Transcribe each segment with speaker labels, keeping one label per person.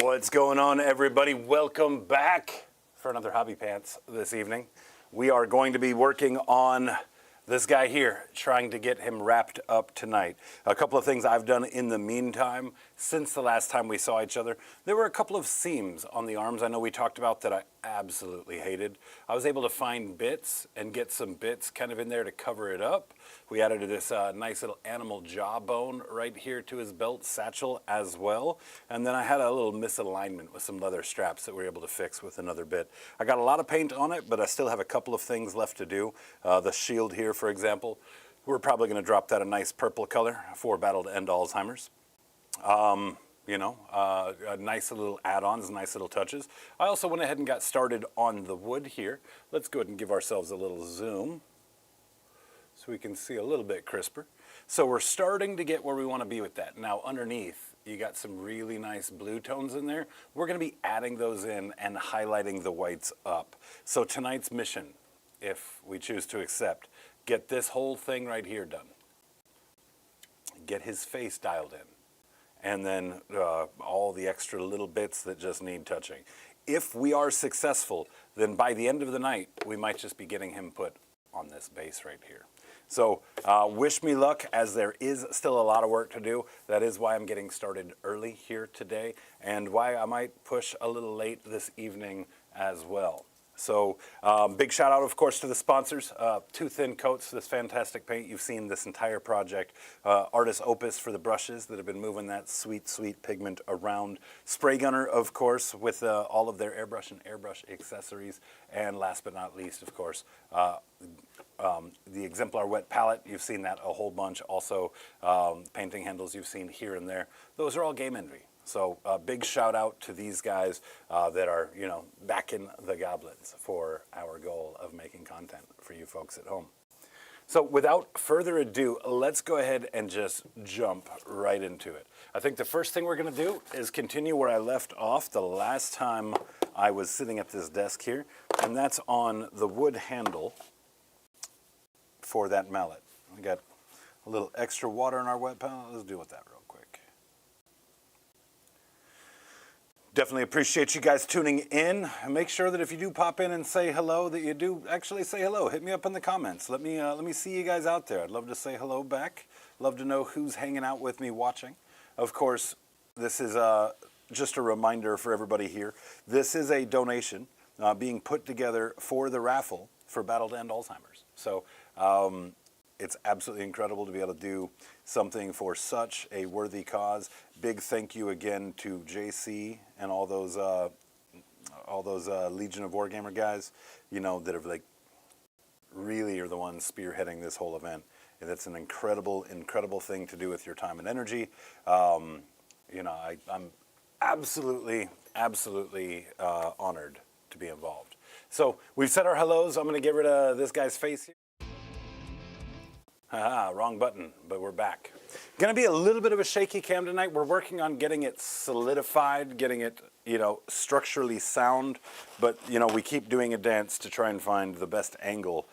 Speaker 1: What's going on, everybody? Welcome back for another Hobby Pants this evening. We are going to be working on this guy here, trying to get him wrapped up tonight. A couple of things I've done in the meantime since the last time we saw each other. There were a couple of seams on the arms I know we talked about that I absolutely hated. I was able to find bits and get some bits kind of in there to cover it up. We added this nice little animal jawbone right here to his belt satchel as well. And then I had a little misalignment with some leather straps that we were able to fix with another bit. I got a lot of paint on it, but I still have a couple of things left to do. The shield here, for example, we're probably going to drop that a nice purple color for Battle to End Alzheimer's. Nice little add-ons, nice little touches. I also went ahead and got started on the wood here. Let's go ahead and give ourselves a little zoom so we can see a little bit crisper. So we're starting to get where we want to be with that. Now underneath, you got some really nice blue tones in there. We're going to be adding those in and highlighting the whites up. So tonight's mission, if we choose to accept, get this whole thing right here done. Get his face dialed in. And then all the extra little bits that just need touching. If we are successful, then by the end of the night, we might just be getting him put on this base right here. So wish me luck, as there is still a lot of work to do. That is why I'm getting started early here today, and why I might push a little late this evening as well. So big shout out, of course, to the sponsors. Two Thin Coats, this fantastic paint. You've seen this entire project. Artist Opus for the brushes that have been moving that sweet, sweet pigment around. Spray Gunner, of course, with all of their airbrush and airbrush accessories. And last but not least, of course, the Exemplar Wet Palette. You've seen that a whole bunch. Also, painting handles you've seen here and there. Those are all Game Envy. So big shout out to these guys that are, backing the Goblins for our goal of making content for you folks at home. So without further ado, let's go ahead and just jump right into it. I think the first thing we're going to do is continue where I left off the last time I was sitting at this desk here, and that's on the wood handle for that mallet. We got a little extra water in our wet palette. Let's deal with that real quick. Definitely appreciate you guys tuning in. And make sure that if you do pop in and say hello, that you do actually say hello. Hit me up in the comments. Let me see you guys out there. I'd love to say hello back. Love to know who's hanging out with me watching. Of course, this is just a reminder for everybody here. This is a donation being put together for the raffle for Battle to End Alzheimer's. So it's absolutely incredible to be able to do something for such a worthy cause. Big thank you again to JC and all those Legion of Wargamer guys, that have really are the ones spearheading this whole event. And it's an incredible, incredible thing to do with your time and energy. I'm absolutely, absolutely honored to be involved. So we've said our hellos. I'm going to get rid of this guy's face here. Wrong button, but we're back. Going to be a little bit of a shaky cam tonight. We're working on getting it solidified, getting it, structurally sound. But, we keep doing a dance to try and find the best angle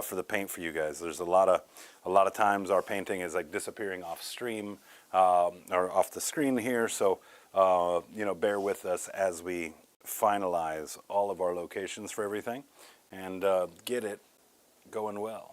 Speaker 1: for the paint for you guys. There's a lot of times our painting is disappearing off stream or off the screen here. So, bear with us as we finalize all of our locations for everything and get it going well.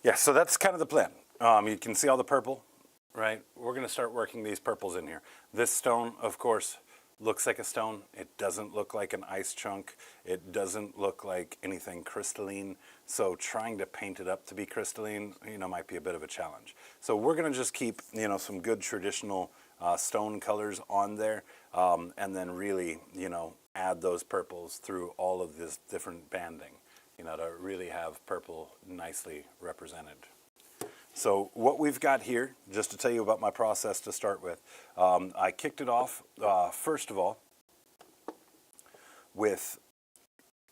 Speaker 1: Yeah, so that's kind of the plan. You can see all the purple, right? We're going to start working these purples in here. This stone, of course, looks like a stone. It doesn't look like an ice chunk. It doesn't look like anything crystalline. So trying to paint it up to be crystalline, might be a bit of a challenge. So we're going to just keep, some good traditional stone colors on there, and then really, add those purples through all of this different banding, to really have purple nicely represented. So what we've got here, just to tell you about my process to start with, I kicked it off, first of all, with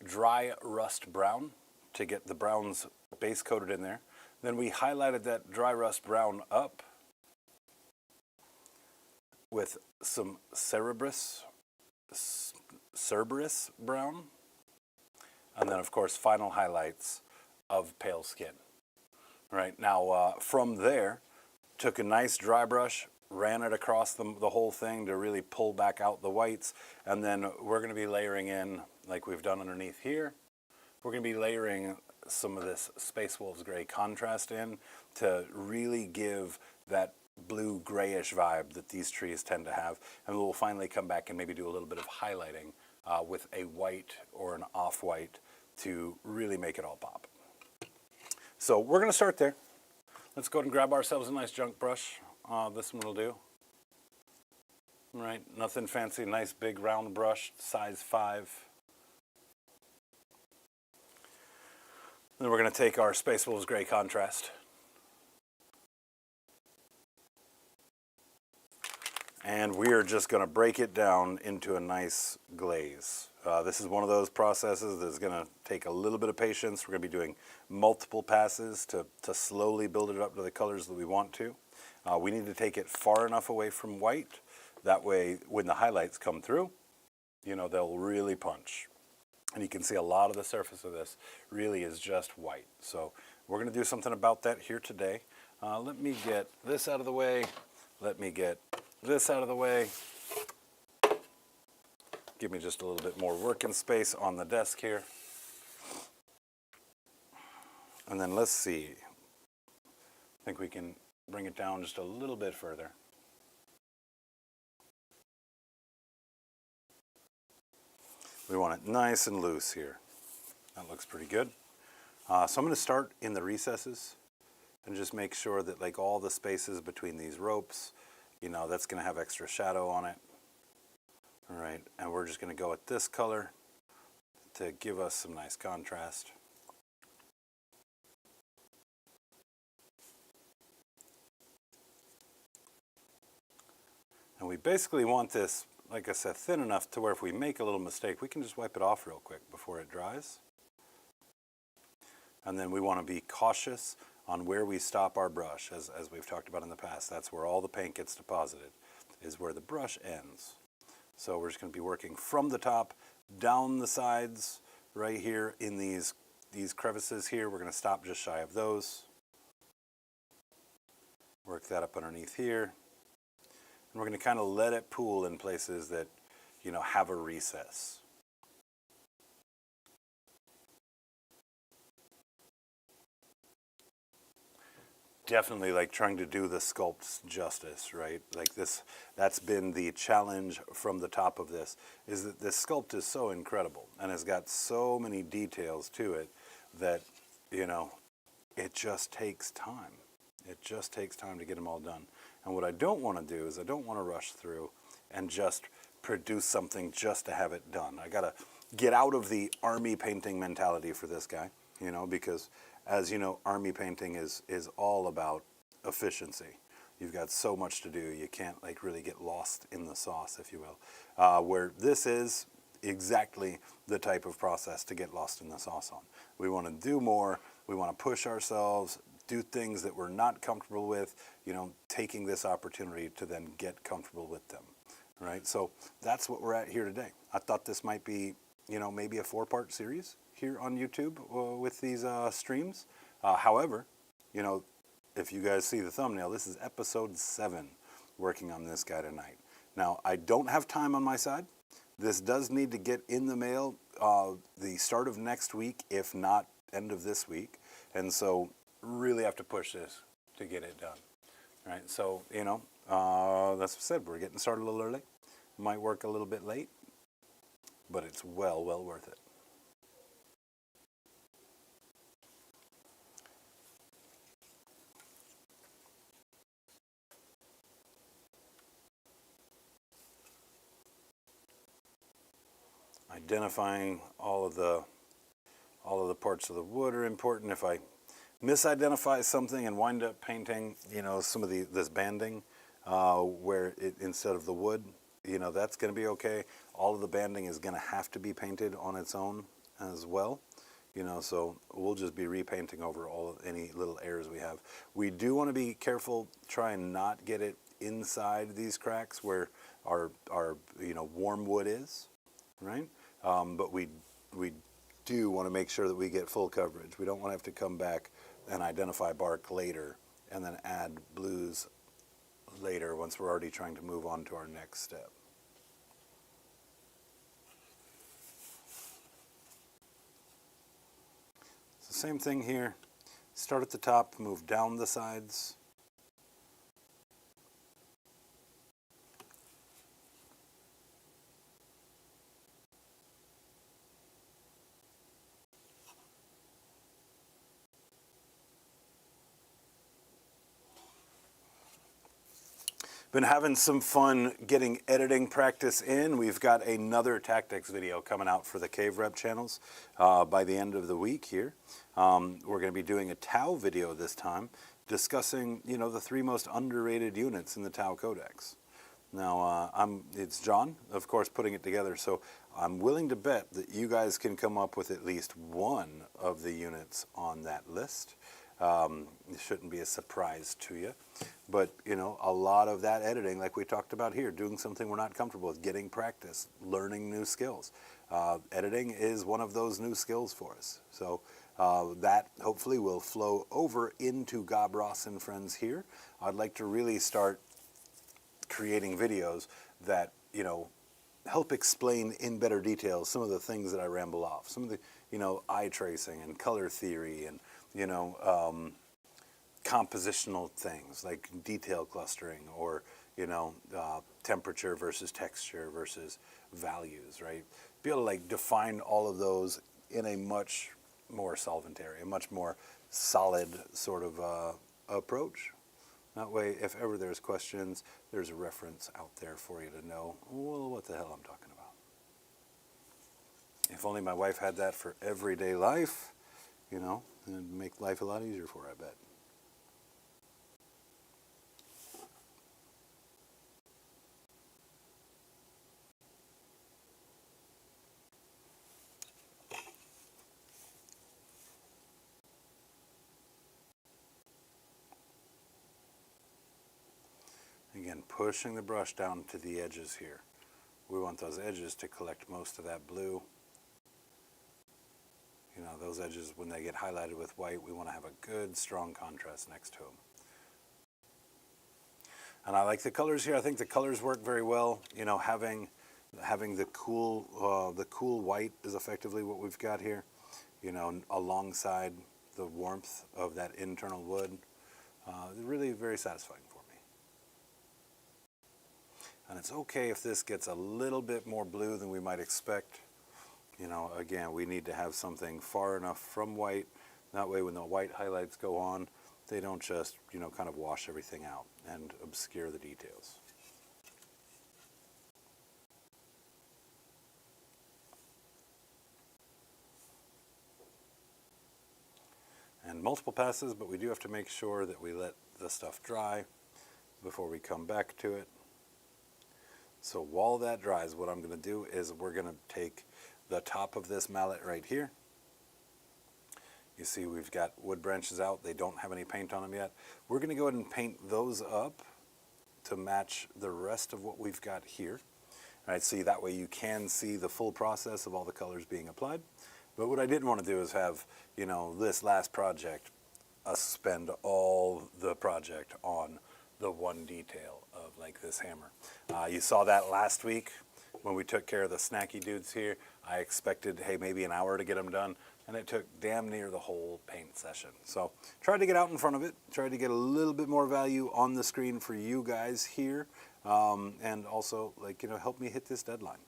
Speaker 1: dry rust brown to get the browns base coated in there. Then we highlighted that dry rust brown up with some Cerberus brown, and then of course final highlights of pale skin. Right, now from there, took a nice dry brush, ran it across the whole thing to really pull back out the whites, and then we're going to be layering in, like we've done underneath here, we're going to be layering some of this Space Wolves Gray contrast in to really give that blue grayish vibe that these trees tend to have, and we'll finally come back and maybe do a little bit of highlighting with a white or an off-white to really make it all pop. So we're going to start there. Let's go ahead and grab ourselves a nice junk brush. This one will do. Right, nothing fancy, nice big round brush, size 5. Then we're going to take our Space Wolves Gray contrast. And we are just going to break it down into a nice glaze. This is one of those processes that's going to take a little bit of patience. We're going to be doing multiple passes to slowly build it up to the colors that we want to. We need to take it far enough away from white. That way, when the highlights come through, they'll really punch. And you can see a lot of the surface of this really is just white. So we're going to do something about that here today. Let me get this out of the way. Let me get this out of the way. Give me just a little bit more working space on the desk here. And then let's see. I think we can bring it down just a little bit further. We want it nice and loose here. That looks pretty good. So I'm going to start in the recesses and just make sure that like all the spaces between these ropes, that's going to have extra shadow on it. All right, and we're just going to go with this color to give us some nice contrast. And we basically want this, like I said, thin enough to where if we make a little mistake, we can just wipe it off real quick before it dries. And then we want to be cautious on where we stop our brush, as we've talked about in the past. That's where all the paint gets deposited, is where the brush ends. So we're just going to be working from the top, down the sides, right here in these crevices here. We're going to stop just shy of those. Work that up underneath here. And we're going to kind of let it pool in places that, have a recess. Definitely like trying to do the sculpts justice, right? Like this, that's been the challenge from the top of this, is that this sculpt is so incredible and has got so many details to it that, it just takes time. It just takes time to get them all done. And what I don't want to do is I don't want to rush through and just produce something just to have it done. I got to get out of the army painting mentality for this guy, because as you know, army painting is all about efficiency. You've got so much to do. You can't really get lost in the sauce, if you will. Where this is exactly the type of process to get lost in the sauce on. We want to do more. We want to push ourselves, do things that we're not comfortable with, taking this opportunity to then get comfortable with them, right? So that's what we're at here today. I thought this might be, maybe a 4-part series here on YouTube with these streams. However, if you guys see the thumbnail, this is episode 7 working on this guy tonight. Now, I don't have time on my side. This does need to get in the mail the start of next week, if not end of this week. And so really have to push this to get it done. Right, so, you know, that's what I said, we're getting started a little early. Might work a little bit late, but it's well worth it. Identifying all of the parts of the wood are important. If I misidentify something and wind up painting, you know, some of this banding where it, instead of the wood, you know, that's going to be okay. All of the banding is going to have to be painted on its own as well. You know, so we'll just be repainting over all of any little errors we have. We do want to be careful, try and not get it inside these cracks where our you know, warm wood is, right? But we do want to make sure that we get full coverage. We don't want to have to come back and identify bark later and then add blues later once we're already trying to move on to our next step. It's the same thing here. Start at the top, move down the sides. Been having some fun getting editing practice in. We've got another tactics video coming out for the Cave Rep channels by the end of the week here. We're going to be doing a Tau video this time, discussing, you know, the 3 most underrated units in the Tau Codex. Now, it's John, of course, putting it together, so I'm willing to bet that you guys can come up with at least one of the units on that list. It shouldn't be a surprise to you. But, you know, a lot of that editing, like we talked about here, doing something we're not comfortable with, getting practice, learning new skills. Editing is one of those new skills for us. So that hopefully will flow over into Gob Ross and Friends here. I'd like to really start creating videos that, you know, help explain in better detail some of the things that I ramble off. Some of the, you know, eye tracing and color theory and, you know, compositional things like detail clustering or, you know, temperature versus texture versus values, right? Be able to like define all of those in a much more solventary, a much more solid sort of approach. That way, if ever there's questions, there's a reference out there for you to know, well, what the hell I'm talking about. If only my wife had that for everyday life, you know, it'd make life a lot easier for her, I bet. Again, pushing the brush down to the edges here. We want those edges to collect most of that blue. You know, those edges, when they get highlighted with white, we want to have a good, strong contrast next to them. And I like the colors here. I think the colors work very well. You know, having the cool white is effectively what we've got here. You know, alongside the warmth of that internal wood. Really very satisfying for me. And it's okay if this gets a little bit more blue than we might expect. You know, again, we need to have something far enough from white. That way when the white highlights go on, they don't just, you know, kind of wash everything out and obscure the details. And multiple passes, but we do have to make sure that we let the stuff dry before we come back to it. So while that dries, what I'm going to do is we're going to take the top of this mallet right here. You see we've got wood branches out. They don't have any paint on them yet. We're going to go ahead and paint those up to match the rest of what we've got here. All right, see, that way you can see the full process of all the colors being applied. But what I didn't want to do is have, you know, this last project, us spend all the project on the one detail of like this hammer. You saw that last week. When we took care of the snacky dudes here, I expected, hey, maybe an hour to get them done, and it took damn near the whole paint session. So tried to get out in front of it, tried to get a little bit more value on the screen for you guys here, and also, like, help me hit this deadline.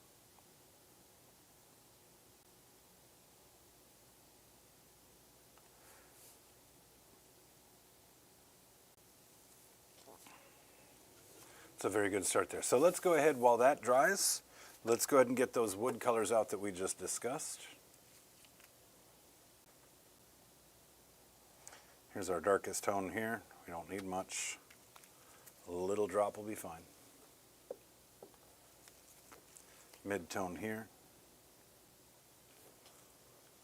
Speaker 1: It's a very good start there. So let's go ahead while that dries. Let's go ahead and get those wood colors out that we just discussed. Here's our darkest tone here. We don't need much. A little drop will be fine. Mid-tone here.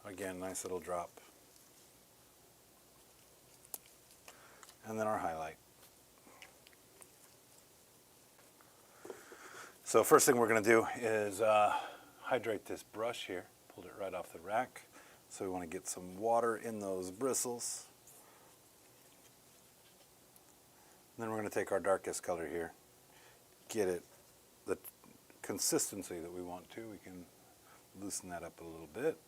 Speaker 1: Again, nice little drop. And then our highlight. So first thing we're going to do is hydrate this brush here. Pulled it right off the rack. So we want to get some water in those bristles. And then we're going to take our darkest color here. Get it the consistency that we want to. We can loosen that up a little bit.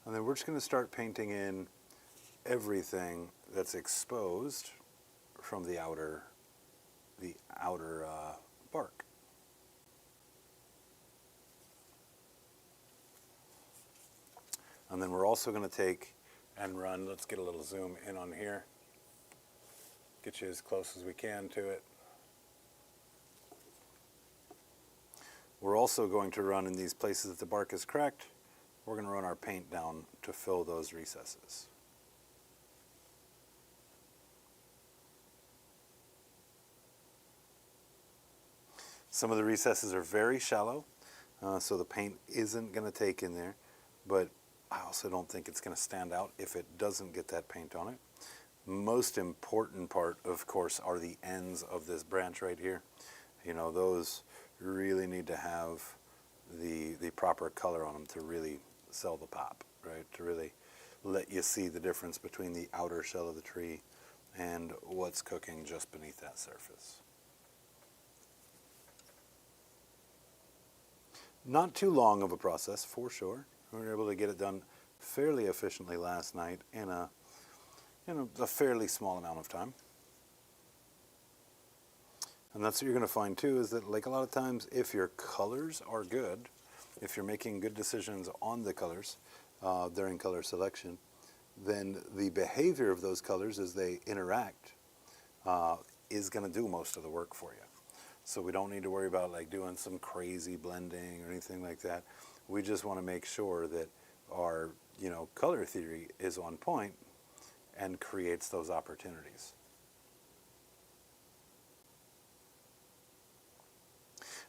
Speaker 1: And then we're just going to start painting in everything that's exposed from the outer bark. And then we're also going to take and run, let's get a little zoom in on here, get you as close as we can to it. We're also going to run in these places that the bark is cracked, we're going to run our paint down to fill those recesses. Some of the recesses are very shallow, so the paint isn't going to take in there, but I also don't think it's going to stand out if it doesn't get that paint on it. Most important part, of course, are the ends of this branch right here. Those really need to have the proper color on them to really sell the pop, right? To really let you see the difference between the outer shell of the tree and what's cooking just beneath that surface. Not too long of a process, for sure. We were able to get it done fairly efficiently last night in a fairly small amount of time. And that's what you're going to find too, is that, like, a lot of times if your colors are good, if you're making good decisions on the colors during color selection, then the behavior of those colors as they interact is going to do most of the work for you. So we don't need to worry about like doing some crazy blending or anything like that. We just want to make sure that our color theory is on point and creates those opportunities.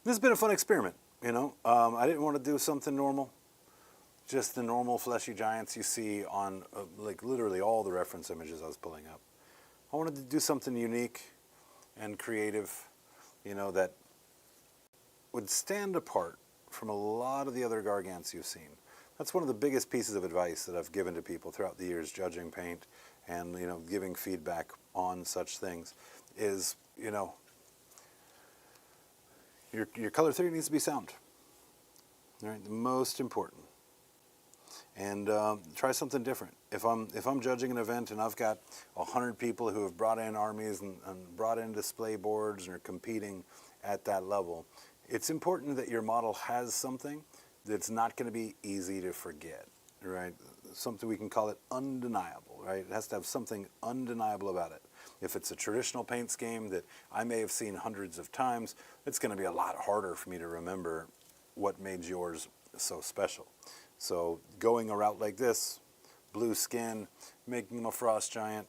Speaker 1: This has been a fun experiment. I didn't want to do something normal, just the normal fleshy giants you see on like literally all the reference images I was pulling up. I wanted to do something unique and creative, that would stand apart from a lot of the other Gargants you've seen. That's one of the biggest pieces of advice that I've given to people throughout the years judging paint and, giving feedback on such things is, your color theory needs to be sound. All right, the most important. And try something different. If I'm judging an event and I've got 100 people who have brought in armies and brought in display boards and are competing at that level, it's important that your model has something that's not going to be easy to forget, right? Something we can call it undeniable, right? It has to have something undeniable about it. If it's a traditional paint scheme that I may have seen hundreds of times, it's going to be a lot harder for me to remember what made yours so special. So going a route like this, blue skin, making them a frost giant,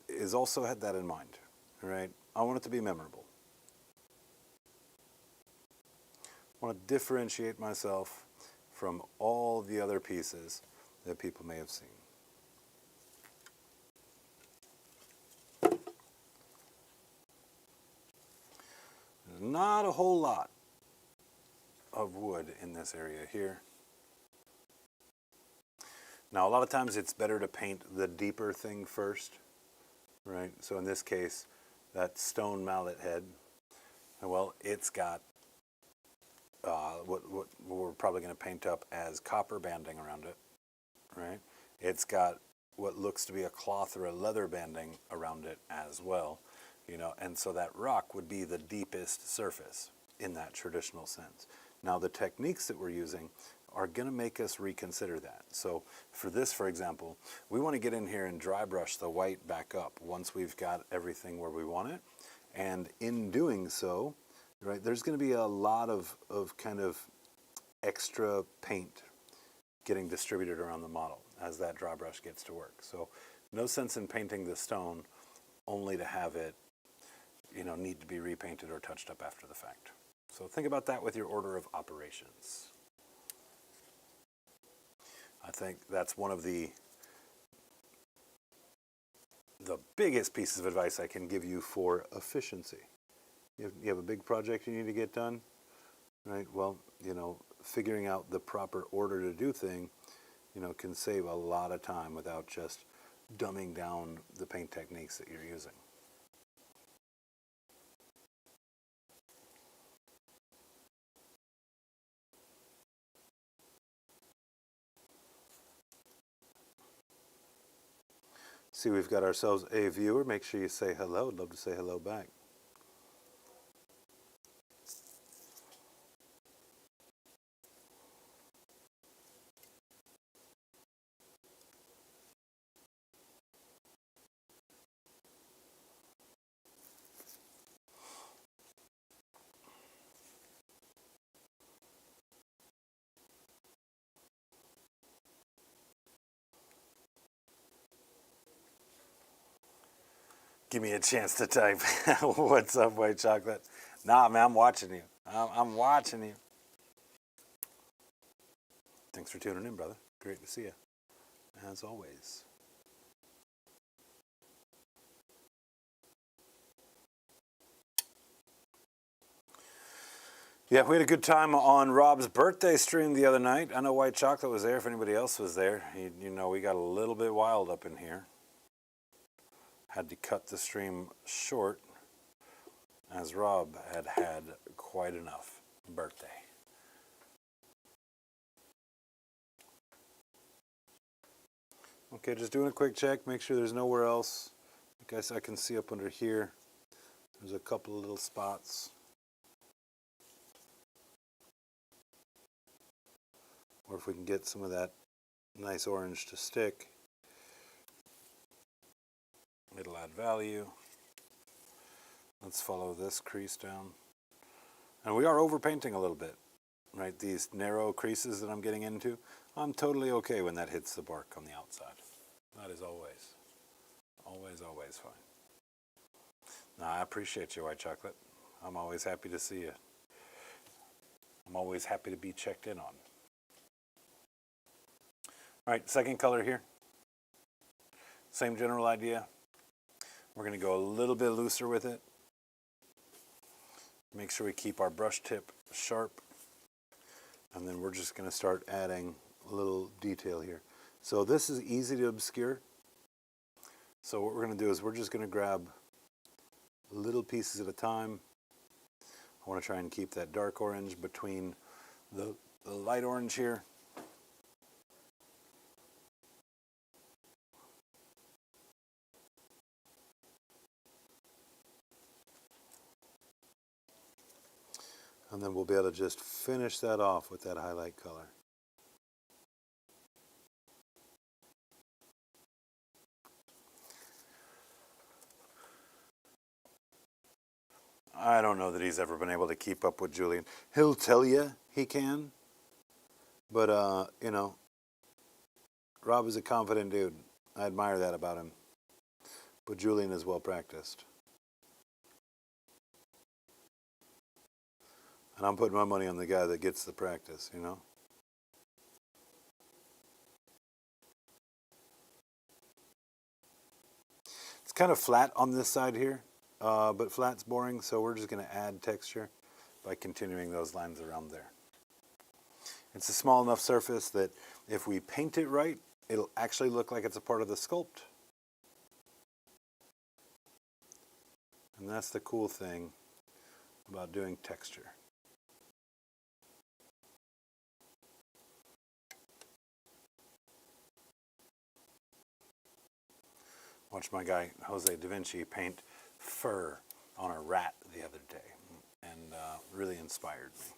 Speaker 1: is also had that in mind, right? I want it to be memorable. I want to differentiate myself from all the other pieces that people may have seen. There's not a whole lot of wood in this area here. Now, a lot of times it's better to paint the deeper thing first, right? So in this case, that stone mallet head, well, it's got what we're probably going to paint up as copper banding around it, right? It's got what looks to be a cloth or a leather banding around it as well, you know, and so that rock would be the deepest surface in that traditional sense. Now the techniques that we're using are going to make us reconsider that. So for this, for example, we want to get in here and dry brush the white back up once we've got everything where we want it. And in doing so, right, there's going to be a lot of kind of extra paint getting distributed around the model as that dry brush gets to work. So no sense in painting the stone only to have it, you know, need to be repainted or touched up after the fact. So think about that with your order of operations. I think that's one of the biggest pieces of advice I can give you for efficiency. You have a big project you need to get done, right? Well, you know, figuring out the proper order to do thing, you know, can save a lot of time without just dumbing down the paint techniques that you're using. See, we've got ourselves a viewer. Make sure you say hello. I'd love to say hello back. Give me a chance to type. What's up, white chocolate? Nah, man, I'm watching you. I'm watching you. Thanks for tuning in, brother. Great to see you, as always. Yeah, we had a good time on Rob's birthday stream the other night. I know White Chocolate was there. If anybody else was there, you know, we got a little bit wild up in here. Had to cut the stream short as Rob had quite enough birthday. Okay, just doing a quick check, make sure there's nowhere else. I guess I can see up under here. There's a couple of little spots. Or if we can get some of that nice orange to stick, it'll add value. Let's follow this crease down. And we are overpainting a little bit, right? These narrow creases that I'm getting into, I'm totally okay when that hits the bark on the outside. That is always, always fine. Now, I appreciate you, White Chocolate. I'm always happy to see you. I'm always happy to be checked in on. All right, second color here. Same general idea. We're going to go a little bit looser with it. Make sure we keep our brush tip sharp. And then we're just going to start adding a little detail here. So this is easy to obscure. So what we're going to do is we're just going to grab little pieces at a time. I want to try and keep that dark orange between the light orange here. And then we'll be able to just finish that off with that highlight color. I don't know that he's ever been able to keep up with Julian. He'll tell you he can, but you know, Rob is a confident dude. I admire that about him. But Julian is well practiced. And I'm putting my money on the guy that gets the practice, you know? It's kind of flat on this side here, but flat's boring, so we're just going to add texture by continuing those lines around there. It's a small enough surface that if we paint it right, it'll actually look like it's a part of the sculpt. And that's the cool thing about doing texture. Watched my guy Jose Da Vinci paint fur on a rat the other day, and really inspired me.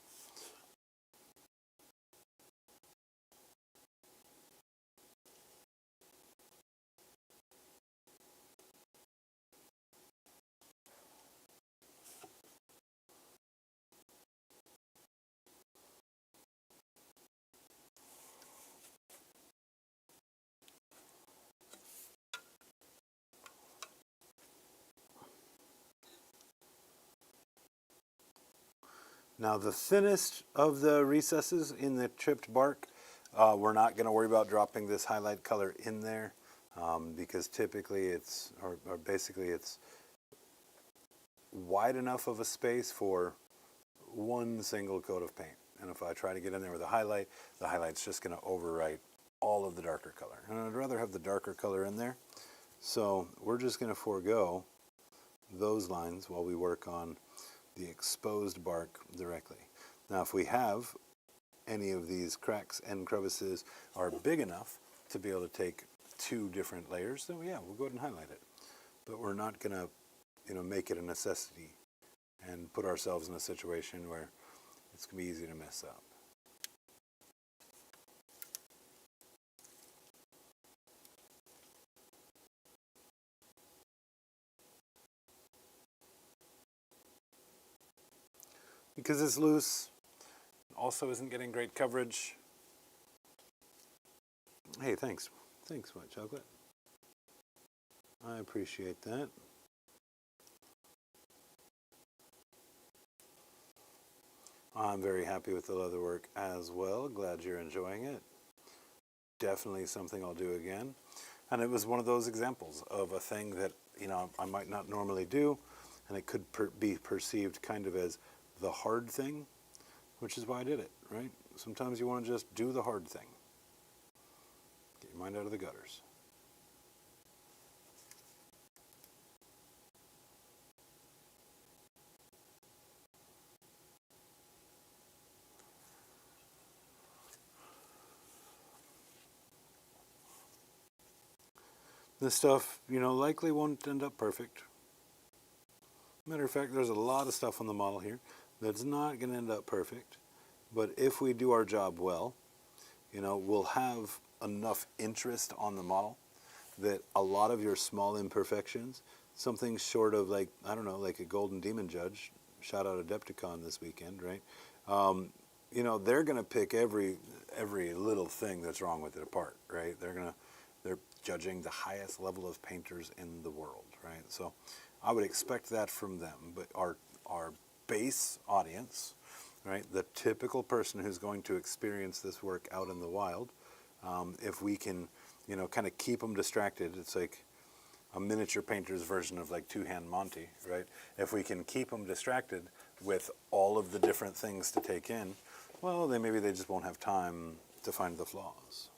Speaker 1: Now the thinnest of the recesses in the chipped bark, we're not going to worry about dropping this highlight color in there because typically it's, or basically it's wide enough of a space for one single coat of paint. And if I try to get in there with a highlight, the highlight's just going to overwrite all of the darker color. And I'd rather have the darker color in there. So we're just going to forego those lines while we work on the exposed bark directly. Now if we have any of these cracks and crevices are big enough to be able to take two different layers, then yeah, we'll go ahead and highlight it. But we're not going to make it a necessity and put ourselves in a situation where it's going to be easy to mess up. Because it's loose, also isn't getting great coverage. Hey, thanks. Thanks, White Chocolate. I appreciate that. I'm very happy with the leather work as well. Glad you're enjoying it. Definitely something I'll do again. And it was one of those examples of a thing that, I might not normally do, and it could be perceived kind of as the hard thing, which is why I did it, right? Sometimes you want to just do the hard thing. Get your mind out of the gutters. This stuff, likely won't end up perfect. Matter of fact, there's a lot of stuff on the model here that's not going to end up perfect. But if we do our job well, we'll have enough interest on the model that a lot of your small imperfections, something short of like a Golden Demon Judge, shout out Adepticon this weekend, right? They're going to pick every little thing that's wrong with it apart, right? They're judging the highest level of painters in the world, right? So I would expect that from them. But our base audience, right, the typical person who's going to experience this work out in the wild, if we can, kind of keep them distracted, it's like a miniature painter's version of like two-hand Monty, right? If we can keep them distracted with all of the different things to take in, well, then maybe they just won't have time to find the flaws.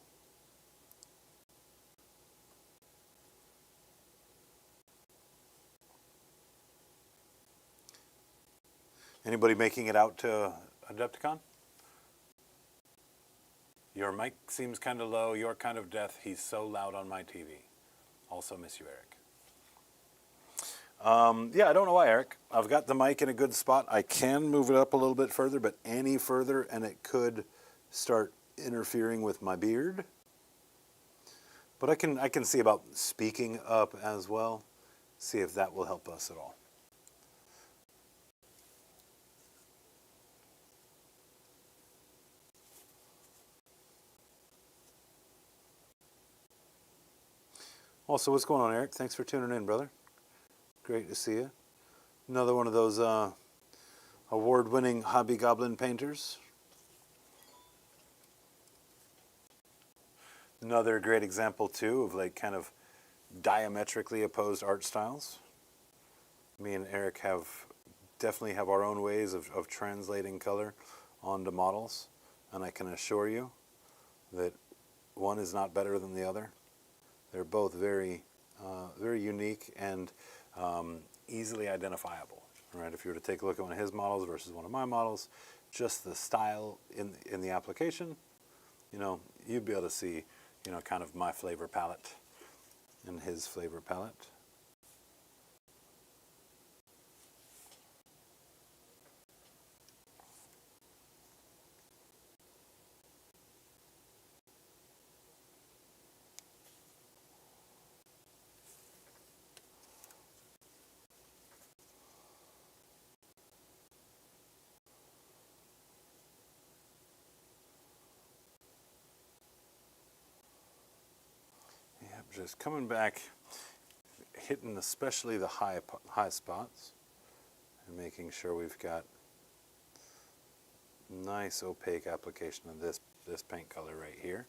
Speaker 1: Anybody making it out to Adepticon? Your mic seems kind of low. You're kind of deaf. He's so loud on my TV. Also miss you, Eric. Yeah, I don't know why, Eric. I've got the mic in a good spot. I can move it up a little bit further, but any further and it could start interfering with my beard. But I can see about speaking up as well. See if that will help us at all. Also, what's going on, Eric? Thanks for tuning in, brother. Great to see you. Another one of those award-winning hobby goblin painters. Another great example, too, of like kind of diametrically opposed art styles. Me and Eric definitely have our own ways of translating color onto models. And I can assure you that one is not better than the other. They're both very, very unique and easily identifiable. Right? If you were to take a look at one of his models versus one of my models, just the style in the application, you'd be able to see, kind of my flavor palette in his flavor palette. Yep, just coming back, hitting especially the high spots, and making sure we've got nice opaque application of this paint color right here.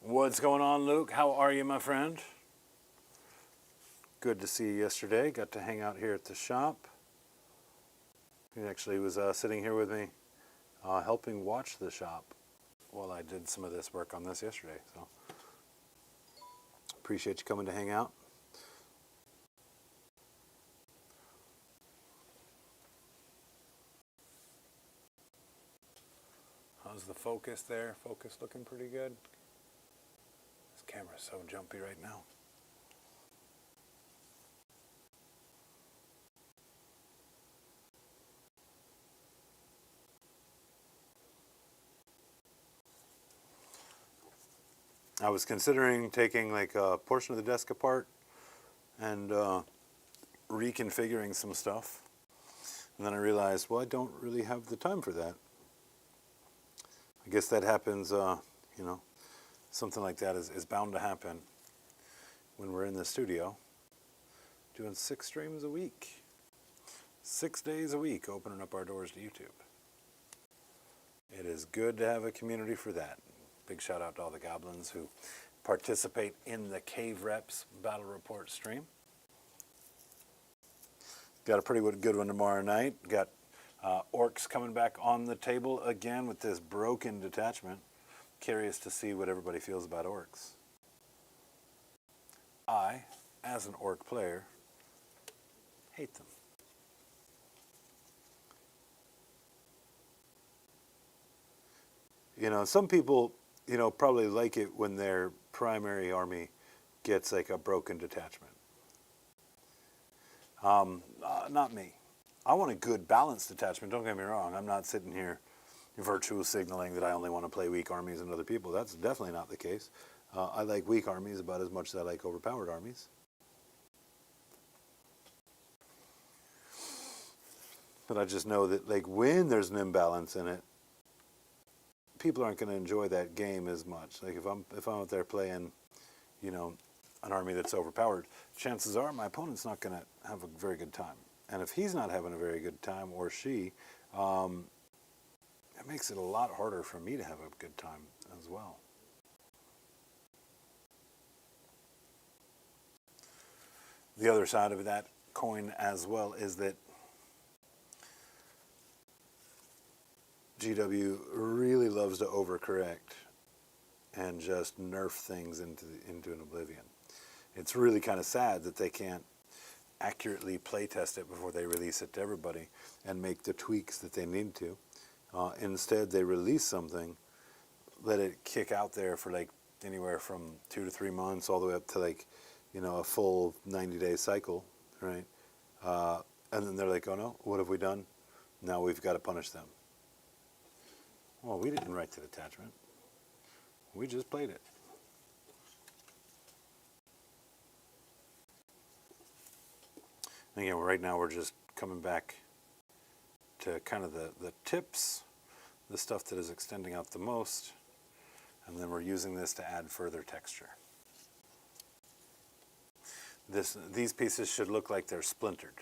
Speaker 1: What's going on, Luke? How are you, my friend? Good to see you yesterday. Got to hang out here at the shop. He actually was sitting here with me, helping watch the shop while I did some of this work on this yesterday. So appreciate you coming to hang out. How's the focus there? Focus looking pretty good. This camera's so jumpy right now. I was considering taking like a portion of the desk apart and reconfiguring some stuff. And then I realized, well, I don't really have the time for that. I guess that happens, you know, something like that is bound to happen when we're in the studio doing 6 streams a week. 6 days a week opening up our doors to YouTube. It is good to have a community for that. Big shout out to all the Goblins who participate in the Cave Reps Battle Report stream. Got a pretty good one tomorrow night. Got orcs coming back on the table again with this broken detachment. Curious to see what everybody feels about orcs. I, as an orc player, hate them. You know, some people, you know, probably like it when their primary army gets like a broken detachment. Not me. I want a good balanced detachment, don't get me wrong. I'm not sitting here virtue signaling that I only want to play weak armies and other people. That's definitely not the case. I like weak armies about as much as I like overpowered armies. But I just know that like when there's an imbalance in it, people aren't going to enjoy that game as much. Like if I'm out there playing, you know, an army that's overpowered, chances are my opponent's not going to have a very good time. And if he's not having a very good time, or she, it makes it a lot harder for me to have a good time as well. The other side of that coin as well is that GW really loves to overcorrect and just nerf things into an oblivion. It's really kind of sad that they can't accurately play test it before they release it to everybody and make the tweaks that they need to. Instead, they release something, let it kick out there for like anywhere from 2 to 3 months, all the way up to like, you know, a full 90-day cycle, right? And then they're like, oh no, what have we done? Now we've got to punish them. Well, we didn't write the detachment. We just played it. And again, right now we're just coming back to kind of the tips, the stuff that is extending out the most, and then we're using this to add further texture. These pieces should look like they're splintered.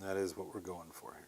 Speaker 1: That is what we're going for here.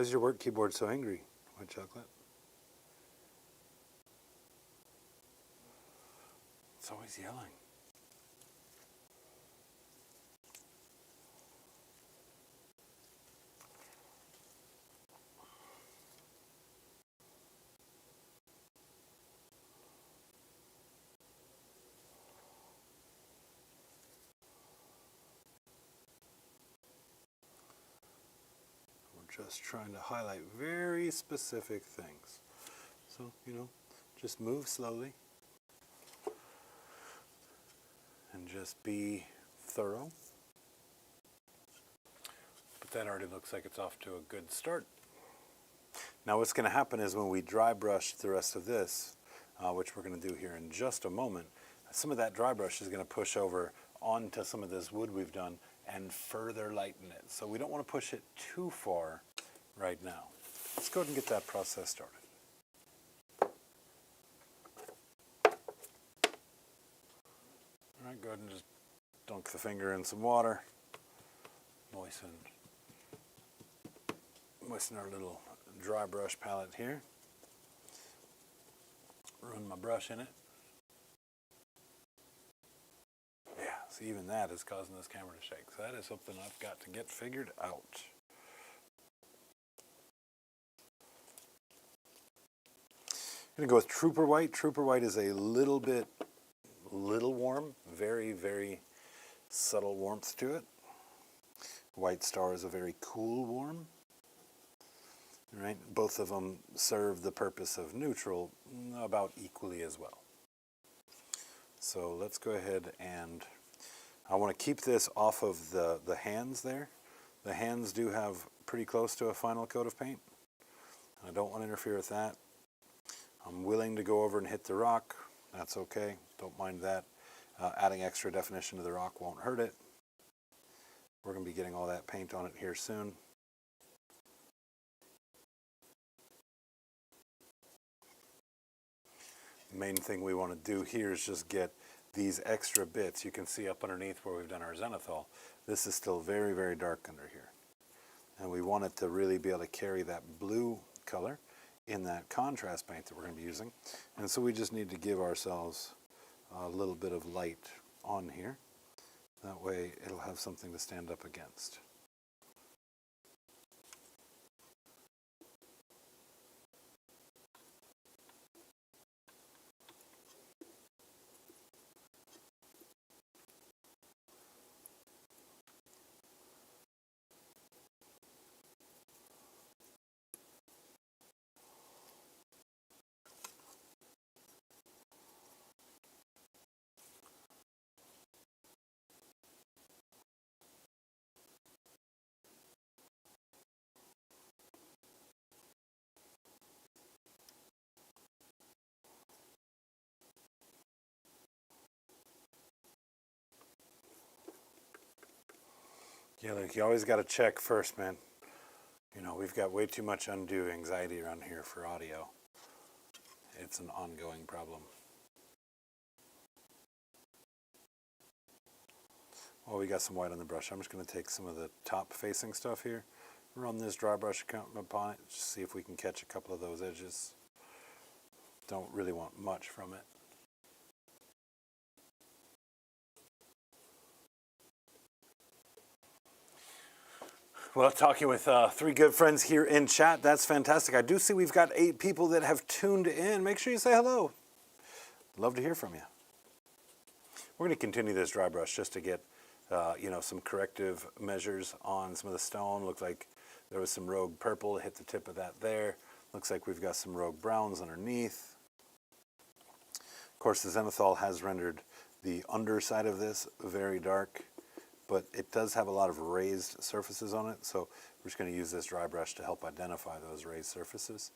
Speaker 1: is your work keyboard so angry, White Chocolate? It's always yelling. We're just trying to highlight very specific things. So, just move slowly and just be thorough. But that already looks like it's off to a good start. Now what's going to happen is when we dry brush the rest of this, which we're going to do here in just a moment, some of that dry brush is going to push over onto some of this wood we've done and further lighten it. So we don't want to push it too far right now. Let's go ahead and get that process started. All right, go ahead and just dunk the finger in some water. Moisten our little dry brush palette here. Run my brush in it. Yeah, see, even that is causing this camera to shake. So that is something I've got to get figured out. I'm going to go with Trooper White. Trooper White is a little warm, very, very subtle warmth to it. White Star is a very cool warm. Right? Both of them serve the purpose of neutral about equally as well. So let's go ahead and I want to keep this off of the hands there. The hands do have pretty close to a final coat of paint. I don't want to interfere with that. I'm willing to go over and hit the rock. That's okay. Don't mind that. Adding extra definition to the rock won't hurt it. We're going to be getting all that paint on it here soon. The main thing we want to do here is just get these extra bits. You can see up underneath where we've done our zenithal. This is still very, very dark under here. And we want it to really be able to carry that blue color in that contrast paint that we're going to be using. And so we just need to give ourselves a little bit of light on here. That way it'll have something to stand up against. Yeah, look, you always got to check first, man. We've got way too much undue anxiety around here for audio. It's an ongoing problem. Well, we got some white on the brush. I'm just going to take some of the top facing stuff here, run this dry brush upon it, just see if we can catch a couple of those edges. Don't really want much from it. Well, talking with 3 good friends here in chat, that's fantastic. I do see we've got 8 people that have tuned in. Make sure you say hello. Love to hear from you. We're going to continue this dry brush just to get, some corrective measures on some of the stone. Looked like there was some rogue purple, hit the tip of that there. Looks like we've got some rogue browns underneath. Of course, the zenithal has rendered the underside of this very dark, but it does have a lot of raised surfaces on it, so we're just going to use this dry brush to help identify those raised surfaces.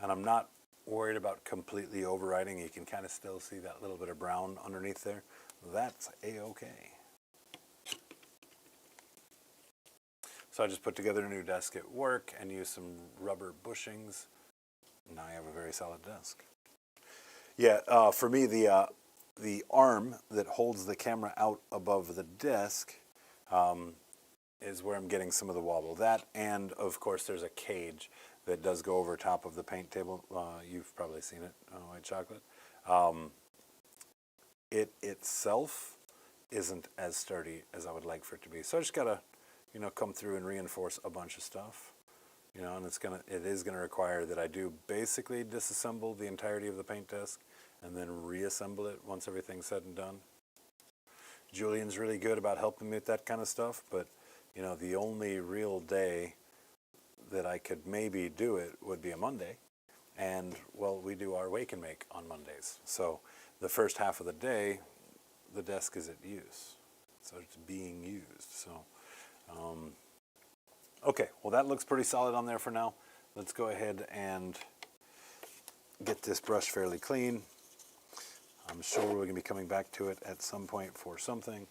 Speaker 1: And I'm not worried about completely overriding. You can kind of still see that little bit of brown underneath there. That's a-okay. So I just put together a new desk at work and used some rubber bushings. Now I have a very solid desk. Yeah, for me, the arm that holds the camera out above the desk, is where I'm getting some of the wobble. That, and of course there's a cage that does go over top of the paint table. You've probably seen it, white chocolate. It itself isn't as sturdy as I would like for it to be. So I just gotta, come through and reinforce a bunch of stuff. And it is gonna require that I do basically disassemble the entirety of the paint desk and then reassemble it once everything's said and done. Julian's really good about helping me with that kind of stuff, but the only real day that I could maybe do it would be a Monday. And, well, we do our wake and make on Mondays. So the first half of the day, the desk is at use. So it's being used. So, okay, well, that looks pretty solid on there for now. Let's go ahead and get this brush fairly clean. I'm sure we're going to be coming back to it at some point for something.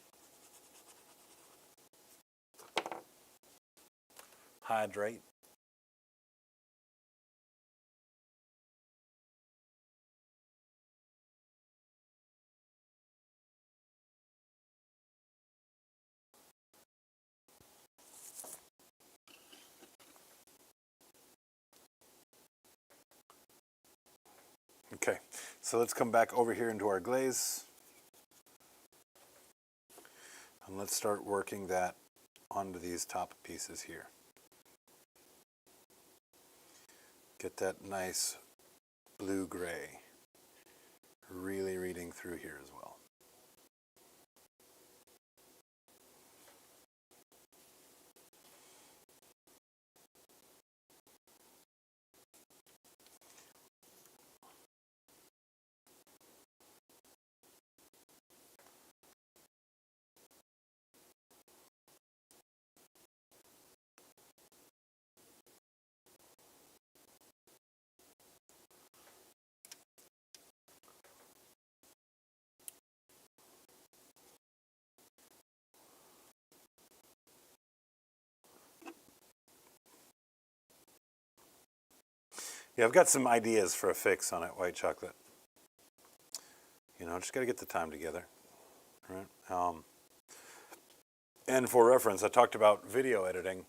Speaker 1: Hydrate. Okay, so let's come back over here into our glaze. And let's start working that onto these top pieces here. Get that nice blue-gray really reading through here as well. Yeah, I've got some ideas for a fix on it, white chocolate. Just got to get the time together, right? And for reference, I talked about video editing.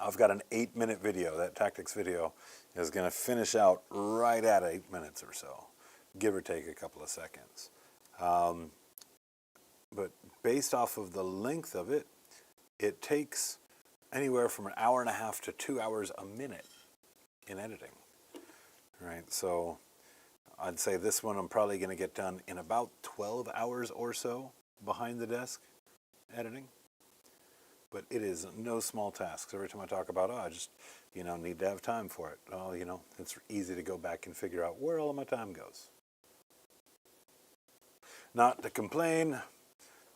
Speaker 1: I've got an 8-minute video. That tactics video is going to finish out right at 8 minutes or so, give or take a couple of seconds. But based off of the length of it, it takes anywhere from an hour and a half to 2 hours a minute in editing, right? So I'd say this one I'm probably going to get done in about 12 hours or so behind the desk editing. But it is no small task. So every time I talk about, I just, need to have time for it. Oh, it's easy to go back and figure out where all of my time goes. Not to complain,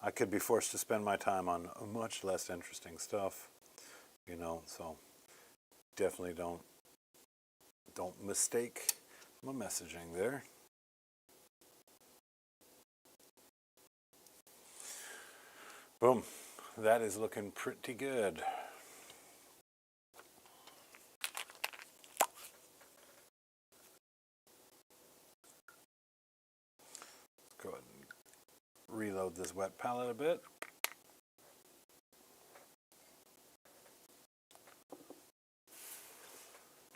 Speaker 1: I could be forced to spend my time on much less interesting stuff, so definitely don't mistake my messaging there. Boom. That is looking pretty good. Let's go ahead and reload this wet palette a bit.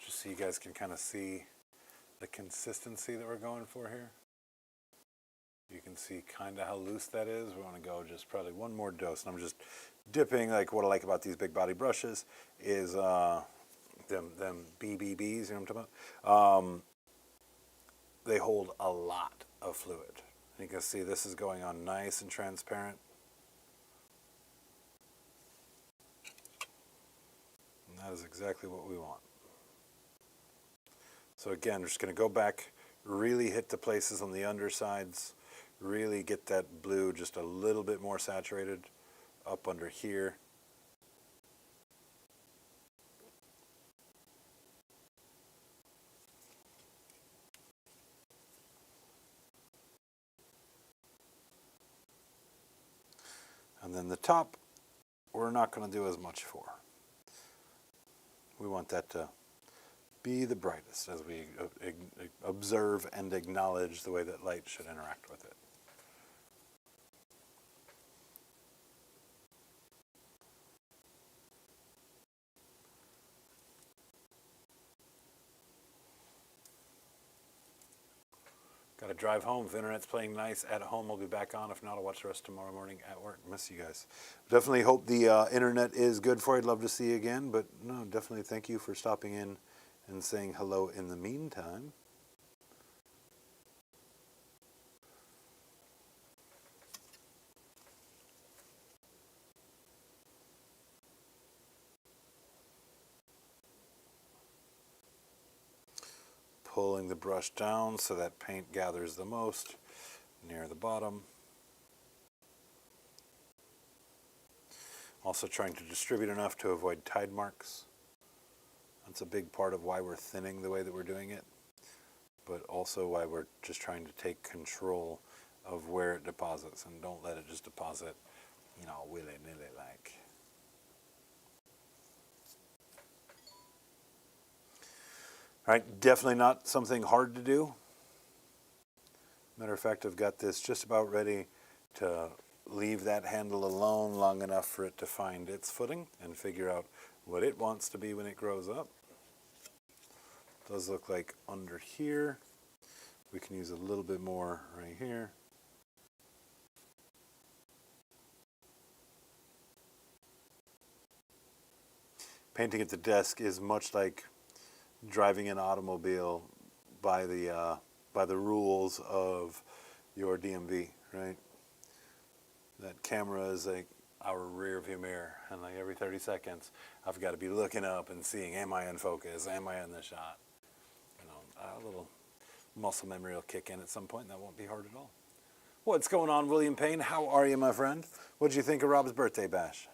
Speaker 1: Just so you guys can kind of see the consistency that we're going for here. You can see kind of how loose that is. We want to go just probably one more dose. And I'm just dipping, like what I like about these big body brushes is them BBBs, you know what I'm talking about? They hold a lot of fluid. You can see this is going on nice and transparent. And that is exactly what we want. So again, we're just going to go back, really hit the places on the undersides, really get that blue just a little bit more saturated up under here. And then the top, we're not going to do as much for. We want that to be the brightest as we observe and acknowledge the way that light should interact with it. Got to drive home. If internet's playing nice at home, I'll be back on. If not, I'll watch the rest tomorrow morning at work. Miss you guys. Definitely hope the internet is good for you. I'd love to see you again. But no, definitely thank you for stopping in and saying hello in the meantime. Pulling the brush down so that paint gathers the most near the bottom. Also trying to distribute enough to avoid tide marks. That's a big part of why we're thinning the way that we're doing it, but also why we're just trying to take control of where it deposits and don't let it just deposit, you know, willy-nilly like. All right, definitely not something hard to do. Matter of fact, I've got this just about ready to leave that handle alone long enough for it to find its footing and figure out what it wants to be when it grows up. It does look like under here. We can use a little bit more right here. Painting at the desk is much like driving an automobile by the rules of your DMV, right? That camera is like our rear view mirror, and like every 30 seconds, I've got to be looking up and seeing, am I in focus? Am I in the shot? You know, a little muscle memory will kick in at some point, and that won't be hard at all. What's going on, William Payne? How are you, my friend? What did you think of Rob's birthday bash?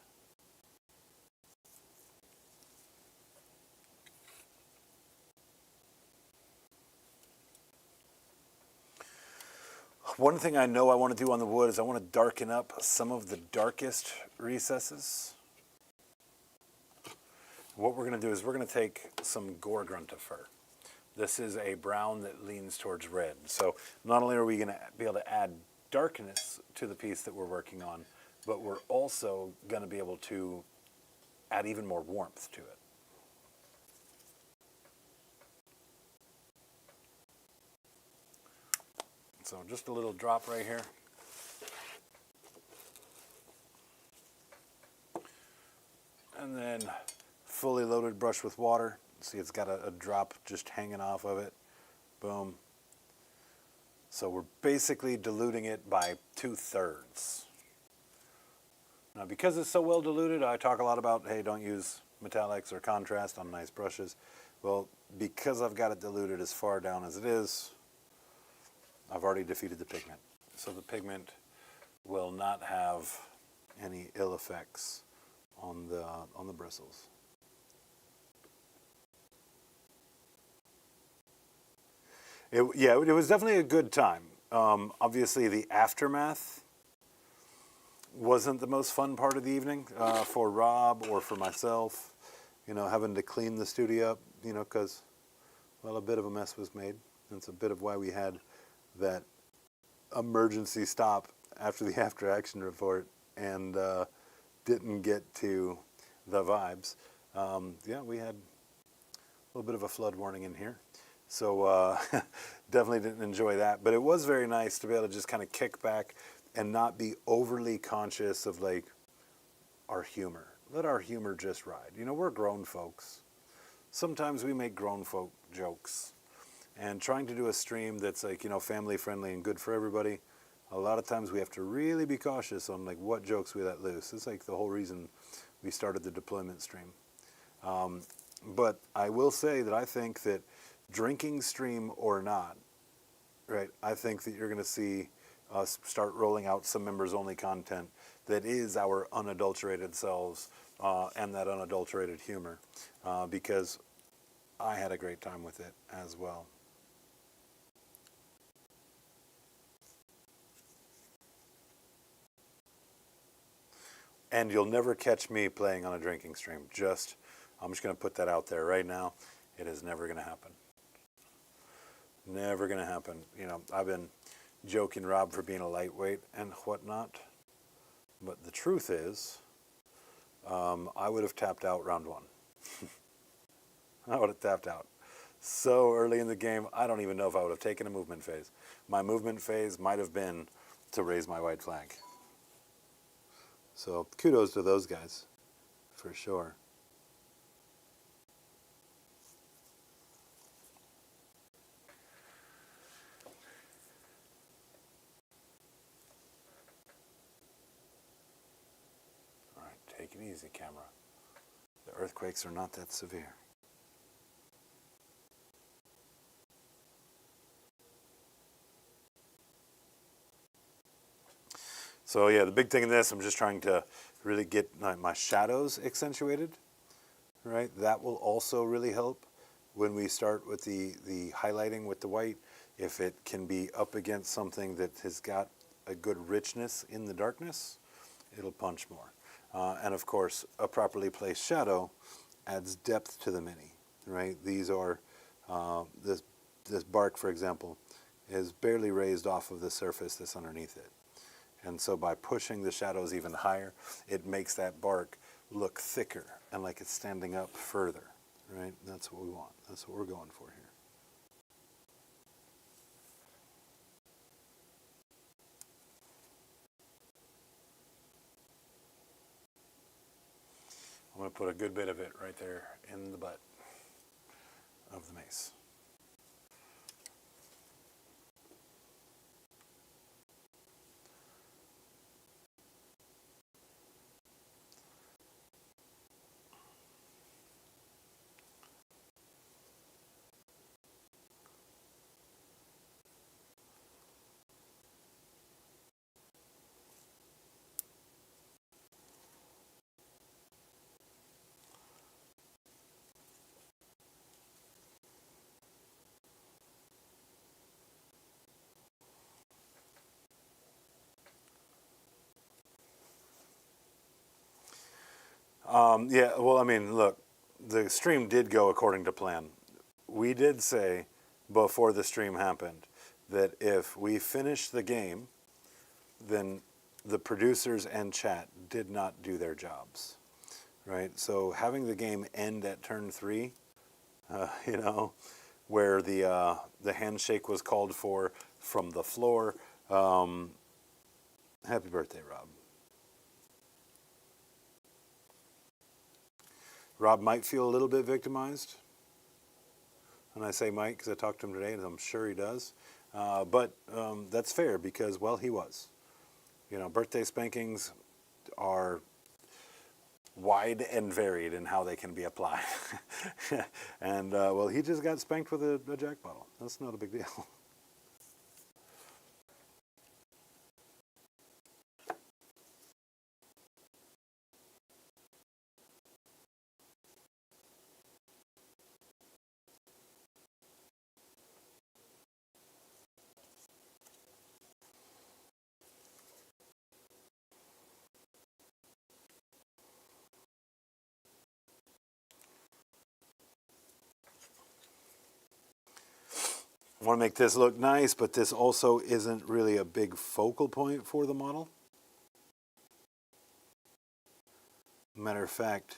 Speaker 1: One thing I know I want to do on the wood is I want to darken up some of the darkest recesses. What we're going to do is we're going to take some Gargant fur. This is a brown that leans towards red. So not only are we going to be able to add darkness to the piece that we're working on, but we're also going to be able to add even more warmth to it. So just a little drop right here. And then fully loaded brush with water. See, it's got a drop just hanging off of it. Boom. So we're basically diluting it by 2/3. Now, because it's so well diluted, I talk a lot about, hey, don't use metallics or contrast on nice brushes. Well, because I've got it diluted as far down as it is, I've already defeated the pigment. So the pigment will not have any ill effects on the bristles. It was definitely a good time. Obviously, the aftermath wasn't the most fun part of the evening for Rob or for myself. You know, having to clean the studio up, you know, because, well, a bit of a mess was made. That's a bit of why we had that emergency stop after the after action report and didn't get to the vibes. Yeah, we had a little bit of a flood warning in here. So definitely didn't enjoy that. But it was very nice to be able to just kind of kick back and not be overly conscious of like our humor. Let our humor just ride. You know, we're grown folks. Sometimes we make grown folk jokes. And trying to do a stream that's like, you know, family friendly and good for everybody, a lot of times we have to really be cautious on like what jokes we let loose. It's like the whole reason we started the deployment stream. But I will say that I think that drinking stream or not, right, I think that you're going to see us start rolling out some members only content that is our unadulterated selves and that unadulterated humor because I had a great time with it as well. And you'll never catch me playing on a drinking stream. I'm just going to put that out there right now. It is never going to happen. Never going to happen. You know, I've been joking Rob for being a lightweight and whatnot. But the truth is, I would have tapped out round one. I would have tapped out. So early in the game, I don't even know if I would have taken a movement phase. My movement phase might have been to raise my white flag. So kudos to those guys, for sure. All right, take it easy, camera. The earthquakes are not that severe. So yeah, the big thing in this, I'm just trying to really get my shadows accentuated, right? That will also really help when we start with the highlighting with the white. If it can be up against something that has got a good richness in the darkness, it'll punch more. And of course, a properly placed shadow adds depth to the mini, right? These are, this bark, for example, is barely raised off of the surface that's underneath it. And so by pushing the shadows even higher, it makes that bark look thicker and like it's standing up further, right? That's what we want. That's what we're going for here. I'm going to put a good bit of it right there in the butt of the mace. Yeah, well, I mean, look, the stream did go according to plan. We did say before the stream happened that if we finish the game, then the producers and chat did not do their jobs, right? So having the game end at turn 3, you know, where the handshake was called for from the floor. Happy birthday, Rob. Rob might feel a little bit victimized. And I say might because I talked to him today, and I'm sure he does. But that's fair because, well, he was. You know, birthday spankings are wide and varied in how they can be applied. And, well, he just got spanked with a Jack bottle. That's not a big deal. I want to make this look nice, but this also isn't really a big focal point for the model. Matter of fact,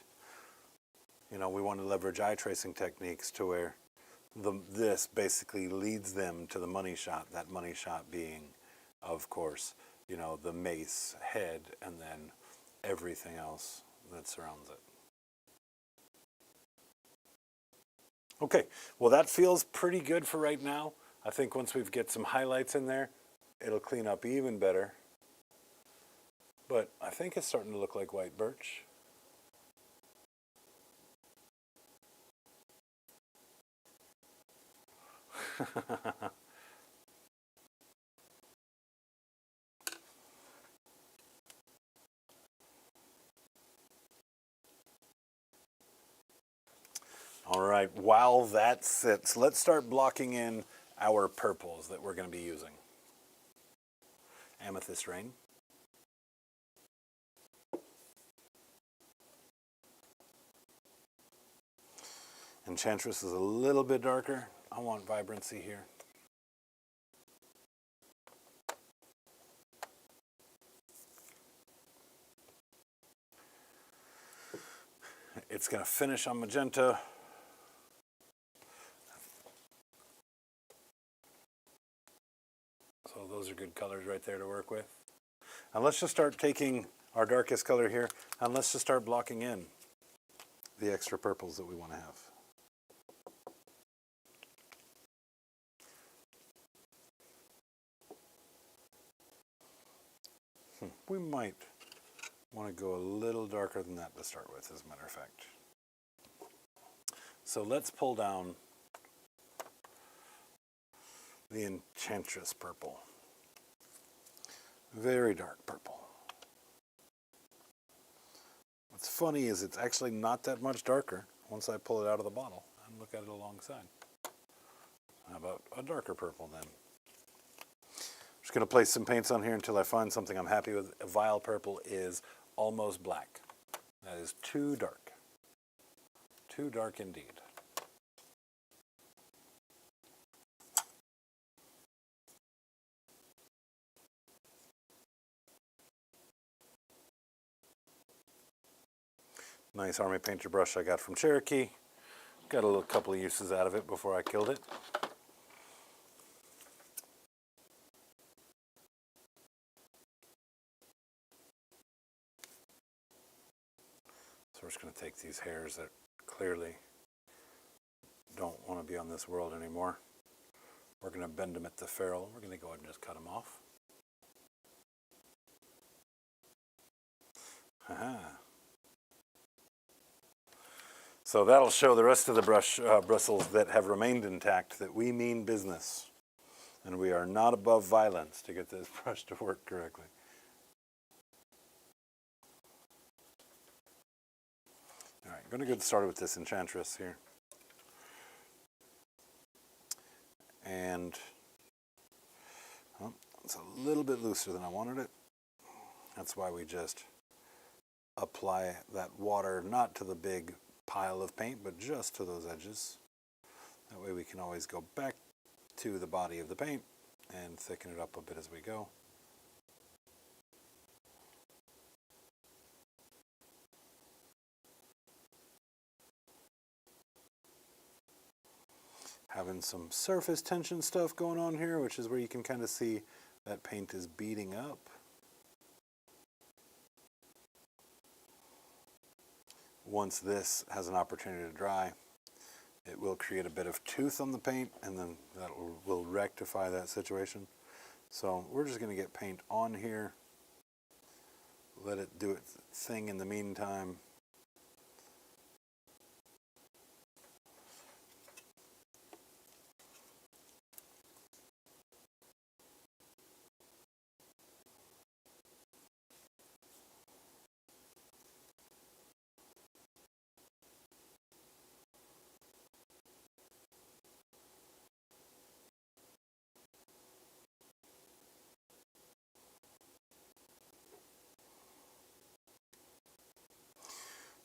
Speaker 1: you know, we want to leverage eye tracing techniques to where this basically leads them to the money shot, that money shot being, of course, you know, the mace head and then everything else that surrounds it. Okay, well that feels pretty good for right now. I think once we get some highlights in there, it'll clean up even better. But I think it's starting to look like white birch. All right, while that sits, let's start blocking in our purples that we're going to be using. Amethyst Rain. Enchantress is a little bit darker. I want vibrancy here. It's going to finish on magenta. those are good colors right there to work with. And let's just start taking our darkest color here, and let's just start blocking in the extra purples that we want to have. We might want to go a little darker than that to start with, as a matter of fact. So let's pull down the Enchantress purple. Very dark purple. What's funny is it's actually not that much darker once I pull it out of the bottle and look at it alongside. How about a darker purple then? I'm just going to place some paints on here until I find something I'm happy with. Vile purple is almost black. That is too dark. Too dark indeed. Nice army painter brush I got from Cherokee. Got a couple of uses out of it before I killed it. So we're just going to take these hairs that clearly don't want to be on this world anymore. We're going to bend them at the ferrule. We're going to go ahead and just cut them off. Aha. So that'll show the rest of the bristles that have remained intact that we mean business. And we are not above violence to get this brush to work correctly. All right, I'm going to get started with this Enchantress here. And it's a little bit looser than I wanted it. That's why we just apply that water not to the big pile of paint, but just to those edges. That way we can always go back to the body of the paint and thicken it up a bit as we go. Having some surface tension stuff going on here, which is where you can kind of see that paint is beading up. Once this has an opportunity to dry, it will create a bit of tooth on the paint, and then that will rectify that situation. So we're just going to get paint on here, let it do its thing in the meantime.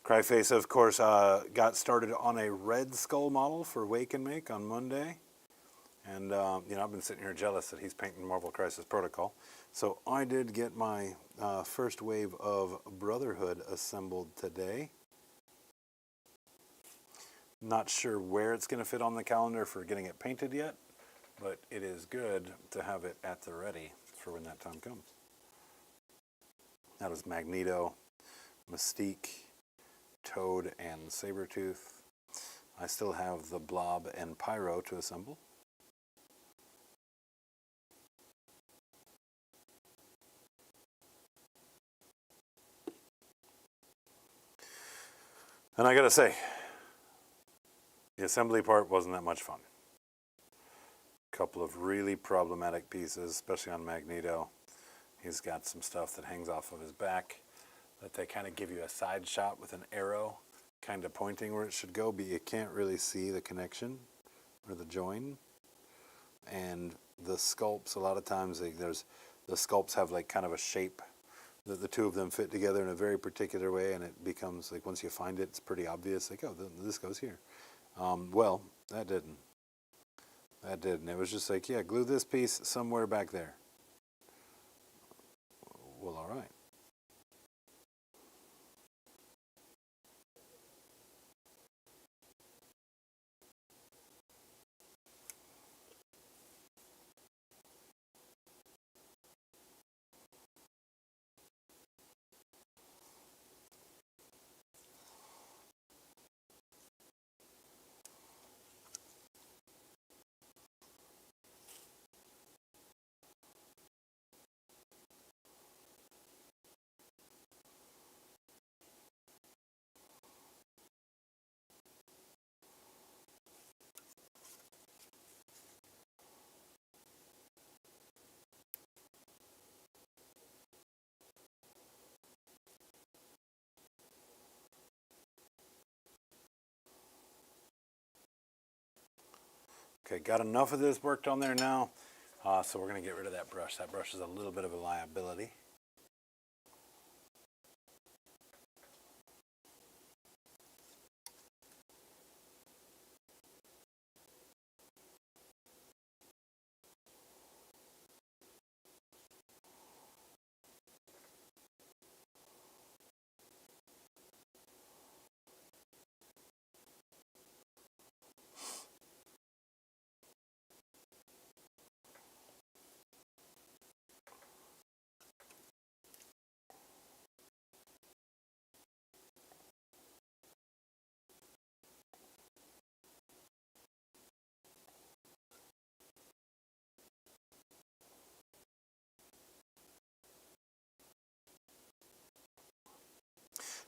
Speaker 1: Cryface, of course, got started on a red skull model for Wake and Make on Monday. And, I've been sitting here jealous that he's painting Marvel Crisis Protocol. So I did get my first wave of Brotherhood assembled today. Not sure where it's going to fit on the calendar for getting it painted yet, but it is good to have it at the ready for when that time comes. That is Magneto, Mystique, Toad, and Sabretooth. I still have the Blob and Pyro to assemble. And I gotta say, the assembly part wasn't that much fun. A couple of really problematic pieces, especially on Magneto. He's got some stuff that hangs off of his back that they kind of give you a side shot with an arrow kind of pointing where it should go, but you can't really see the connection or the join. And the sculpts, a lot of times the sculpts have like kind of a shape that the two of them fit together in a very particular way, and it becomes like once you find it, it's pretty obvious, like, oh, this goes here. Well, that didn't. That didn't. It was just like, yeah, glue this piece somewhere back there. Well, all right. Okay, got enough of this worked on there now, so we're going to get rid of that brush. That brush is a little bit of a liability.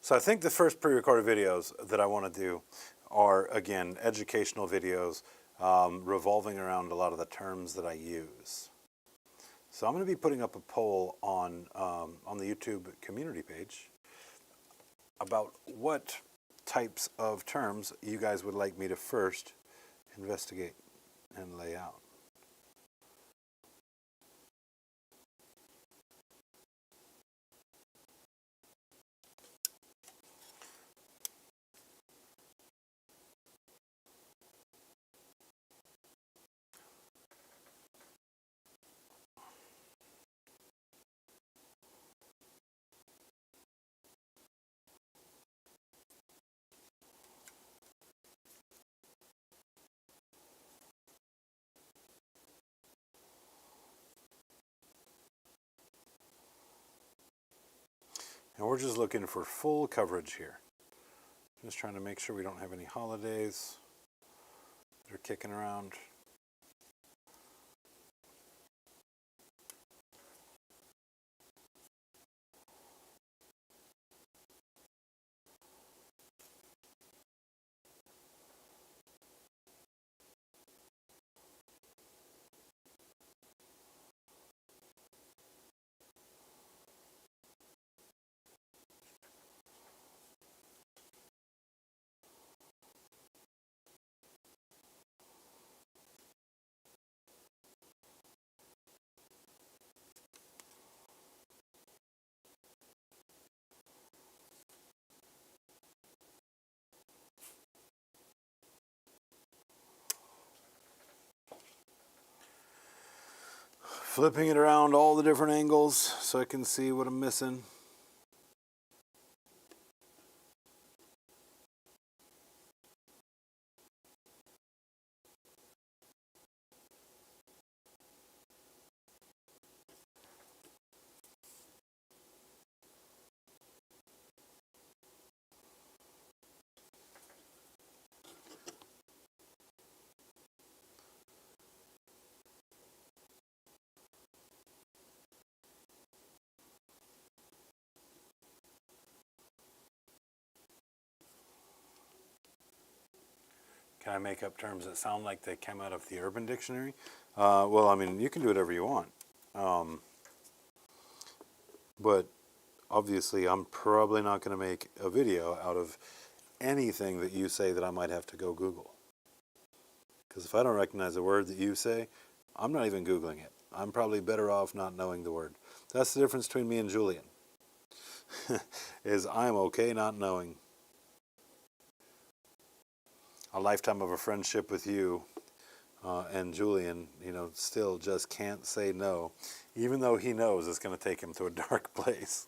Speaker 1: So I think the first pre-recorded videos that I want to do are, again, educational videos revolving around a lot of the terms that I use. So I'm going to be putting up a poll on the YouTube community page about what types of terms you guys would like me to first investigate and lay out. And we're just looking for full coverage here. Just trying to make sure we don't have any holidays that are kicking around. Flipping it around all the different angles so I can see what I'm missing. Can I make up terms that sound like they came out of the Urban Dictionary? Well, I mean, you can do whatever you want. But obviously, I'm probably not going to make a video out of anything that you say that I might have to go Google. Because if I don't recognize a word that you say, I'm not even Googling it. I'm probably better off not knowing the word. That's the difference between me and Julian. Is I'm okay not knowing. A lifetime of a friendship with you and Julian, still just can't say no, even though he knows it's going to take him to a dark place.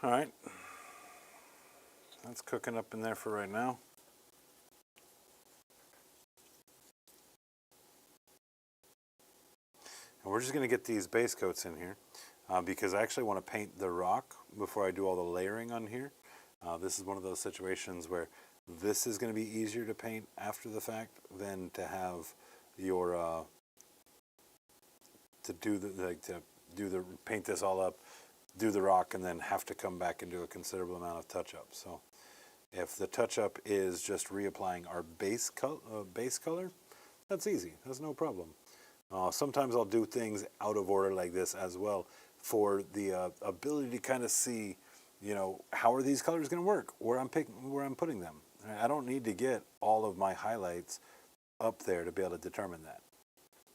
Speaker 1: All right, that's cooking up in there for right now. And we're just going to get these base coats in here because I actually want to paint the rock before I do all the layering on here. This is one of those situations where this is going to be easier to paint after the fact than to have your to do the paint this all up, do the rock, and then have to come back and do a considerable amount of touch up. So if the touch up is just reapplying our base color, that's easy. That's no problem. Sometimes I'll do things out of order like this as well for the ability to kind of see, how are these colors going to work, where I'm putting them. I don't need to get all of my highlights up there to be able to determine that.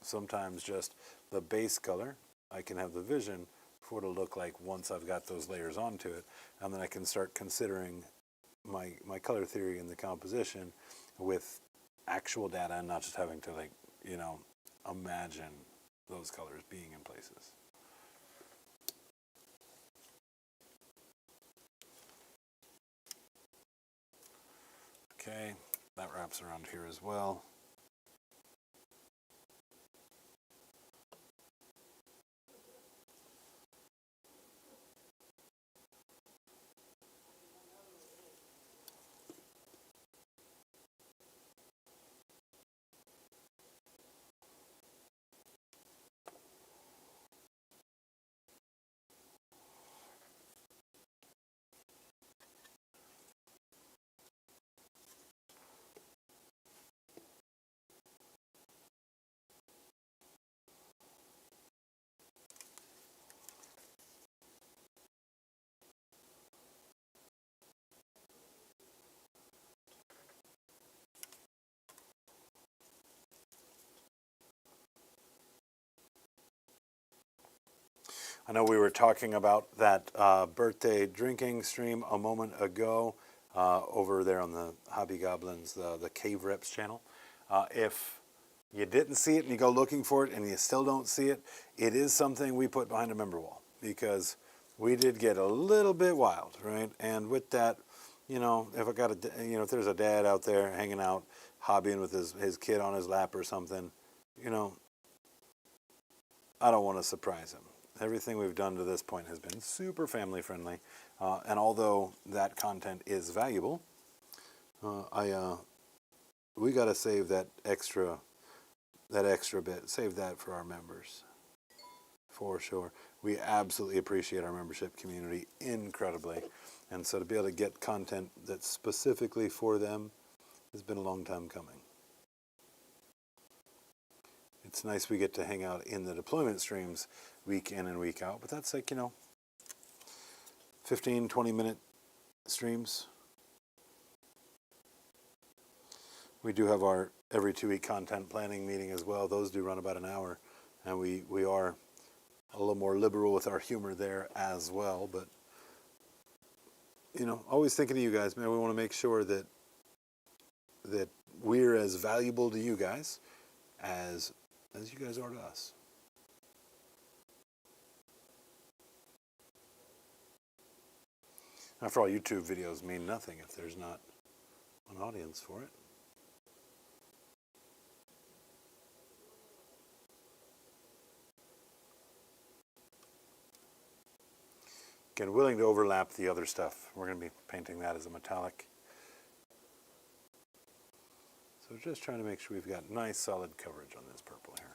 Speaker 1: Sometimes just the base color, I can have the vision for what it'll look like once I've got those layers onto it, and then I can start considering my color theory and the composition with actual data and not just having to imagine those colors being in places. Okay, that wraps around here as well. I know we were talking about that birthday drinking stream a moment ago over there on the Hobby Goblins, the Cave Reps channel. If you didn't see it and you go looking for it and you still don't see it, it is something we put behind a member wall because we did get a little bit wild, right? And with that, if there's a dad out there hanging out, hobbying with his kid on his lap or something, I don't want to surprise him. Everything we've done to this point has been super family friendly, and although that content is valuable, we got to save that extra bit. Save that for our members, for sure. We absolutely appreciate our membership community incredibly, and so to be able to get content that's specifically for them has been a long time coming. It's nice we get to hang out in the deployment streams week in and week out, but that's 15, 20-minute streams. We do have our every 2-week content planning meeting as well. Those do run about an hour, and we are a little more liberal with our humor there as well. But, always thinking of you guys, man. We want to make sure that we're as valuable to you guys as you guys are to us. After all, YouTube videos mean nothing if there's not an audience for it. Again, willing to overlap the other stuff. We're going to be painting that as a metallic. So just trying to make sure we've got nice solid coverage on this purple here.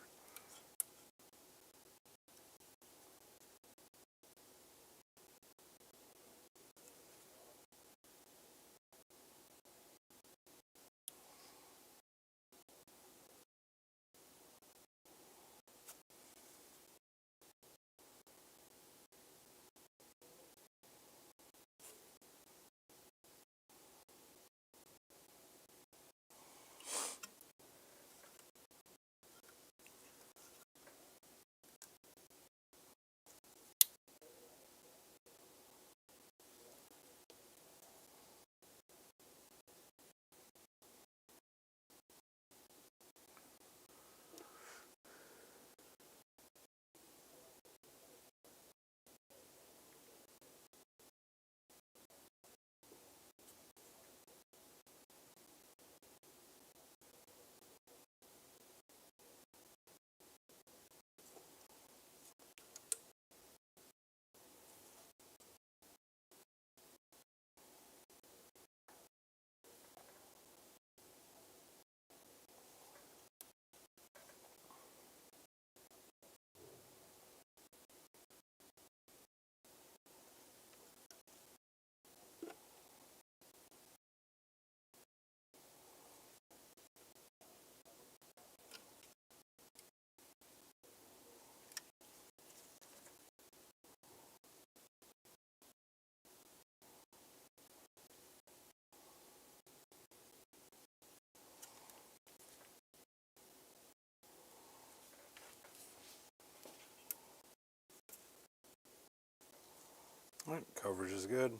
Speaker 1: All right, coverage is good.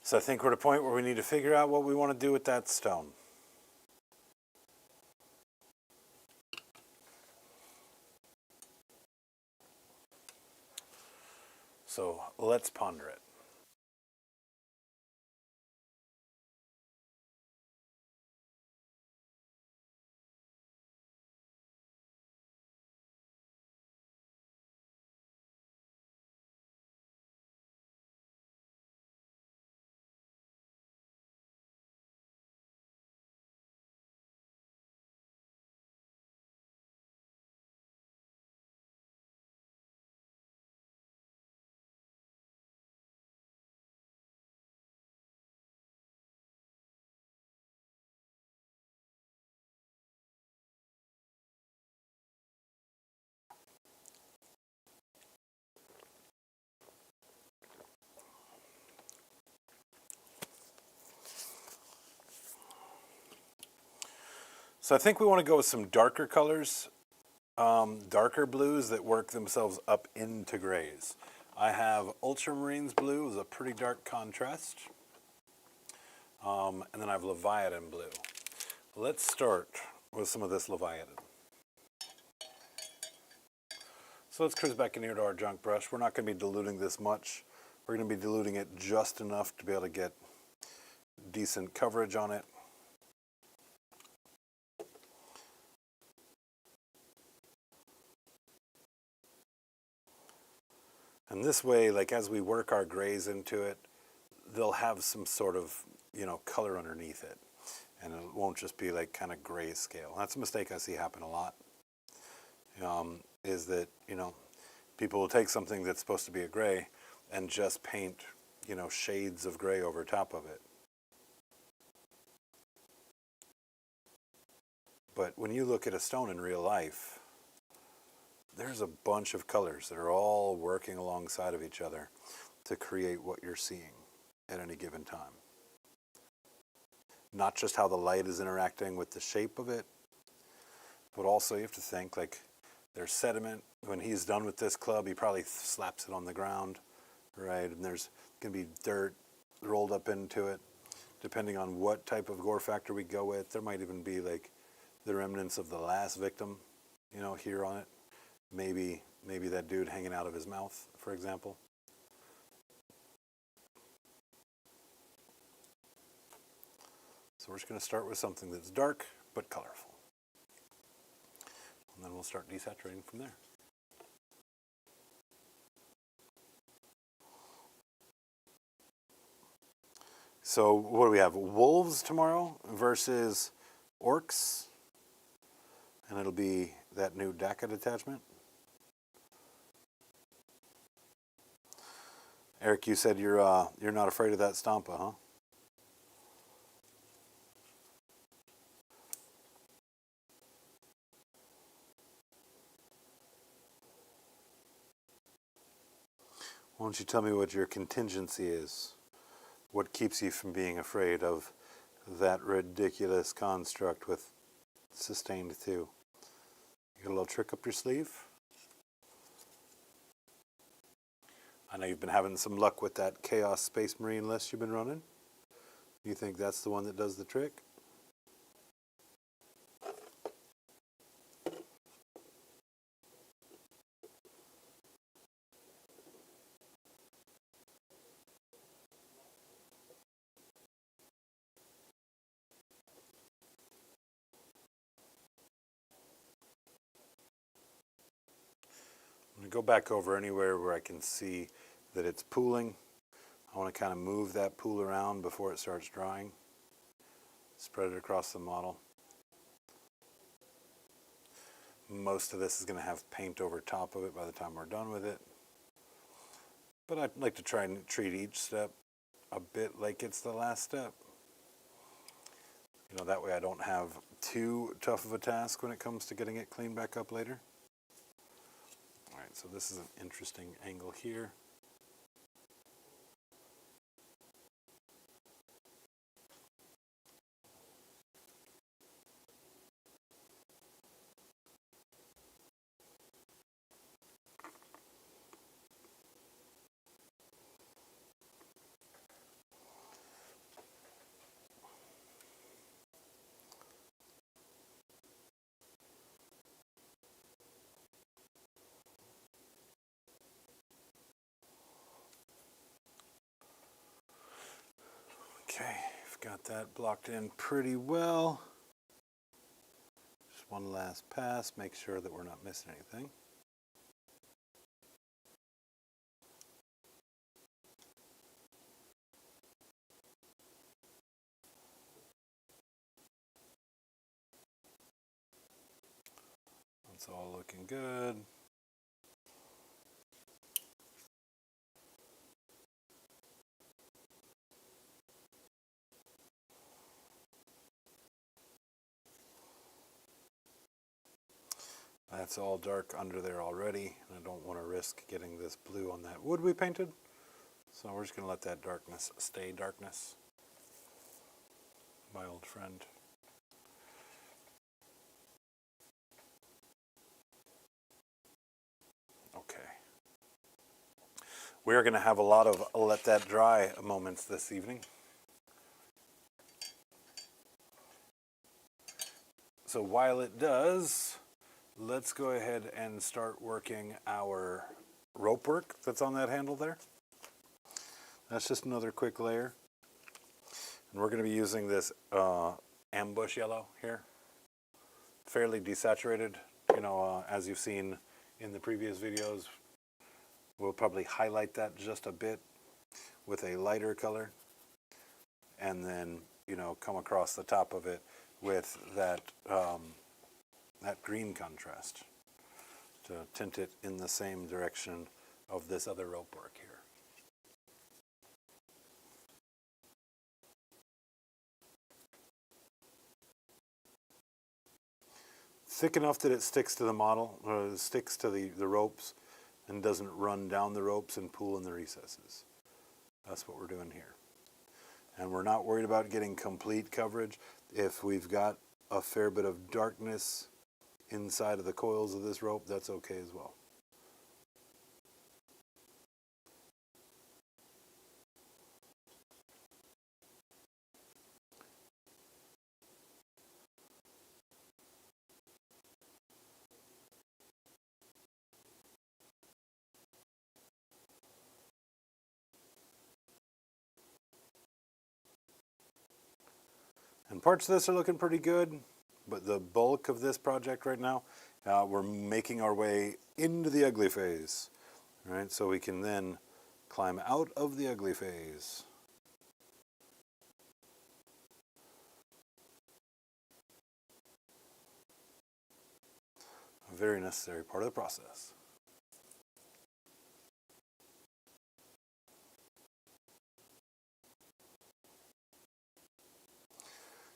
Speaker 1: So I think we're at a point where we need to figure out what we want to do with that stone. So let's ponder it. So I think we want to go with some darker colors, darker blues that work themselves up into grays. I have Ultramarines blue, is a pretty dark contrast. And then I have Leviathan blue. Let's start with some of this Leviathan. So let's cruise back in here to our junk brush. We're not going to be diluting this much. We're going to be diluting it just enough to be able to get decent coverage on it. And this way, like as we work our grays into it, they'll have some sort of, color underneath it. And it won't just be like kind of grayscale. That's a mistake I see happen a lot. Is that, people will take something that's supposed to be a gray and just paint, shades of gray over top of it. But when you look at a stone in real life, there's a bunch of colors that are all working alongside of each other to create what you're seeing at any given time. Not just how the light is interacting with the shape of it, but also you have to think like there's sediment. When he's done with this club, he probably slaps it on the ground, right? And there's going to be dirt rolled up into it. Depending on what type of gore factor we go with, there might even be like the remnants of the last victim, here on it. Maybe that dude hanging out of his mouth, for example. So we're just going to start with something that's dark but colorful. And then we'll start desaturating from there. So what do we have? Wolves tomorrow versus orcs. And it'll be that new DACA detachment. Eric, you said you're not afraid of that Stompa, huh? Why don't you tell me what your contingency is? What keeps you from being afraid of that ridiculous construct with sustained 2? You got a little trick up your sleeve? I know you've been having some luck with that Chaos Space Marine list you've been running. You think that's the one that does the trick? I'm going to go back over anywhere where I can see that it's pooling. I want to kind of move that pool around before it starts drying. Spread it across the model. Most of this is going to have paint over top of it by the time we're done with it. But I'd like to try and treat each step a bit like it's the last step. That way I don't have too tough of a task when it comes to getting it cleaned back up later. All right, so this is an interesting angle here. Got that blocked in pretty well. Just one last pass, make sure that we're not missing anything. It's all looking good. That's all dark under there already, and I don't want to risk getting this blue on that wood we painted. So we're just going to let that darkness stay darkness. My old friend. Okay. We are going to have a lot of let that dry moments this evening. So while it does, let's go ahead and start working our rope work that's on that handle there. That's just another quick layer. And we're going to be using this ambush yellow here. Fairly desaturated, you know, as you've seen in the previous videos. We'll probably highlight that just a bit with a lighter color. And then, you know, come across the top of it with that, that green contrast to tint it in the same direction of this other rope work here. Thick enough that it sticks to the model, or sticks to the ropes, and doesn't run down the ropes and pool in the recesses. That's what we're doing here. And we're not worried about getting complete coverage. If we've got a fair bit of darkness inside of the coils of this rope, that's okay as well. And parts of this are looking pretty good, but the bulk of this project right now, we're making our way into the ugly phase, right? So we can then climb out of the ugly phase. A very necessary part of the process.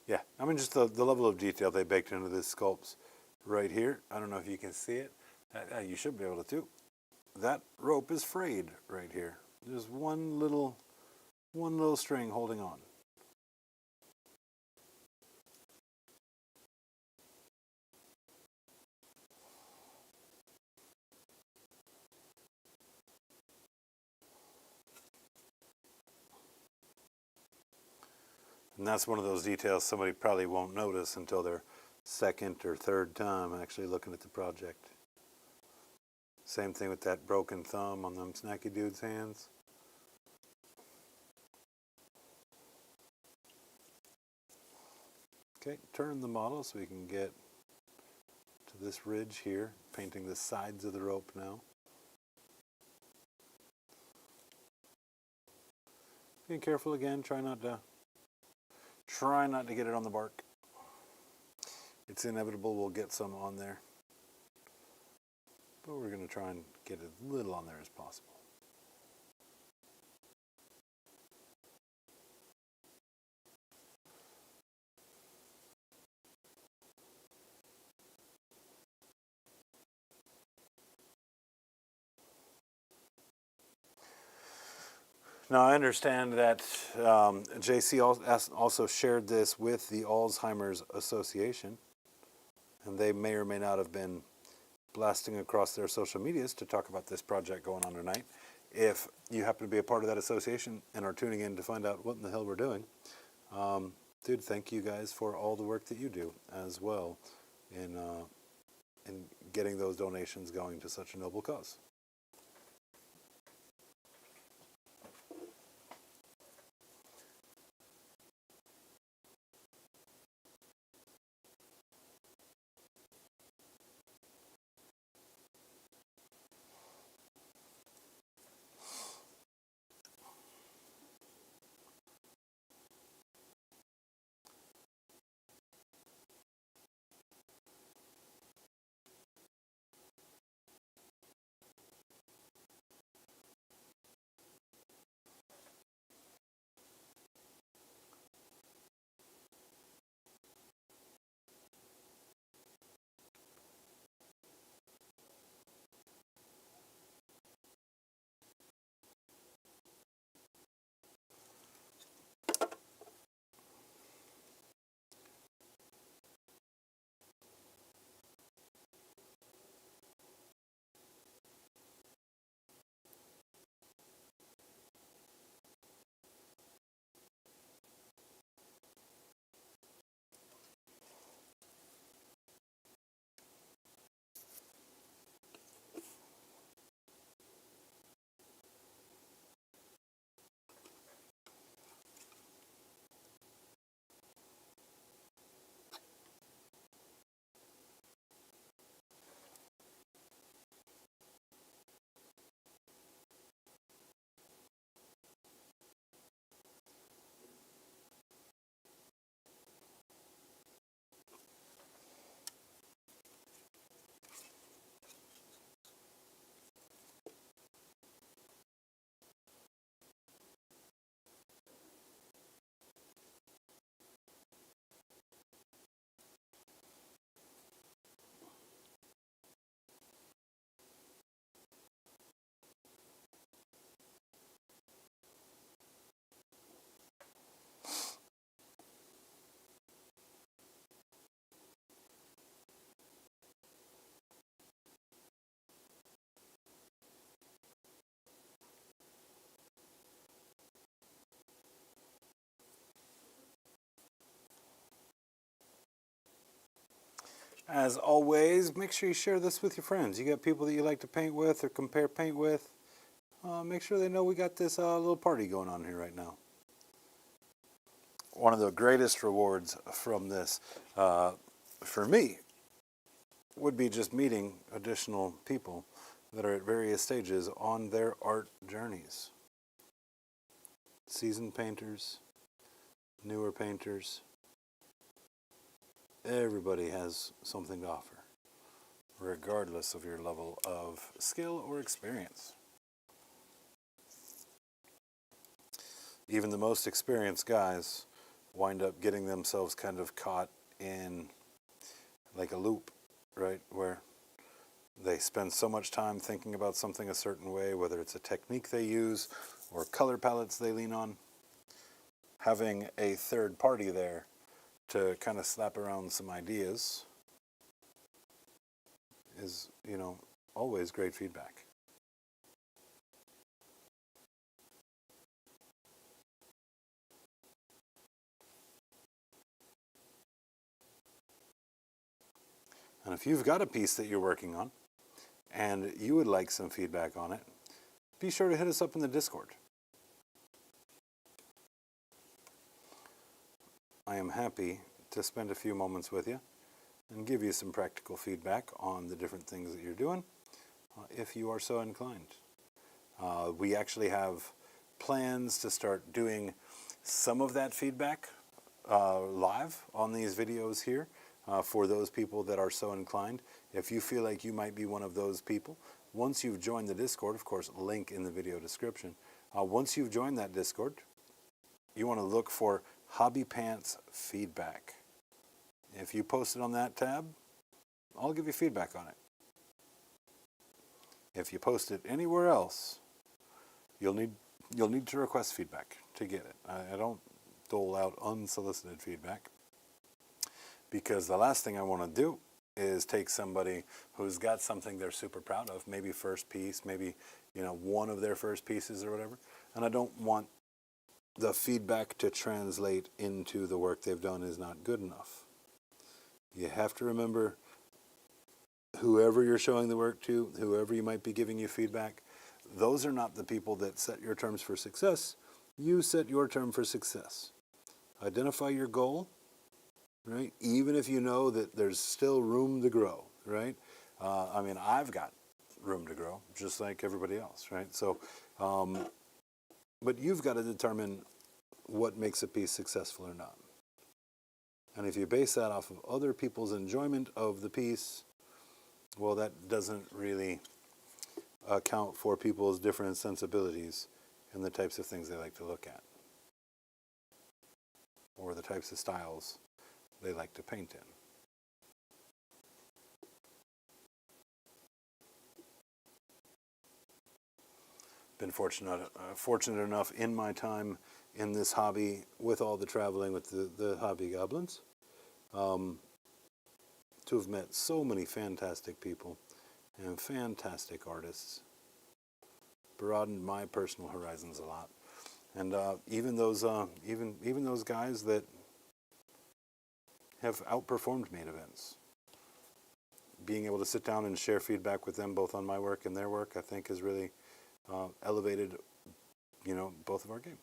Speaker 1: Yeah, I mean, just the level of detail they baked into this sculpts right here. I don't know if you can see it. You should be able to too. That rope is frayed right here. There's one little string holding on. And that's one of those details somebody probably won't notice until their second or third time actually looking at the project. Same thing with that broken thumb on them snacky dude's hands. Okay, turn the model so we can get to this ridge here, painting the sides of the rope now. Being careful again, try not to get it on the bark. It's inevitable we'll get some on there, but we're going to try and get as little on there as possible. Now, I understand that JC also shared this with the Alzheimer's Association, and they may or may not have been blasting across their social medias to talk about this project going on tonight. If you happen to be a part of that association and are tuning in to find out what in the hell we're doing, dude, thank you guys for all the work that you do as well in getting those donations going to such a noble cause. As always, make sure you share this with your friends. You got people that you like to paint with or compare paint with. Make sure they know we got this little party going on here right now. One of the greatest rewards from this, for me, would be just meeting additional people that are at various stages on their art journeys. Seasoned painters, newer painters. Everybody has something to offer, regardless of your level of skill or experience. Even the most experienced guys wind up getting themselves kind of caught in like a loop, right? Where they spend so much time thinking about something a certain way, whether it's a technique they use or color palettes they lean on. Having a third party there to kind of slap around some ideas is, always great feedback. And if you've got a piece that you're working on and you would like some feedback on it, be sure to hit us up in the Discord. I am happy to spend a few moments with you and give you some practical feedback on the different things that you're doing, if you are so inclined. We actually have plans to start doing some of that feedback live on these videos here for those people that are so inclined. If you feel like you might be one of those people, once you've joined the Discord, of course, link in the video description. Once you've joined that Discord, you want to look for Hobby Pants Feedback. If you post it on that tab, I'll give you feedback on it. If you post it anywhere else, you'll need to request feedback to get it. I don't dole out unsolicited feedback, because the last thing I want to do is take somebody who's got something they're super proud of, maybe first piece, maybe one of their first pieces or whatever, and I don't want the feedback to translate into the work they've done is not good enough. You have to remember, whoever you're showing the work to, whoever you might be giving you feedback, those are not the people that set your terms for success. You set your term for success. Identify your goal, right? Even if you know that there's still room to grow, right? I've got room to grow, just like everybody else, right? So, but you've got to determine what makes a piece successful or not. And if you base that off of other people's enjoyment of the piece, well, that doesn't really account for people's different sensibilities and the types of things they like to look at, or the types of styles they like to paint in. Been fortunate enough in my time in this hobby, with all the traveling with the hobby Goblins, to have met so many fantastic people and fantastic artists. Broadened my personal horizons a lot, and even those guys that have outperformed me at events, being able to sit down and share feedback with them both on my work and their work, I think has really elevated, both of our games.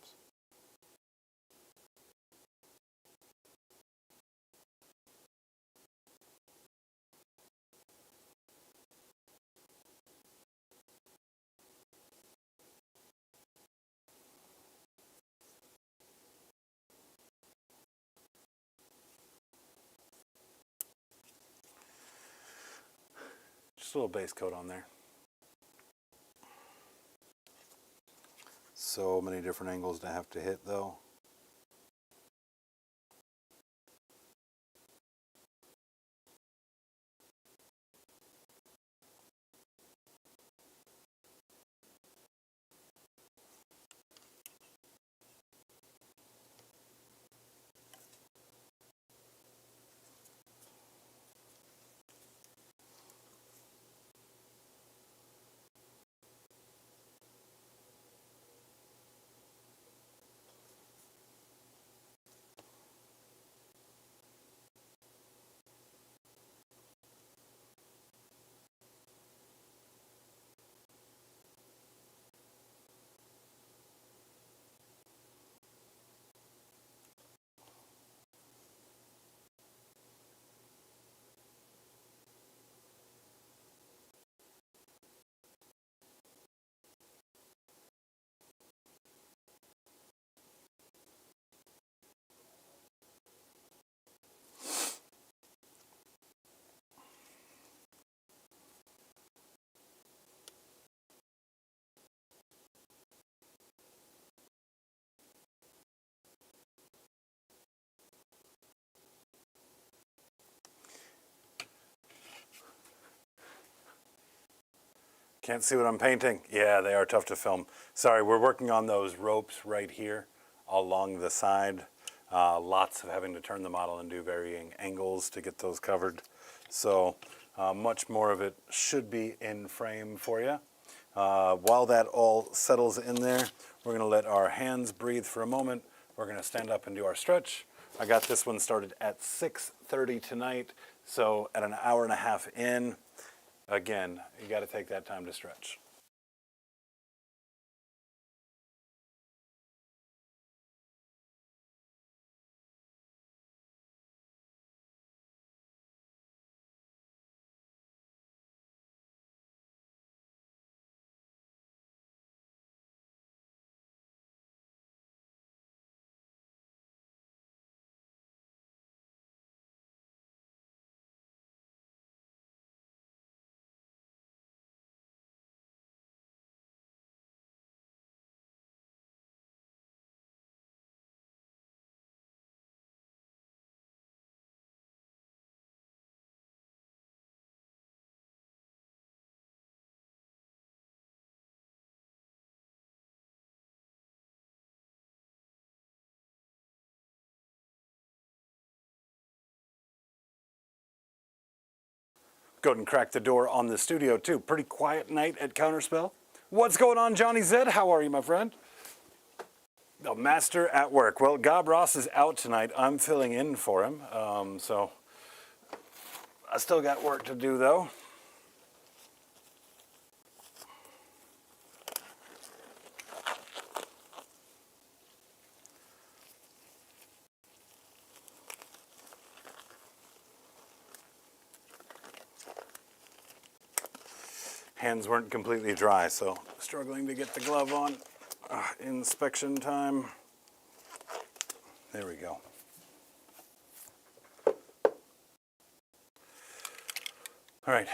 Speaker 1: Just a little base coat on there. So many different angles to have to hit, though. Can't see what I'm painting. Yeah, they are tough to film. Sorry, we're working on those ropes right here along the side. Lots of having to turn the model and do varying angles to get those covered. So much more of it should be in frame for you. While that all settles in there, we're going to let our hands breathe for a moment. We're going to stand up and do our stretch. I got this one started at 6:30 tonight, so at an hour and a half in, again, you got to take that time to stretch. Go ahead and crack the door on the studio too. Pretty quiet night at Counterspell. What's going on, Johnny Zed? How are you, my friend? The master at work. Well, Gob Ross is out tonight. I'm filling in for him. So I still got work to do though. Hands weren't completely dry, so struggling to get the glove on. Inspection time. There we go. All right,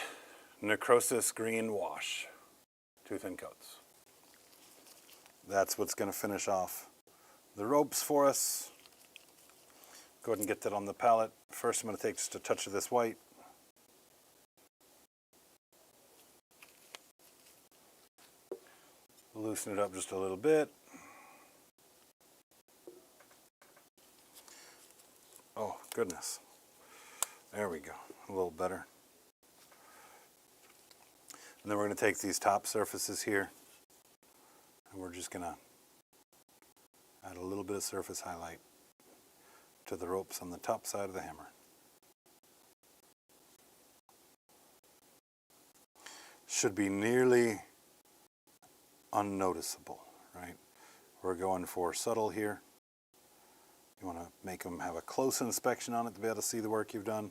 Speaker 1: necrosis green wash, 2 thin coats. That's what's going to finish off the ropes for us. Go ahead and get that on the palette. First, I'm going to take just a touch of this white. Loosen it up just a little bit. Oh, goodness. There we go. A little better. And then we're going to take these top surfaces here, and we're just going to add a little bit of surface highlight to the ropes on the top side of the hammer. Should be nearly unnoticeable, right? We're going for subtle here. You want to make them have a close inspection on it to be able to see the work you've done.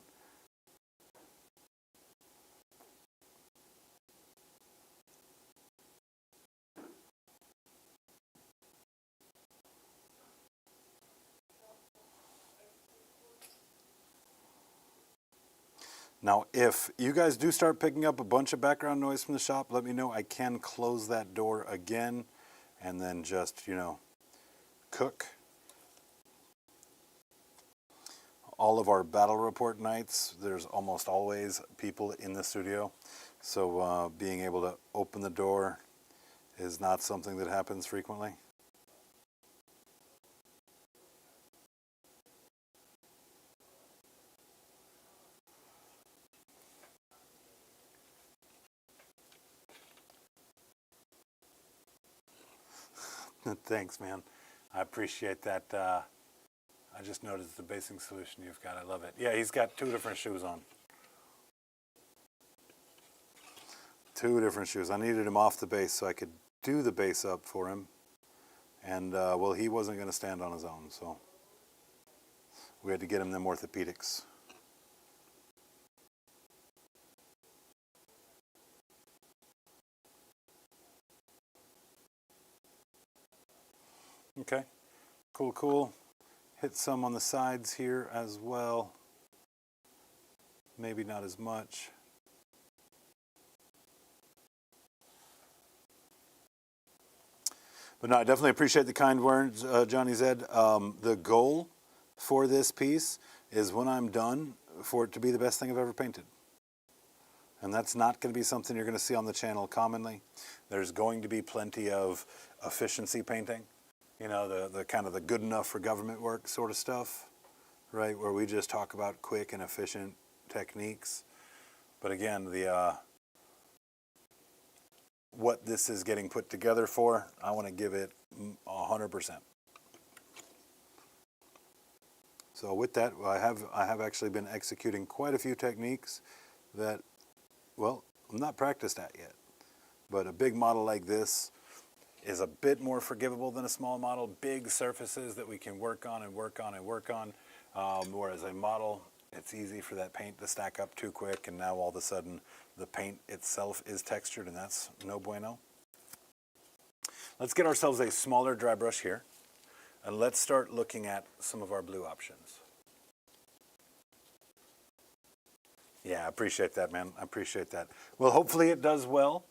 Speaker 1: Now, if you guys do start picking up a bunch of background noise from the shop, let me know. I can close that door again and then just, cook. All of our battle report nights, there's almost always people in the studio. So being able to open the door is not something that happens frequently. Thanks, man. I appreciate that. I just noticed the basing solution you've got. I love it. Yeah, he's got 2 different shoes on. 2 different shoes. I needed him off the base so I could do the base up for him. And, well, he wasn't going to stand on his own, so we had to get him them orthopedics. Okay, cool, cool. Hit some on the sides here as well. Maybe not as much. But no, I definitely appreciate the kind words, Johnny Zed. The goal for this piece is when I'm done, for it to be the best thing I've ever painted. And that's not going to be something you're going to see on the channel commonly. There's going to be plenty of efficiency painting, you know, the kind of the good enough for government work sort of stuff, right? Where we just talk about quick and efficient techniques. But again, what this is getting put together for, I want to give it 100%. So with that, I have actually been executing quite a few techniques that, well, I'm not practiced at yet. But a big model like this is a bit more forgivable than a small model. Big surfaces that we can work on and work on and work on. Whereas a model, it's easy for that paint to stack up too quick, and now all of a sudden the paint itself is textured, and that's no bueno. Let's get ourselves a smaller dry brush here, and let's start looking at some of our blue options. Yeah, I appreciate that, man. I appreciate that. Well, hopefully it does well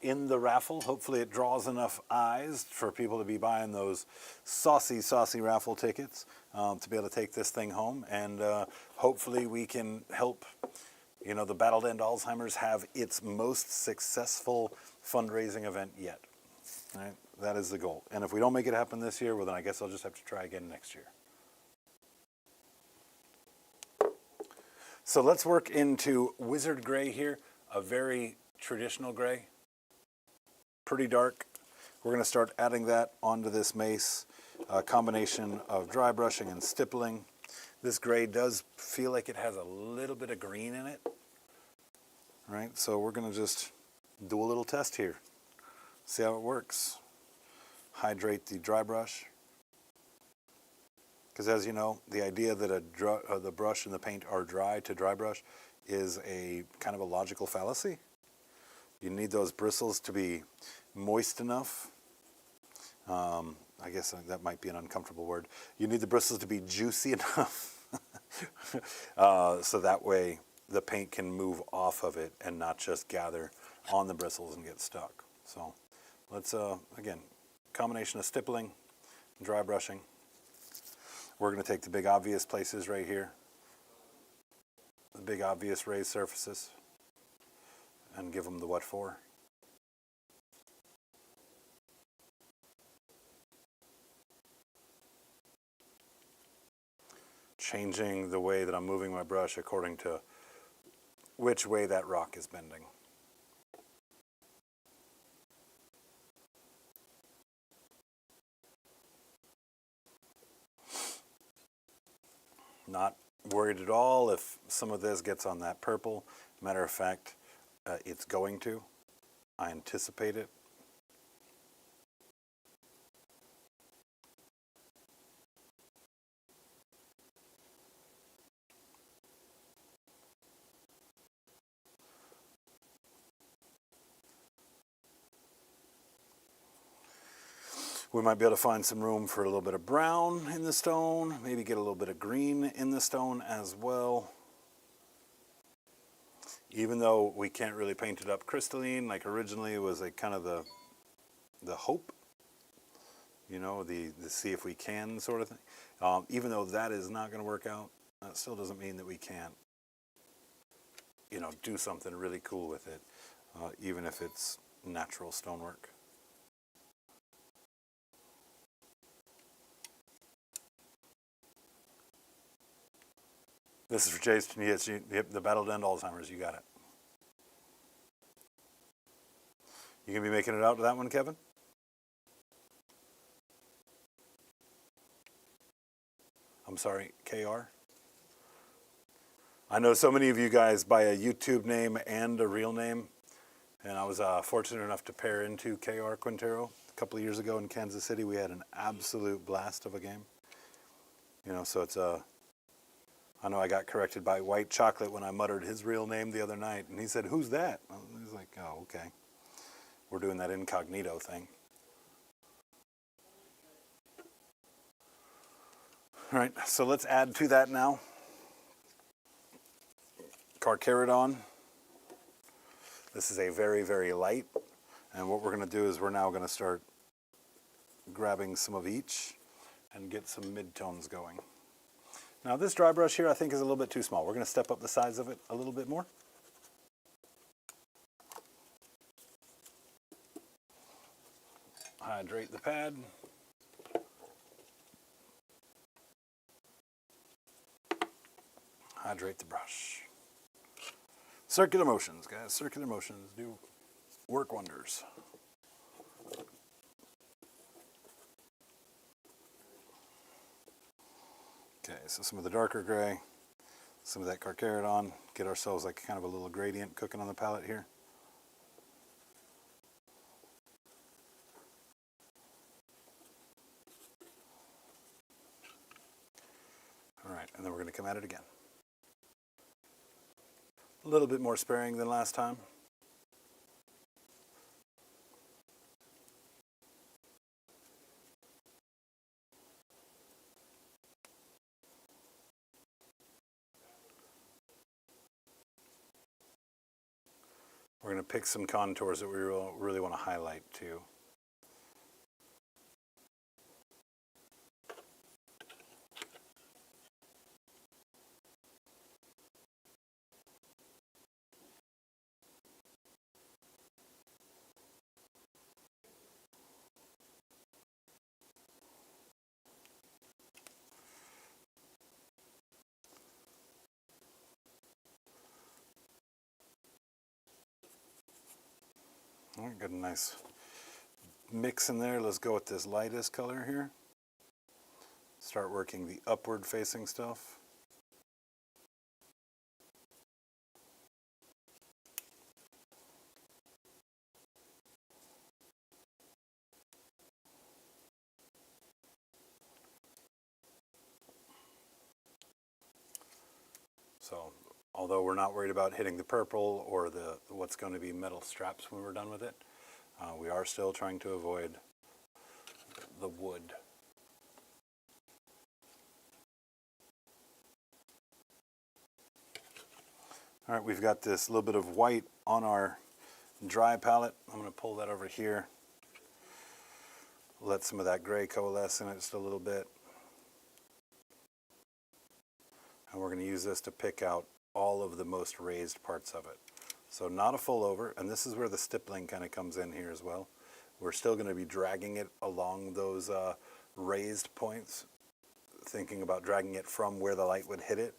Speaker 1: in the raffle. Hopefully it draws enough eyes for people to be buying those saucy, saucy raffle tickets to be able to take this thing home. And hopefully we can help, you know, the Battle to End Alzheimer's have its most successful fundraising event yet. Right? That is the goal. And if we don't make it happen this year, well, then I guess I'll just have to try again next year. So let's work into Wizard Gray here, a very traditional gray, pretty dark. We're going to start adding that onto this mace, a combination of dry brushing and stippling. This gray does feel like it has a little bit of green in it, right? So we're going to just do a little test here, see how it works. Hydrate the dry brush. Because as you know, the idea that the brush and the paint are dry to dry brush is a kind of a logical fallacy. You need those bristles to be moist enough. I guess that might be an uncomfortable word. You need the bristles to be juicy enough so that way the paint can move off of it and not just gather on the bristles and get stuck. So let's, again, combination of stippling, dry brushing. We're going to take the big obvious places right here, the big obvious raised surfaces, and give them the what for. Changing the way that I'm moving my brush according to which way that rock is bending. Not worried at all if some of this gets on that purple. Matter of fact, it's going to. I anticipate it. We might be able to find some room for a little bit of brown in the stone, maybe get a little bit of green in the stone as well. Even though we can't really paint it up crystalline, like originally it was a kind of the hope, you know, the see if we can sort of thing. Even though that is not going to work out, that still doesn't mean that we can't, you know, do something really cool with it, even if it's natural stonework. This is for Jason. Yes, the Battle to End Alzheimer's. You got it. You gonna be making it out to that one, Kevin? I'm sorry, KR. I know so many of you guys by a YouTube name and a real name, and I was fortunate enough to pair into KR Quintero a couple of years ago in Kansas City. We had an absolute blast of a game. You know, so it's a. I know I got corrected by White Chocolate when I muttered his real name the other night, and he said, "Who's that?" I was like, "Oh, okay. We're doing that incognito thing." All right, so let's add to that now. Carcharodon. This is a very, very light, and what we're going to do is we're now going to start grabbing some of each and get some midtones going. Now this dry brush here I think is a little bit too small. We're going to step up the size of it a little bit more. Hydrate the pad. Hydrate the brush. Circular motions, guys. Circular motions do work wonders. Okay, so some of the darker gray, some of that Carcharodon. Get ourselves like kind of a little gradient cooking on the palette here. All right, and then we're going to come at it again. A little bit more sparing than last time. We're going to pick some contours that we really want to highlight too. All right, got a nice mix in there. Let's go with this lightest color here. Start working the upward facing stuff. So, although we're not worried about hitting the purple or the what's going to be metal straps when we're done with it, we are still trying to avoid the wood. All right, we've got this little bit of white on our dry palette. I'm going to pull that over here. Let some of that gray coalesce in it just a little bit. And we're going to use this to pick out all of the most raised parts of it. So not a full over, and this is where the stippling kind of comes in here as well. We're still going to be dragging it along those raised points, thinking about dragging it from where the light would hit it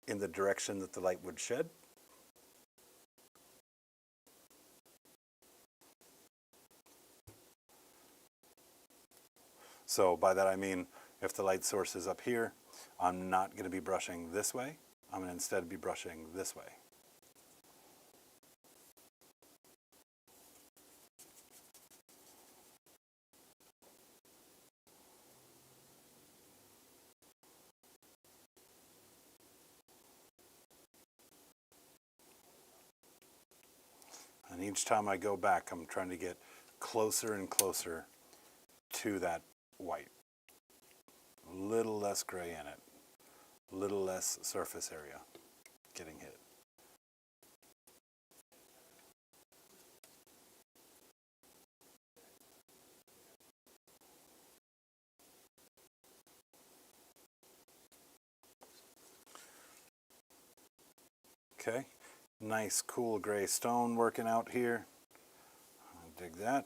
Speaker 1: in the direction that the light would shed. So by that I mean, if the light source is up here, I'm not going to be brushing this way. I'm going to instead be brushing this way. And each time I go back, I'm trying to get closer and closer to that white. A little less gray in it, a little less surface area getting hit. Okay, nice cool gray stone working out here. I dig that.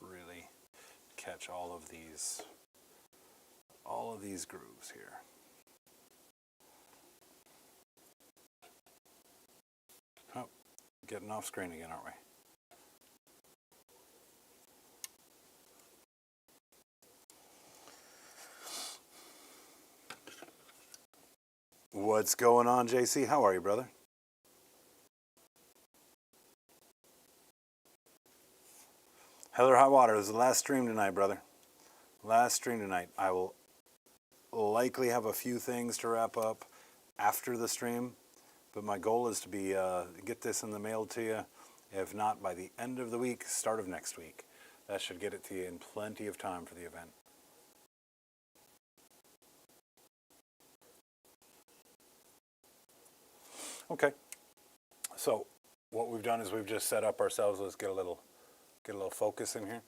Speaker 1: Really catch all of these grooves here. Oh, getting off screen again, aren't we? What's going on, JC? How are you, brother? Hell or High Water. This is the last stream tonight, brother. Last stream tonight. I will likely have a few things to wrap up after the stream, but my goal is to be get this in the mail to you, if not by the end of the week, start of next week. That should get it to you in plenty of time for the event. Okay, so what we've done is we've just set up ourselves. Let's get a little focus in here.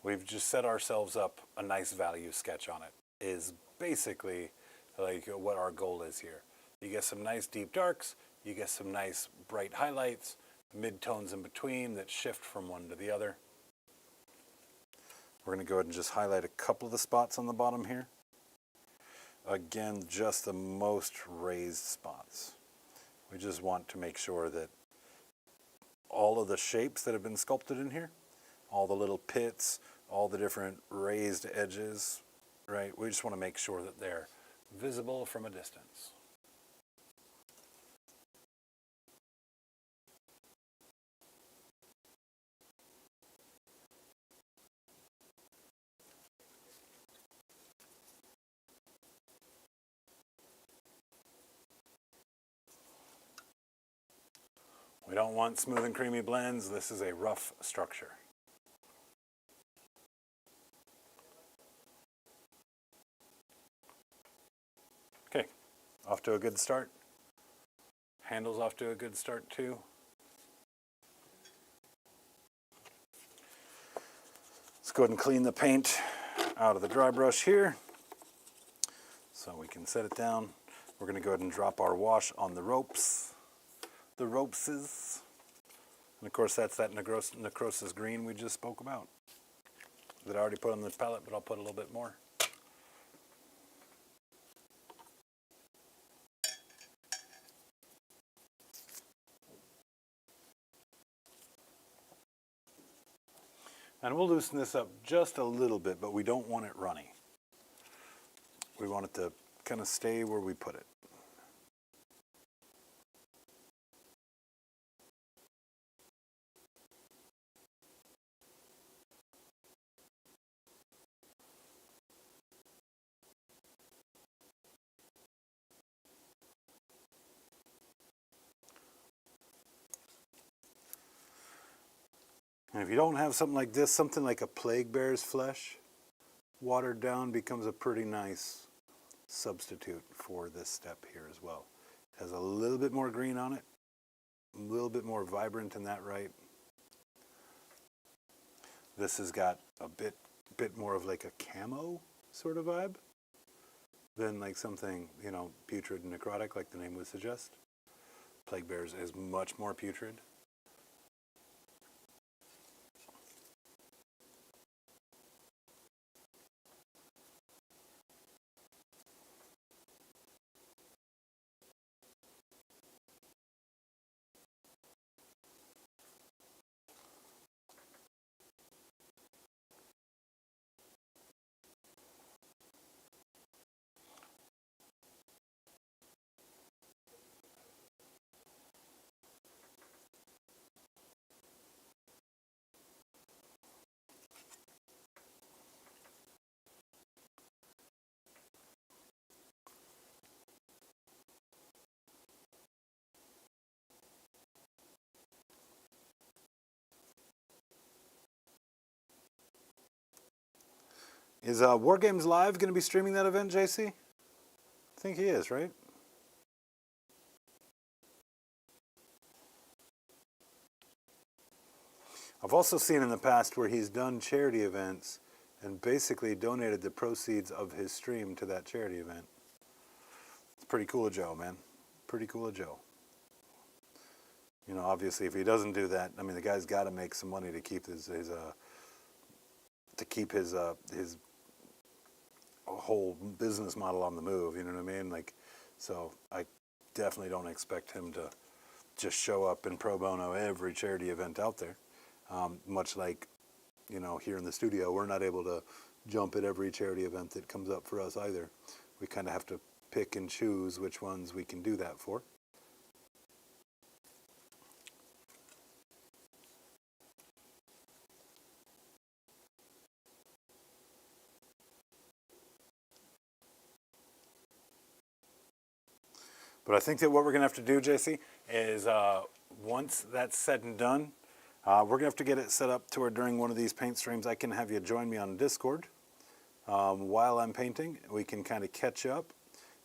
Speaker 1: We've just set ourselves up a nice value sketch on it. Is basically like what our goal is here. You get some nice deep darks, you get some nice bright highlights, mid-tones in between that shift from one to the other. We're going to go ahead and just highlight a couple of the spots on the bottom here. Again, just the most raised spots. We just want to make sure that all of the shapes that have been sculpted in here, all the little pits, all the different raised edges, right? We just want to make sure that they're visible from a distance. We don't want smooth and creamy blends. This is a rough structure. Okay, off to a good start. Handle's off to a good start too. Let's go ahead and clean the paint out of the dry brush here so we can set it down. We're going to go ahead and drop our wash on the ropes. The ropeses. And of course that's that necrosis green we just spoke about that I already put on the palette, but I'll put a little bit more. And we'll loosen this up just a little bit, but we don't want it runny. We want it to kind of stay where we put it. And if you don't have something like this, something like a plague bear's flesh, watered down becomes a pretty nice substitute for this step here as well. It has a little bit more green on it, a little bit more vibrant in that right. This has got a bit more of like a camo sort of vibe than like something, you know, putrid and necrotic like the name would suggest. Plague bears is much more putrid. Is War Games Live going to be streaming that event, JC? I think he is, right? I've also seen in the past where he's done charity events and basically donated the proceeds of his stream to that charity event. It's pretty cool of Joe, man. Pretty cool of Joe. You know, obviously, if he doesn't do that, I mean, the guy's got to make some money to keep his whole business model on the move. You know what I mean? Like, so I definitely don't expect him to just show up in pro bono every charity event out there. Much like, you know, here in the studio, we're not able to jump at every charity event that comes up for us either. We kind of have to pick and choose which ones we can do that for. But I think that what we're going to have to do, JC, is once that's said and done, we're going to have to get it set up to where during one of these paint streams I can have you join me on Discord while I'm painting. We can kind of catch up,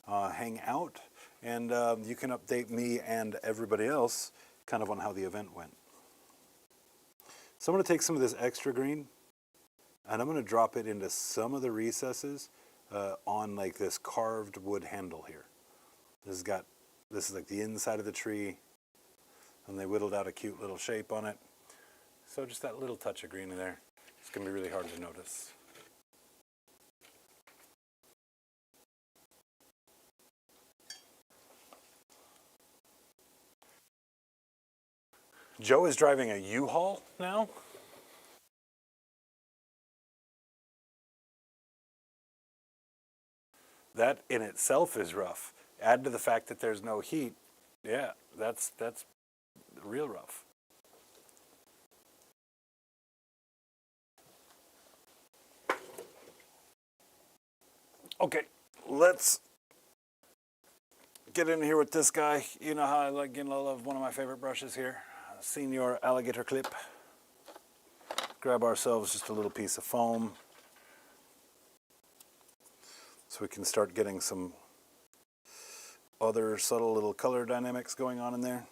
Speaker 1: hang out, and you can update me and everybody else kind of on how the event went. So I'm going to take some of this extra green and I'm going to drop it into some of the recesses on like this carved wood handle here. This is like the inside of the tree. and they whittled out a cute little shape on it. So just that little touch of green in there, it's going to be really hard to notice. Joe is driving a U-Haul now. That in itself is rough. Add to the fact that there's no heat. Yeah, that's real rough. Okay, let's get in here with this guy. You know how I like getting a love one of my favorite brushes here, Senior Alligator Clip. Grab ourselves just a little piece of foam so we can start getting some other subtle little color dynamics going on in there.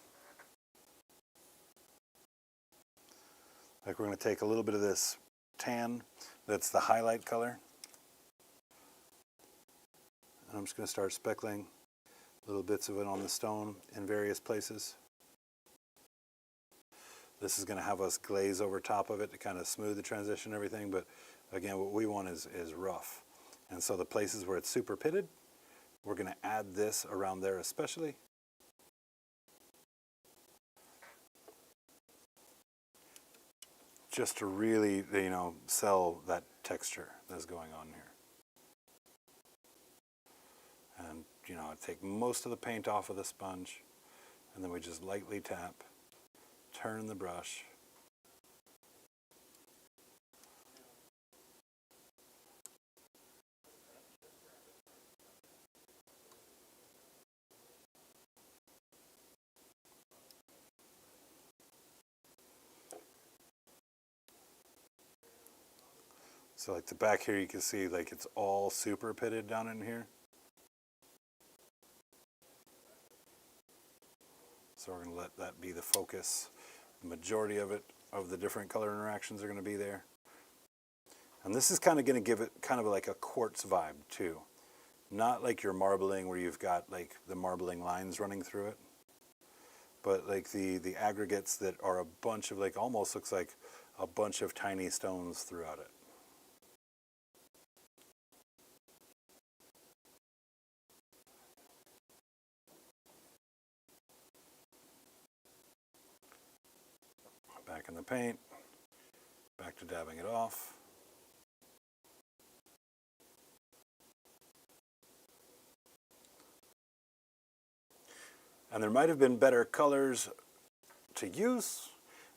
Speaker 1: Like we're going to take a little bit of this tan, that's the highlight color. And I'm just going to start speckling little bits of it on the stone in various places. This is going to have us glaze over top of it to kind of smooth the transition and everything, but again, what we want is rough. And so the places where it's super pitted, we're going to add this around there especially. Just to really, you know, sell that texture that's going on here. And, you know, I take most of the paint off of the sponge, and then we just lightly tap, turn the brush. So like the back here, you can see like it's all super pitted down in here. So we're going to let that be the focus. The majority of it, of the different color interactions are going to be there. And this is kind of going to give it kind of like a quartz vibe too. Not like your marbling where you've got like the marbling lines running through it, but like the aggregates that are a bunch of like, almost looks like a bunch of tiny stones throughout it. Back in the paint, back to dabbing it off. And there might have been better colors to use.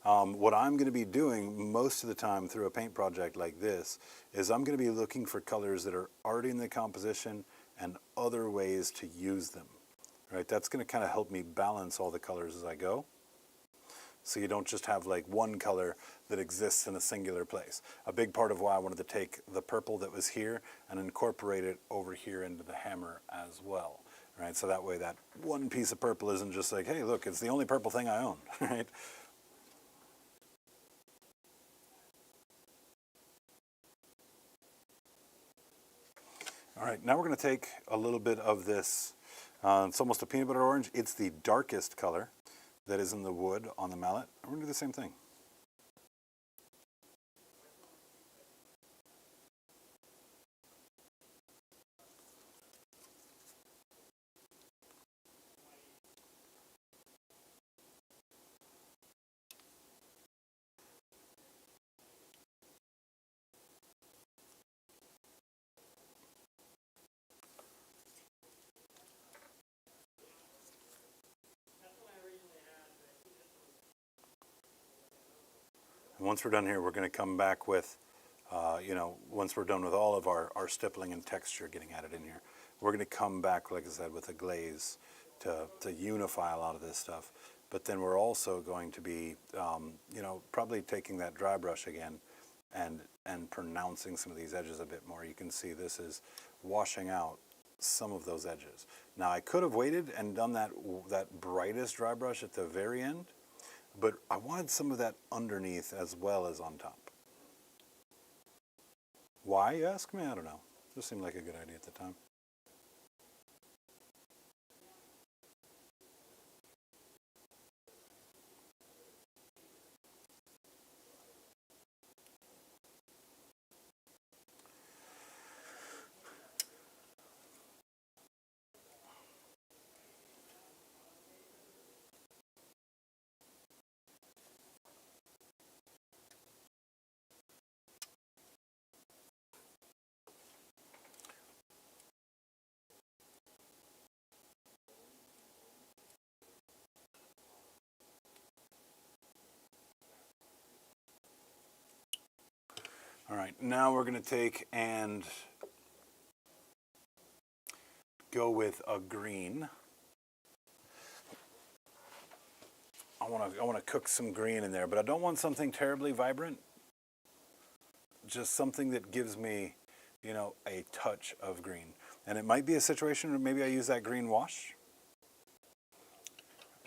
Speaker 1: What I'm going to be doing most of the time through a paint project like this is I'm going to be looking for colors that are already in the composition and other ways to use them. Right? That's going to kind of help me balance all the colors as I go. So you don't just have like one color that exists in a singular place. A big part of why I wanted to take the purple that was here and incorporate it over here into the hammer as well. Right? So that way that one piece of purple isn't just like, hey, look, it's the only purple thing I own. Right? All right, now we're going to take a little bit of this, it's almost a peanut butter orange. It's the darkest color that is in the wood on the mallet. We're going to do the same thing. And once we're done here, we're going to come back with, you know, once we're done with all of our stippling and texture getting added in here, we're going to come back, like I said, with a glaze to unify a lot of this stuff. But then we're also going to be, you know, probably taking that dry brush again and pronouncing some of these edges a bit more. You can see this is washing out some of those edges. Now I could have waited and done that brightest dry brush at the very end, but I wanted some of that underneath as well as on top. Why, you ask me? I don't know. Just seemed like a good idea at the time. All right, now we're going to take and go with a green. I want to cook some green in there, but I don't want something terribly vibrant. Just something that gives me, you know, a touch of green. And it might be a situation where maybe I use that green wash.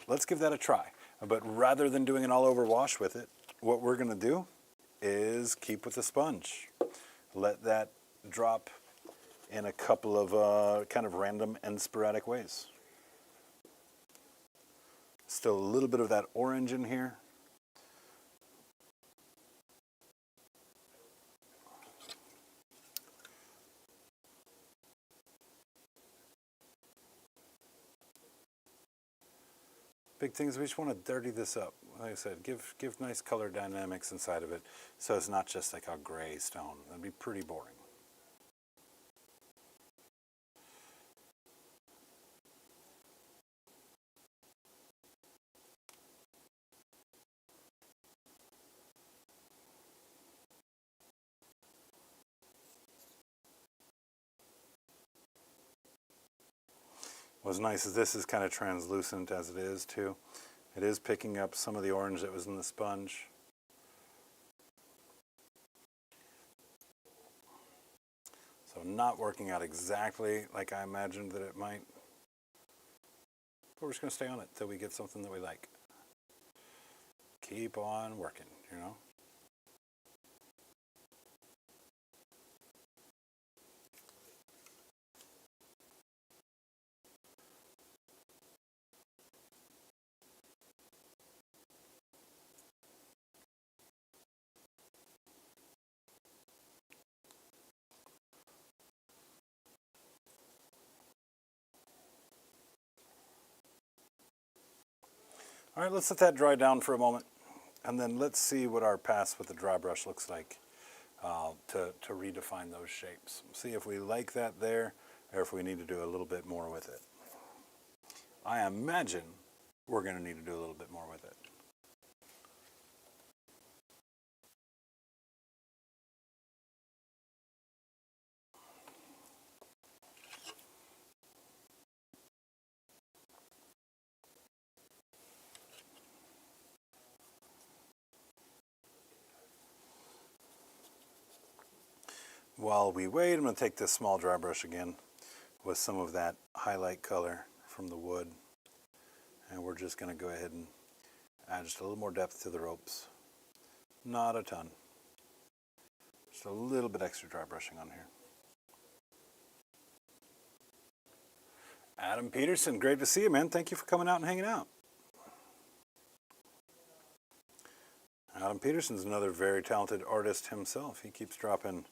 Speaker 1: Let's give that a try. But rather than doing an all-over wash with it, what we're going to do is keep with the sponge. Let that drop in a couple of kind of random and sporadic ways. Still a little bit of that orange in here. Big thing is we just want to dirty this up. Like I said, give nice color dynamics inside of it so it's not just like a gray stone. That'd be pretty boring. What's nice is this is kind of translucent as it is too. It is picking up some of the orange that was in the sponge. So not working out exactly like I imagined that it might. But we're just going to stay on it till we get something that we like. Keep on working, you know. All right, let's let that dry down for a moment, and then let's see what our pass with the dry brush looks like to redefine those shapes. See if we like that there, or if we need to do a little bit more with it. I imagine we're going to need to do a little bit more with it. While we wait, I'm going to take this small dry brush again with some of that highlight color from the wood, and we're just going to go ahead and add just a little more depth to the ropes. Not a ton. Just a little bit extra dry brushing on here. Adam Peterson, great to see you, man. Thank you for coming out and hanging out. Adam Peterson's another very talented artist himself. He keeps dropping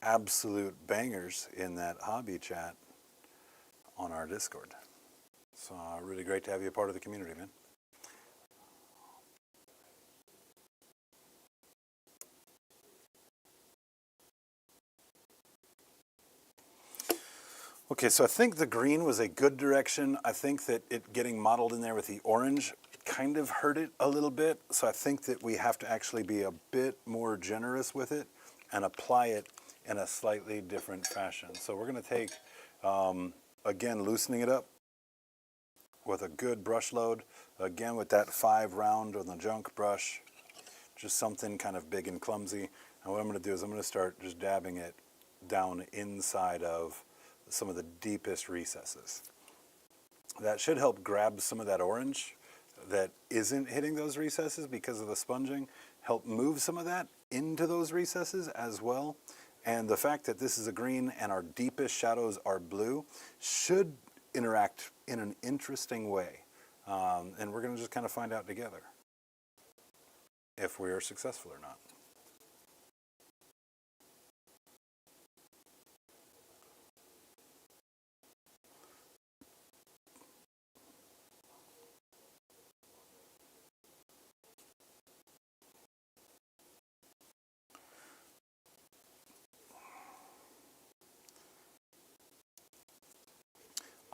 Speaker 1: absolute bangers in that hobby chat on our Discord. So really great to have you a part of the community, man. Okay, so I think the green was a good direction. I think that it getting mottled in there with the orange kind of hurt it a little bit. So I think that we have to actually be a bit more generous with it and apply it in a slightly different fashion. So we're going to take, again, loosening it up with a good brush load. Again, with that 5 round on the junk brush, just something kind of big and clumsy. And what I'm going to do is I'm going to start just dabbing it down inside of some of the deepest recesses. That should help grab some of that orange that isn't hitting those recesses because of the sponging, help move some of that into those recesses as well. And the fact that this is a green and our deepest shadows are blue should interact in an interesting way. And we're going to just kind of find out together if we are successful or not.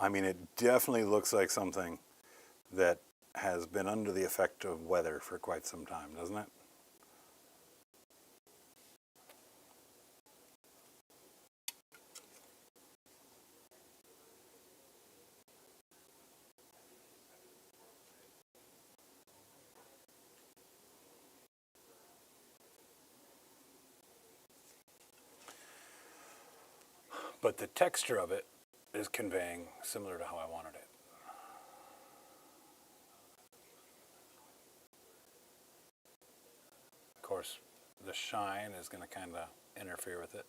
Speaker 1: I mean, it definitely looks like something that has been under the effect of weather for quite some time, doesn't it? but the texture of it is conveying similar to how I wanted it. Of course, the shine is going to kind of interfere with it.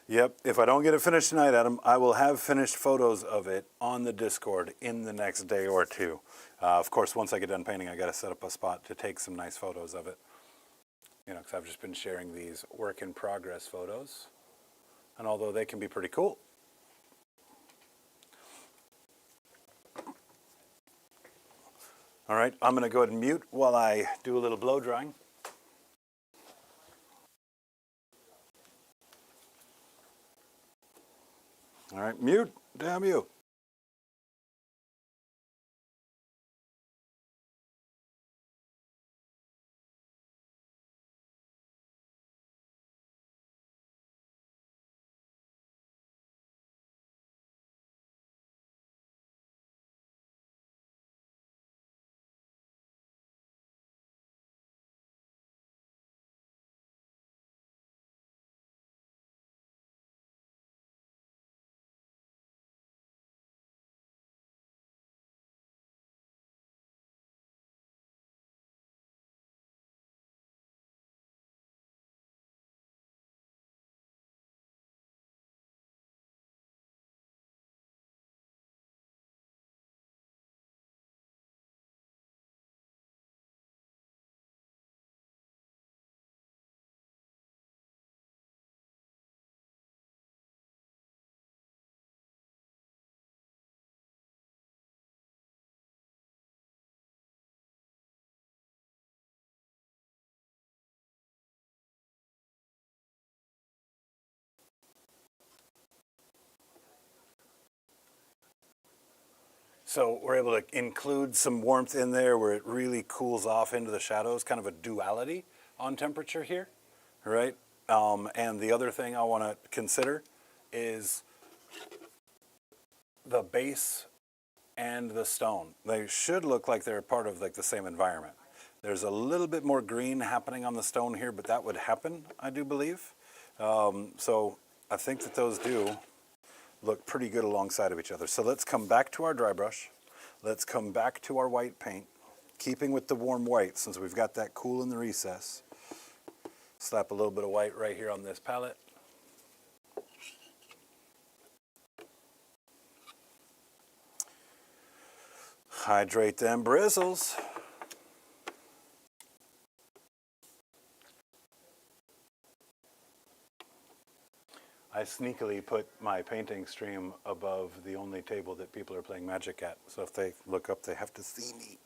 Speaker 1: Yep, if I don't get it finished tonight, Adam, I will have finished photos of it on the Discord in the next day or two. Of course, once I get done painting, I got to set up a spot to take some nice photos of it. You know, because I've just been sharing these work in progress photos. And although they can be pretty cool. All right, I'm going to go ahead and mute while I do a little blow drying. All right, mute, damn you. So we're able to include some warmth in there where it really cools off into the shadows, kind of a duality on temperature here, right? And the other thing I want to consider is the base and the stone. They should look like they're part of like the same environment. There's a little bit more green happening on the stone here, but that would happen, I do believe. So I think that those do look pretty good alongside of each other. So let's come back to our dry brush. Let's come back to our white paint, keeping with the warm white since we've got that cool in the recess. Slap a little bit of white right here on this palette. Hydrate them bristles. I sneakily put my painting stream above the only table that people are playing Magic at. So if they look up, they have to see me.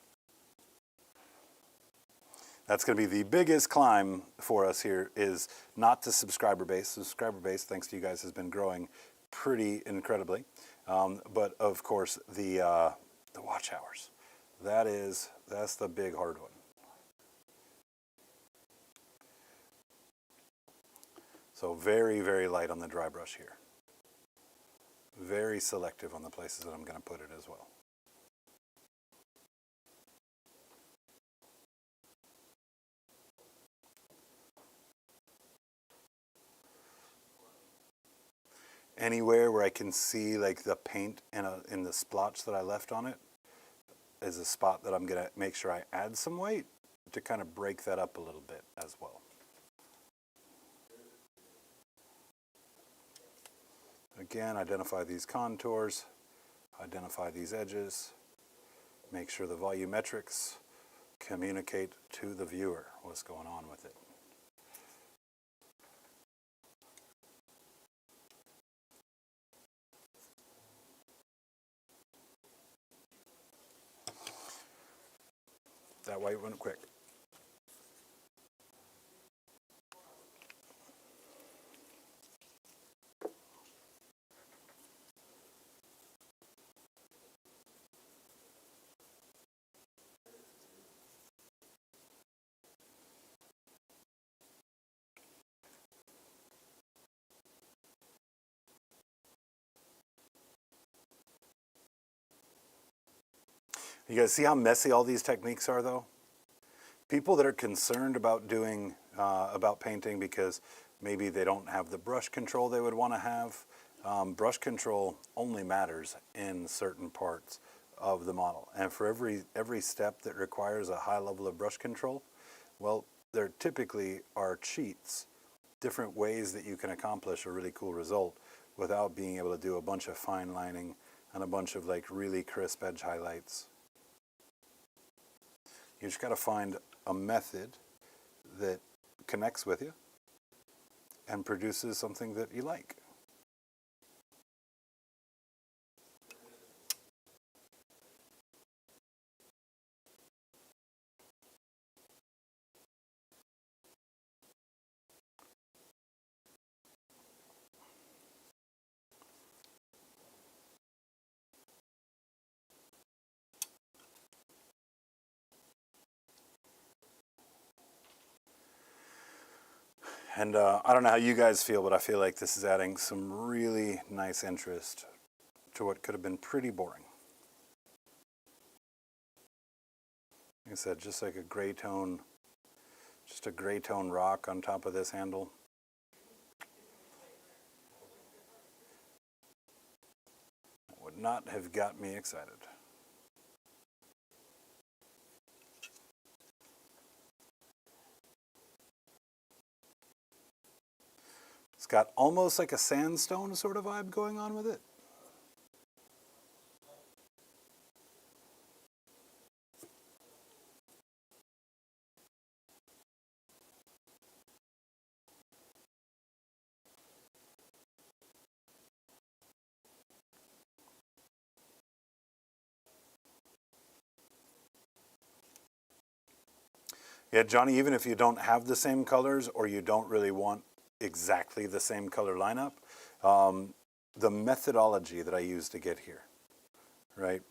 Speaker 1: That's going to be the biggest climb for us here is not the subscriber base. The subscriber base, thanks to you guys, has been growing pretty incredibly. But of course, the watch hours. That's the big hard one. So very, very light on the dry brush here. Very selective on the places that I'm going to put it as well. Anywhere where I can see like the paint in the splotch that I left on it is a spot that I'm going to make sure I add some white to kind of break that up a little bit as well. Again, identify these contours, identify these edges, make sure the volumetrics communicate to the viewer what's going on with it. That white went quick. You guys see how messy all these techniques are though? People that are concerned about doing, about painting because maybe they don't have the brush control they would want to have, brush control only matters in certain parts of the model. And for every step that requires a high level of brush control, well, there typically are cheats, different ways that you can accomplish a really cool result without being able to do a bunch of fine lining and a bunch of like really crisp edge highlights. You just got to find a method that connects with you and produces something that you like. And I don't know how you guys feel, but I feel like this is adding some really nice interest to what could have been pretty boring. Like I said, just like a gray tone, just a gray tone rock on top of this handle. Would not have got me excited. It's got almost like a sandstone sort of vibe going on with it. Yeah, Johnny, even if you don't have the same colors or you don't really want exactly the same color lineup, the methodology that I use to get here, right?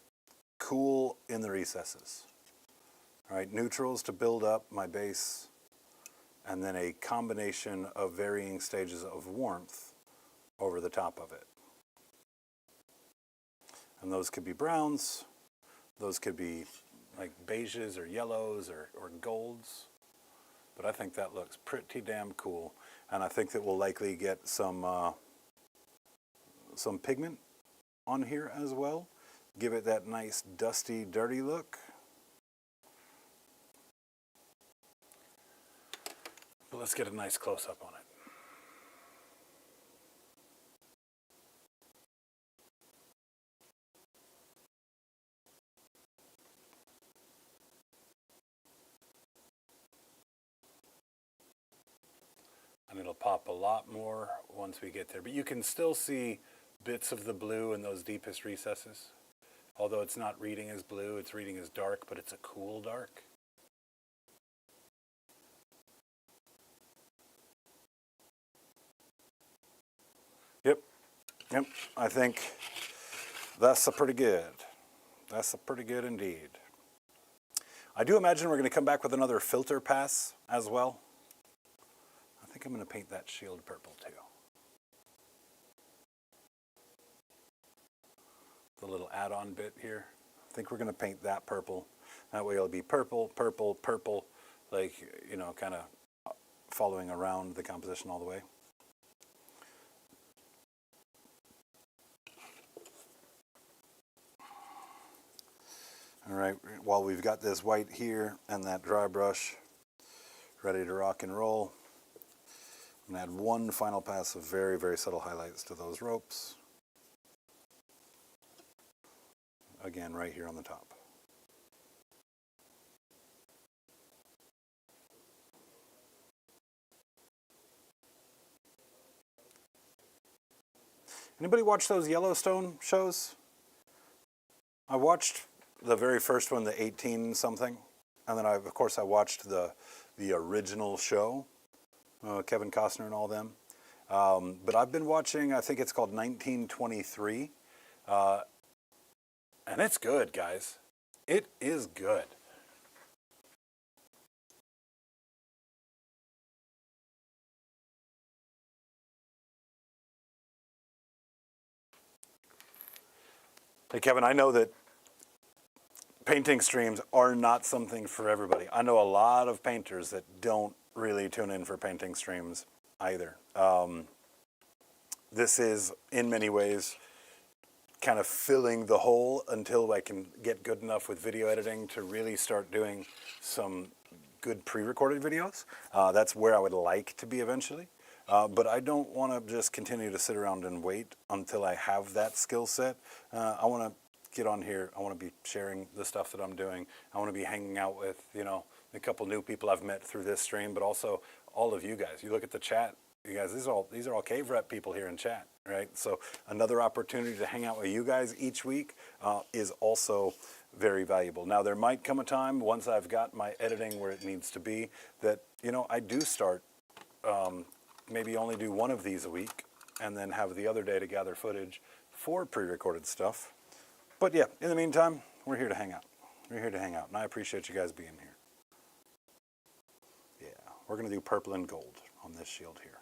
Speaker 1: Cool in the recesses, right? Neutrals to build up my base, and then a combination of varying stages of warmth over the top of it. And those could be browns, those could be like beiges or yellows or golds. But I think that looks pretty damn cool. And I think that we'll likely get some pigment on here as well. Give it that nice dusty, dirty look. But let's get a nice close-up on it. And it'll pop a lot more once we get there. But you can still see bits of the blue in those deepest recesses. Although it's not reading as blue, it's reading as dark, but it's a cool dark. Yep, I think that's a pretty good. That's a pretty good indeed. I do imagine we're going to come back with another filter pass as well. I think I'm going to paint that shield purple too. The little add-on bit here. I think we're going to paint that purple. That way it'll be purple, purple, purple, like, you know, kind of following around the composition all the way. All right, while we've got this white here and that dry brush ready to rock and roll, I'm going to add one final pass of very, very subtle highlights to those ropes. Again, right here on the top. Anybody watch those Yellowstone shows? I watched the very first one, the 18 something, and then of course I watched the original show, Kevin Costner and all them. But I've been watching, I think it's called 1923, and it's good, guys. It is good. Hey, Kevin, I know that painting streams are not something for everybody. I know a lot of painters that don't really tune in for painting streams either. This is, in many ways, kind of filling the hole until I can get good enough with video editing to really start doing some good pre-recorded videos. That's where I would like to be eventually. But I don't want to just continue to sit around and wait until I have that skill set. I want to get on here. I want to be sharing the stuff that I'm doing. I want to be hanging out with, you know, a couple new people I've met through this stream, but also all of you guys. You look at the chat, you guys, these are all Cave Rep people here in chat, right? So another opportunity to hang out with you guys each week is also very valuable. Now, there might come a time once I've got my editing where it needs to be that, you know, I do start maybe only do one of these a week and then have the other day to gather footage for pre-recorded stuff. But yeah, in the meantime, we're here to hang out. We're here to hang out, and I appreciate you guys being here. Yeah, we're going to do purple and gold on this shield here.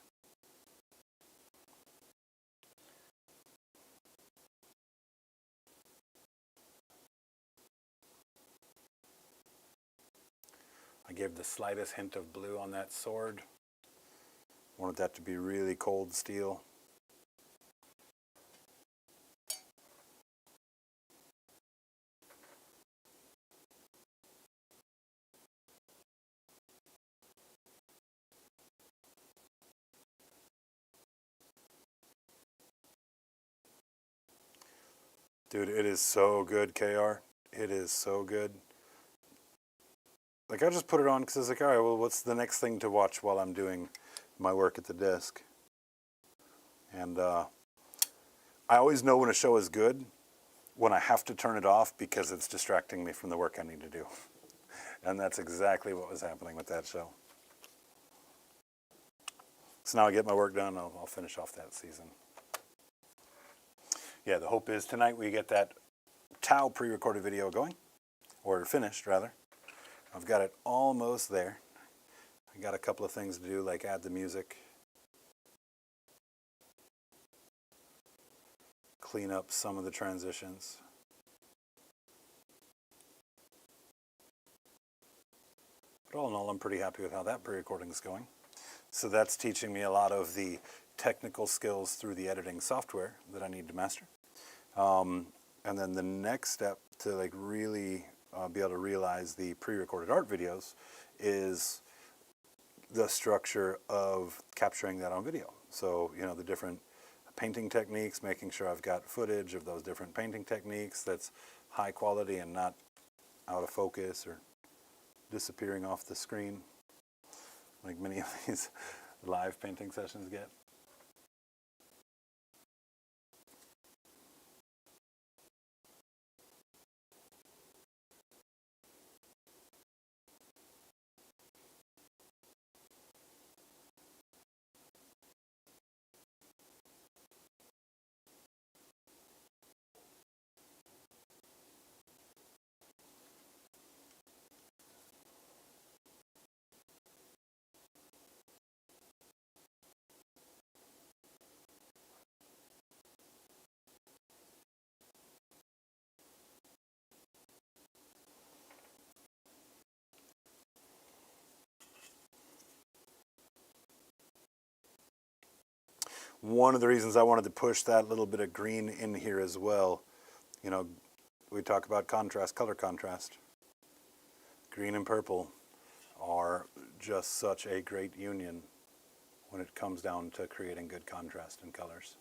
Speaker 1: I gave the slightest hint of blue on that sword. Wanted that to be really cold steel. Dude, it is so good, KR. It is so good. Like, I just put it on because I was like, all right, well, what's the next thing to watch while I'm doing my work at the desk? And I always know when a show is good when I have to turn it off because it's distracting me from the work I need to do. And that's exactly what was happening with that show. So now I get my work done, I'll finish off that season. Yeah, the hope is tonight we get that Tau pre-recorded video going, or finished rather. I've got it almost there. I got a couple of things to do, like add the music, clean up some of the transitions. But all in all, I'm pretty happy with how that pre-recording is going. So that's teaching me a lot of the technical skills through the editing software that I need to master. And then the next step to like really be able to realize the pre-recorded art videos is the structure of capturing that on video. So, you know, the different painting techniques, making sure I've got footage of those different painting techniques that's high quality and not out of focus or disappearing off the screen like many of these live painting sessions get. One of the reasons I wanted to push that little bit of green in here as well, you know, we talk about contrast, color contrast. Green and purple are just such a great union when it comes down to creating good contrast in colors.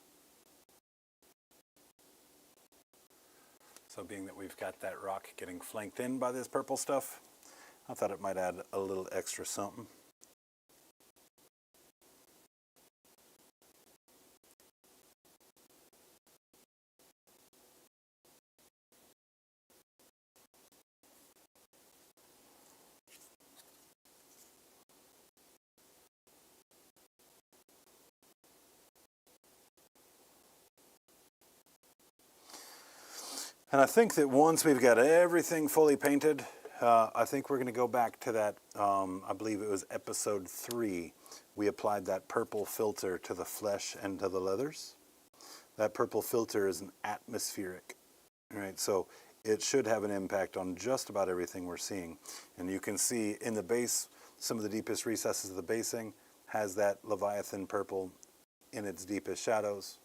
Speaker 1: So being that we've got that rock getting flanked in by this purple stuff, I thought it might add a little extra something. And I think that once we've got everything fully painted, I think we're going to go back to that, I believe it was episode 3. We applied that purple filter to the flesh and to the leathers. That purple filter is an atmospheric, right? So it should have an impact on just about everything we're seeing. And you can see in the base, some of the deepest recesses of the basing has that Leviathan purple in its deepest shadows.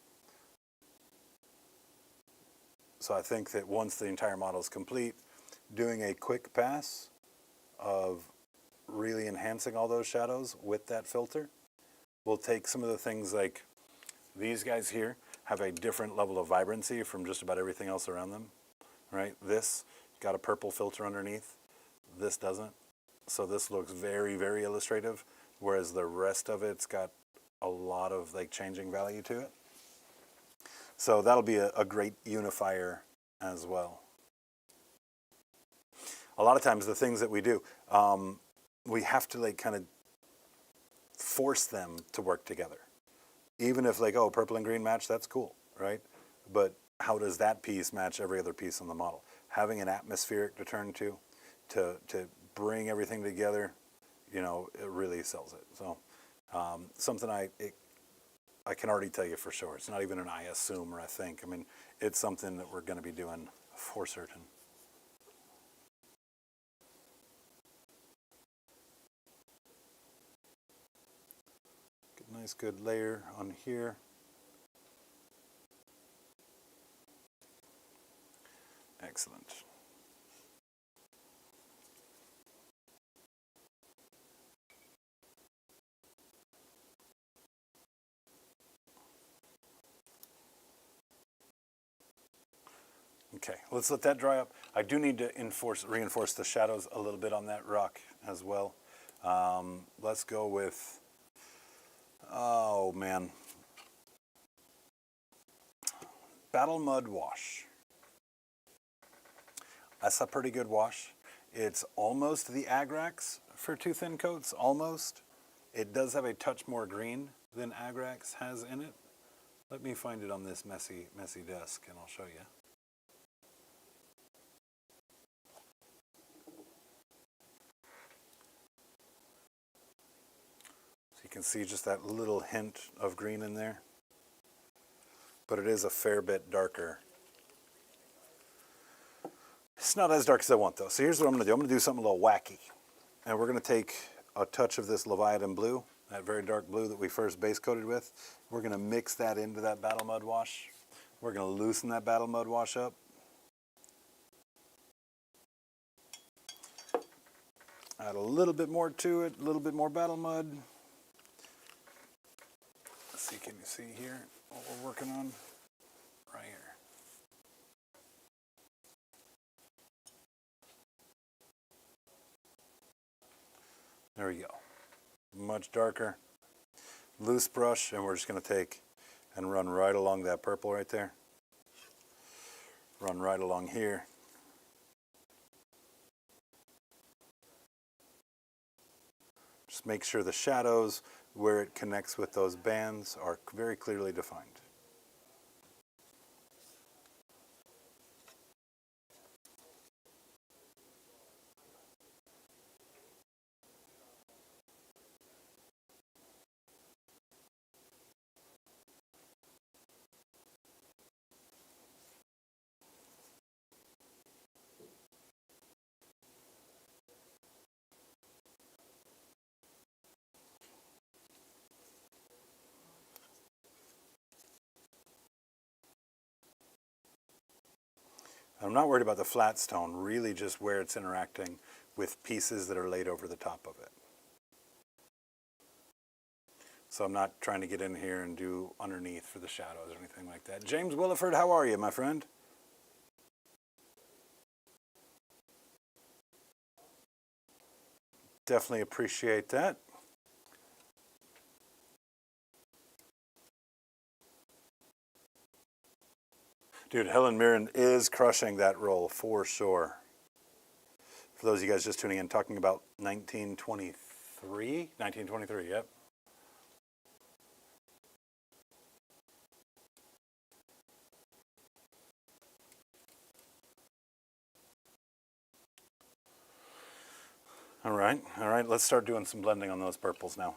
Speaker 1: So I think that once the entire model is complete, doing a quick pass of really enhancing all those shadows with that filter will take some of the things like these guys here have a different level of vibrancy from just about everything else around them, right? This got a purple filter underneath. This doesn't. So this looks very, very illustrative, whereas the rest of it's got a lot of like changing value to it. So that'll be a great unifier as well. A lot of times the things that we do, we have to like kind of force them to work together. Even if like, oh, purple and green match, that's cool, right? But how does that piece match every other piece on the model? Having an atmospheric to turn to bring everything together, you know, it really sells it. So something I can already tell you for sure. It's not even an I assume or I think. I mean, it's something that we're going to be doing for certain. Nice good layer on here. Excellent. Okay, let's let that dry up. I do need to reinforce the shadows a little bit on that rock as well. Let's go with, oh man, Battle Mud Wash. That's a pretty good wash. It's almost the Agrax for two thin coats, almost. It does have a touch more green than Agrax has in it. Let me find it on this messy desk and I'll show you. So you can see just that little hint of green in there. But it is a fair bit darker. It's not as dark as I want though. So here's what I'm going to do. I'm going to do something a little wacky. And we're going to take a touch of this Leviathan blue, that very dark blue that we first base coated with. We're going to mix that into that Battle Mud Wash. We're going to loosen that Battle Mud Wash up. Add a little bit more to it, a little bit more Battle Mud. Let's see, can you see here what we're working on? Right here. There we go. Much darker. Loose brush, and we're just going to take and run right along that purple right there. Run right along here. Just make sure the shadows where it connects with those bands are very clearly defined. I'm not worried about the flat stone, really just where it's interacting with pieces that are laid over the top of it. So I'm not trying to get in here and do underneath for the shadows or anything like that. James Williford, how are you, my friend? Definitely appreciate that. Dude, Helen Mirren is crushing that role for sure. For those of you guys just tuning in, talking about 1923? 1923, yep. All right, let's start doing some blending on those purples now.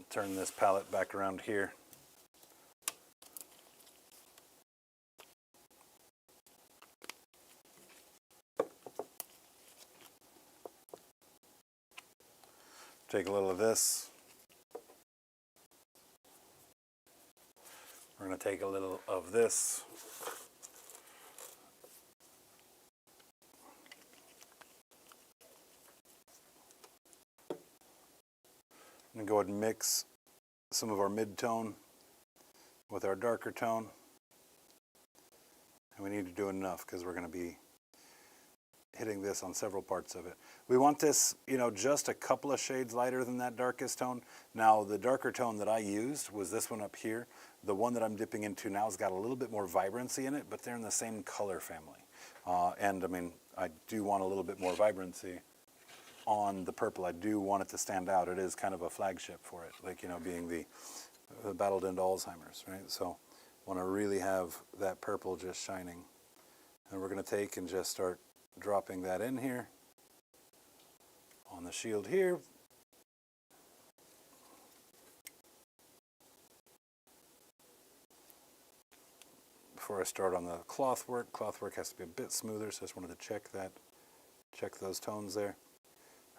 Speaker 1: Turn this palette back around here. Take a little of this. We're going to take a little of this. I'm going to go ahead and mix some of our mid-tone with our darker tone. And we need to do enough because we're going to be hitting this on several parts of it. We want this, you know, just a couple of shades lighter than that darkest tone. Now, the darker tone that I used was this one up here. The one that I'm dipping into now has got a little bit more vibrancy in it, but they're in the same color family. And I mean, I do want a little bit more vibrancy on the purple. I do want it to stand out. It is kind of a flagship for it, like, you know, being the battled End Alzheimer's, right? So want to really have that purple just shining. And we're going to take and just start dropping that in here on the shield here. Before I start on the cloth work has to be a bit smoother, so I just wanted to check those tones there.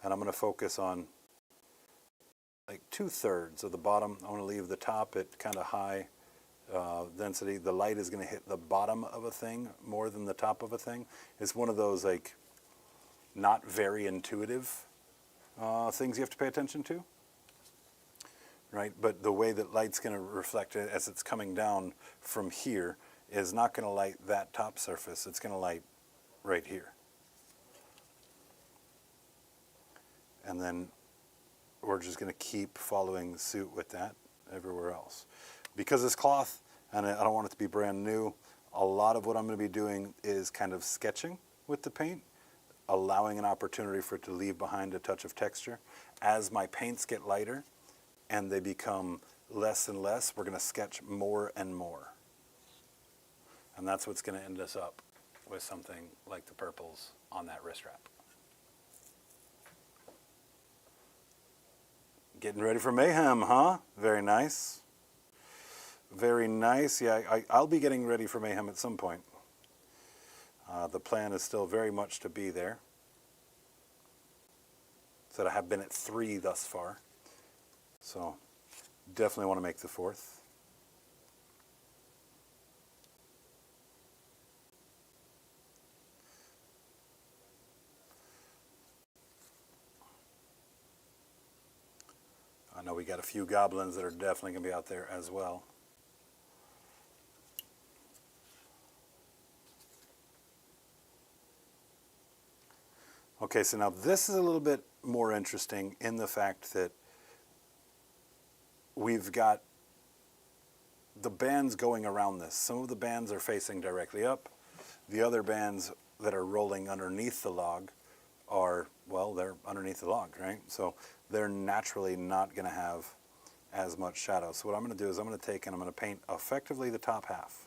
Speaker 1: And I'm going to focus on like 2/3 of the bottom. I want to leave the top at kind of high density. The light is going to hit the bottom of a thing more than the top of a thing. It's one of those like not very intuitive things you have to pay attention to, right? But the way that light's going to reflect it as it's coming down from here is not going to light that top surface. It's going to light right here. And then we're just going to keep following suit with that everywhere else. Because it's cloth, and I don't want it to be brand new, a lot of what I'm going to be doing is kind of sketching with the paint, allowing an opportunity for it to leave behind a touch of texture. As my paints get lighter and they become less and less, we're going to sketch more and more. And that's what's going to end us up with something like the purples on that wrist wrap. Getting ready for mayhem, huh? Very nice. Very nice. Yeah, I'll be getting ready for mayhem at some point. The plan is still very much to be there. So I have been at 3 thus far. So definitely want to make the 4th. I know we got a few goblins that are definitely going to be out there as well. Okay, so now this is a little bit more interesting in the fact that we've got the bands going around this. Some of the bands are facing directly up. The other bands that are rolling underneath the log are, well, they're underneath the log, right? So they're naturally not going to have as much shadow. So what I'm going to do is I'm going to take and I'm going to paint effectively the top half.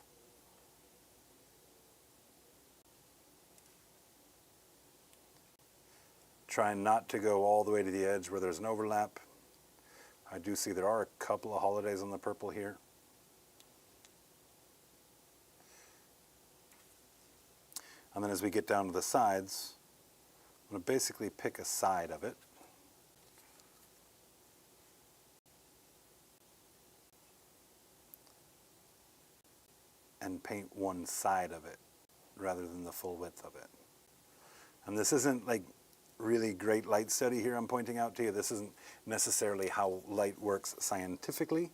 Speaker 1: Trying not to go all the way to the edge where there's an overlap. I do see there are a couple of holidays on the purple here. And then as we get down to the sides, I'm going to basically pick a side of it. And paint one side of it rather than the full width of it. And this isn't like really great light study here I'm pointing out to you. This isn't necessarily how light works scientifically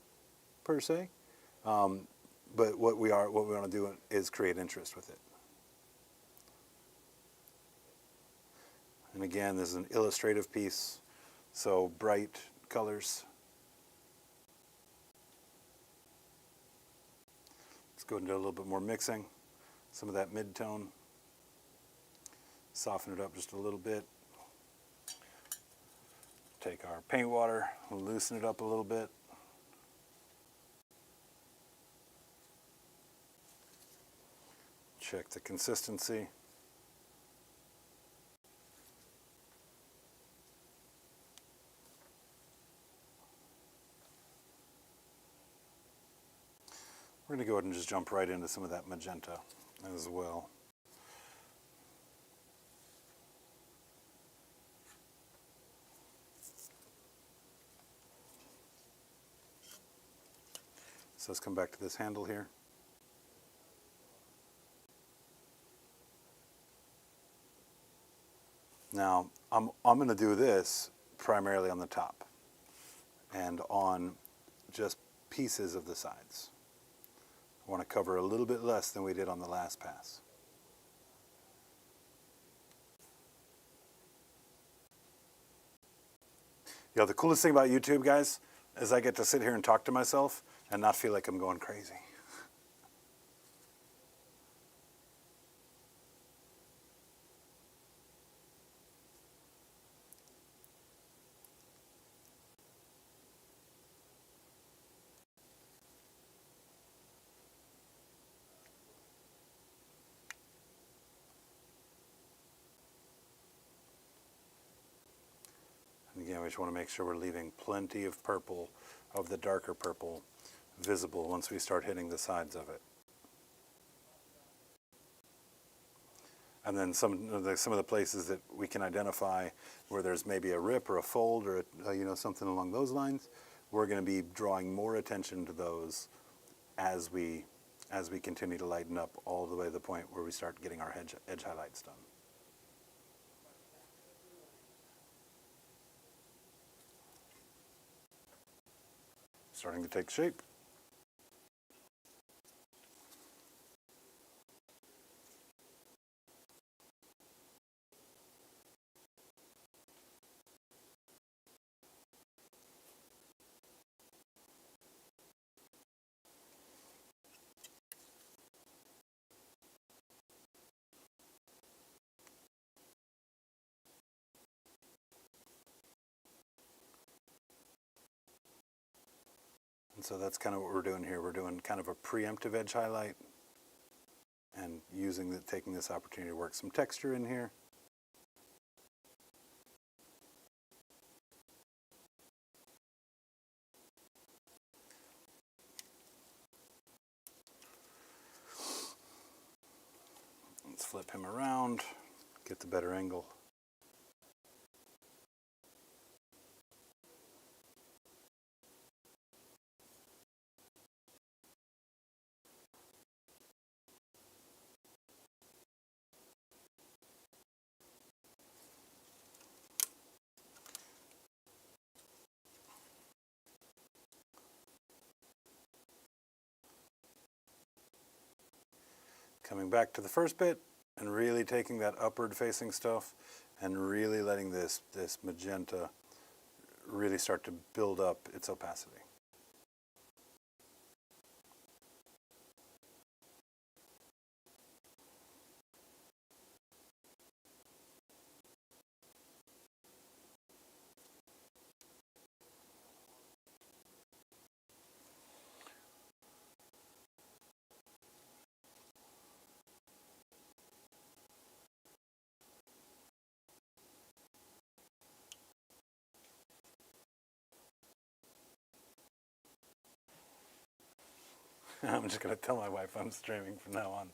Speaker 1: per se. But what we want to do is create interest with it. And again, this is an illustrative piece, so bright colors. Let's go into a little bit more mixing. Some of that mid-tone. Soften it up just a little bit. Take our paint water, loosen it up a little bit. Check the consistency. We're going to go ahead and just jump right into some of that magenta as well. So let's come back to this handle here. Now, I'm going to do this primarily on the top and on just pieces of the sides. I want to cover a little bit less than we did on the last pass. You know, the coolest thing about YouTube, guys, is I get to sit here and talk to myself and not feel like I'm going crazy. And again, we just want to make sure we're leaving plenty of purple, of the darker purple, visible once we start hitting the sides of it. And then some of the places that we can identify where there's maybe a rip or a fold or something along those lines, we're going to be drawing more attention to those as we continue to lighten up all the way to the point where we start getting our edge highlights done. Starting to take shape. And so that's kind of what we're doing here. We're doing kind of a preemptive edge highlight and taking this opportunity to work some texture in here. Let's flip him around, get the better angle. Coming back to the first bit and really taking that upward facing stuff and really letting this magenta really start to build up its opacity. I'm just going to tell my wife I'm streaming from now on.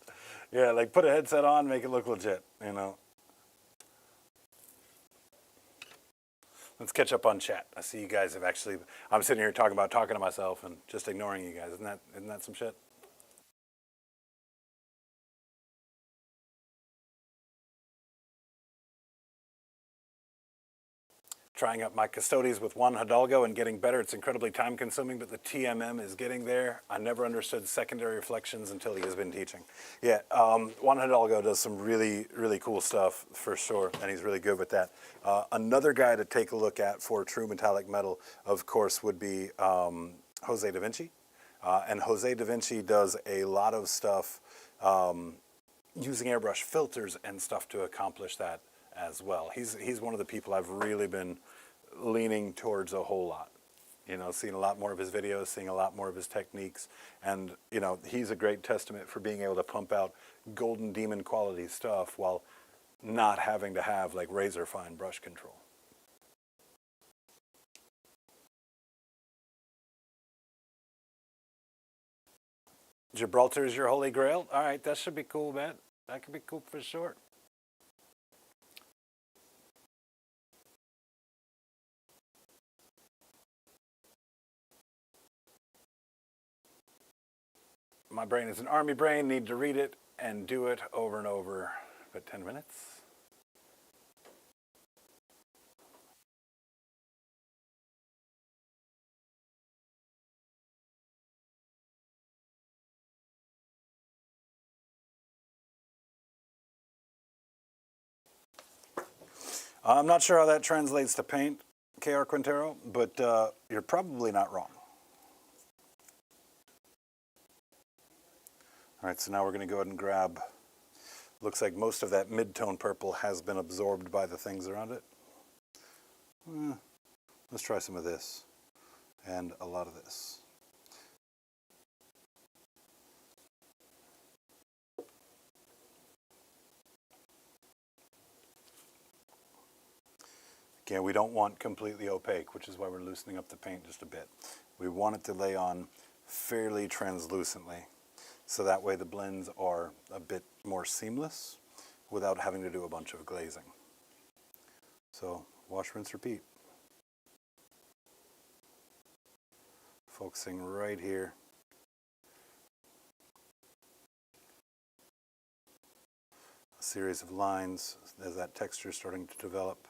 Speaker 1: Yeah, like put a headset on, make it look legit, you know. Let's catch up on chat. I see you guys have actually, I'm sitting here talking to myself and just ignoring you guys. Isn't that some shit? Trying up my custodies with Juan Hidalgo and getting better. It's incredibly time consuming, but the TMM is getting there. I never understood secondary reflections until he has been teaching. Yeah, Juan Hidalgo does some really, really cool stuff for sure, and he's really good with that. Another guy to take a look at for true metallic metal, of course, would be Jose da Vinci. And Jose da Vinci does a lot of stuff using airbrush filters and stuff to accomplish that as well. He's one of the people I've really been leaning towards a whole lot. You know, seeing a lot more of his videos, seeing a lot more of his techniques, and you know, he's a great testament for being able to pump out golden demon quality stuff while not having to have like razor fine brush control. Gibraltar is your holy grail? All right, that should be cool, man. That could be cool for sure. My brain is an army brain, need to read it and do it over and over. But 10 minutes. I'm not sure how that translates to paint, KR Quintero, but you're probably not wrong. All right, so now we're going to go ahead and grab, looks like most of that mid-tone purple has been absorbed by the things around it. Let's try some of this and a lot of this. Again, we don't want completely opaque, which is why we're loosening up the paint just a bit. We want it to lay on fairly translucently, so that way the blends are a bit more seamless without having to do a bunch of glazing. So wash, rinse, repeat. Focusing right here. A series of lines as that texture is starting to develop.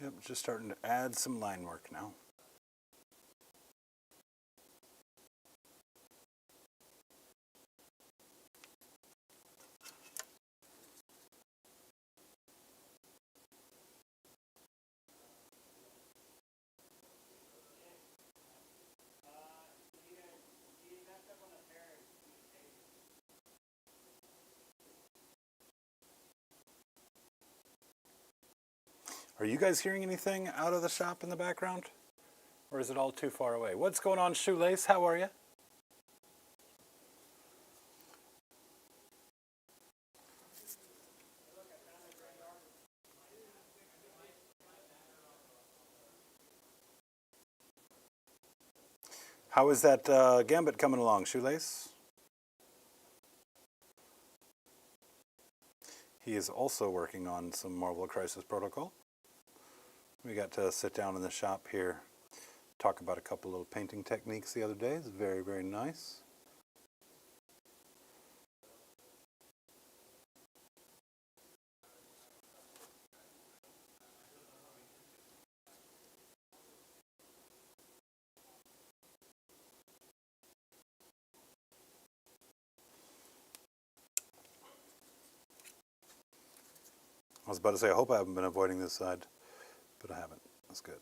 Speaker 1: Yep, just starting to add some line work now. Are you guys hearing anything out of the shop in the background? Or is it all too far away? What's going on, Shoelace? How are you? How is that Gambit coming along, Shoelace? He is also working on some Marvel Crisis Protocol. We got to sit down in the shop here, talk about a couple little painting techniques the other day. It's very, very nice. I was about to say, I hope I haven't been avoiding this side, but I haven't. That's good.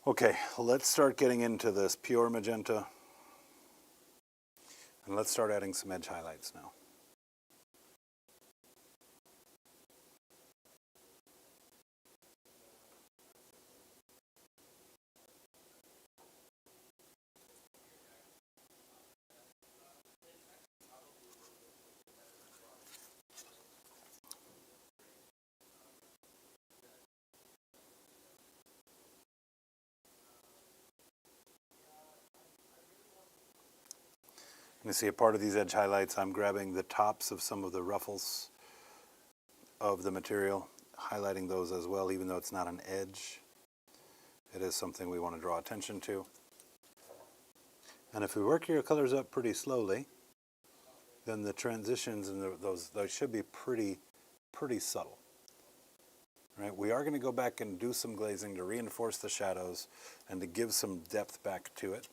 Speaker 1: Okay, let's start getting into this pure magenta. And let's start adding some edge highlights now. You see a part of these edge highlights, I'm grabbing the tops of some of the ruffles of the material, highlighting those as well, even though it's not an edge. It is something we want to draw attention to. And if we work your colors up pretty slowly, then the transitions and those should be pretty subtle. Right? We are going to go back and do some glazing to reinforce the shadows and to give some depth back to it.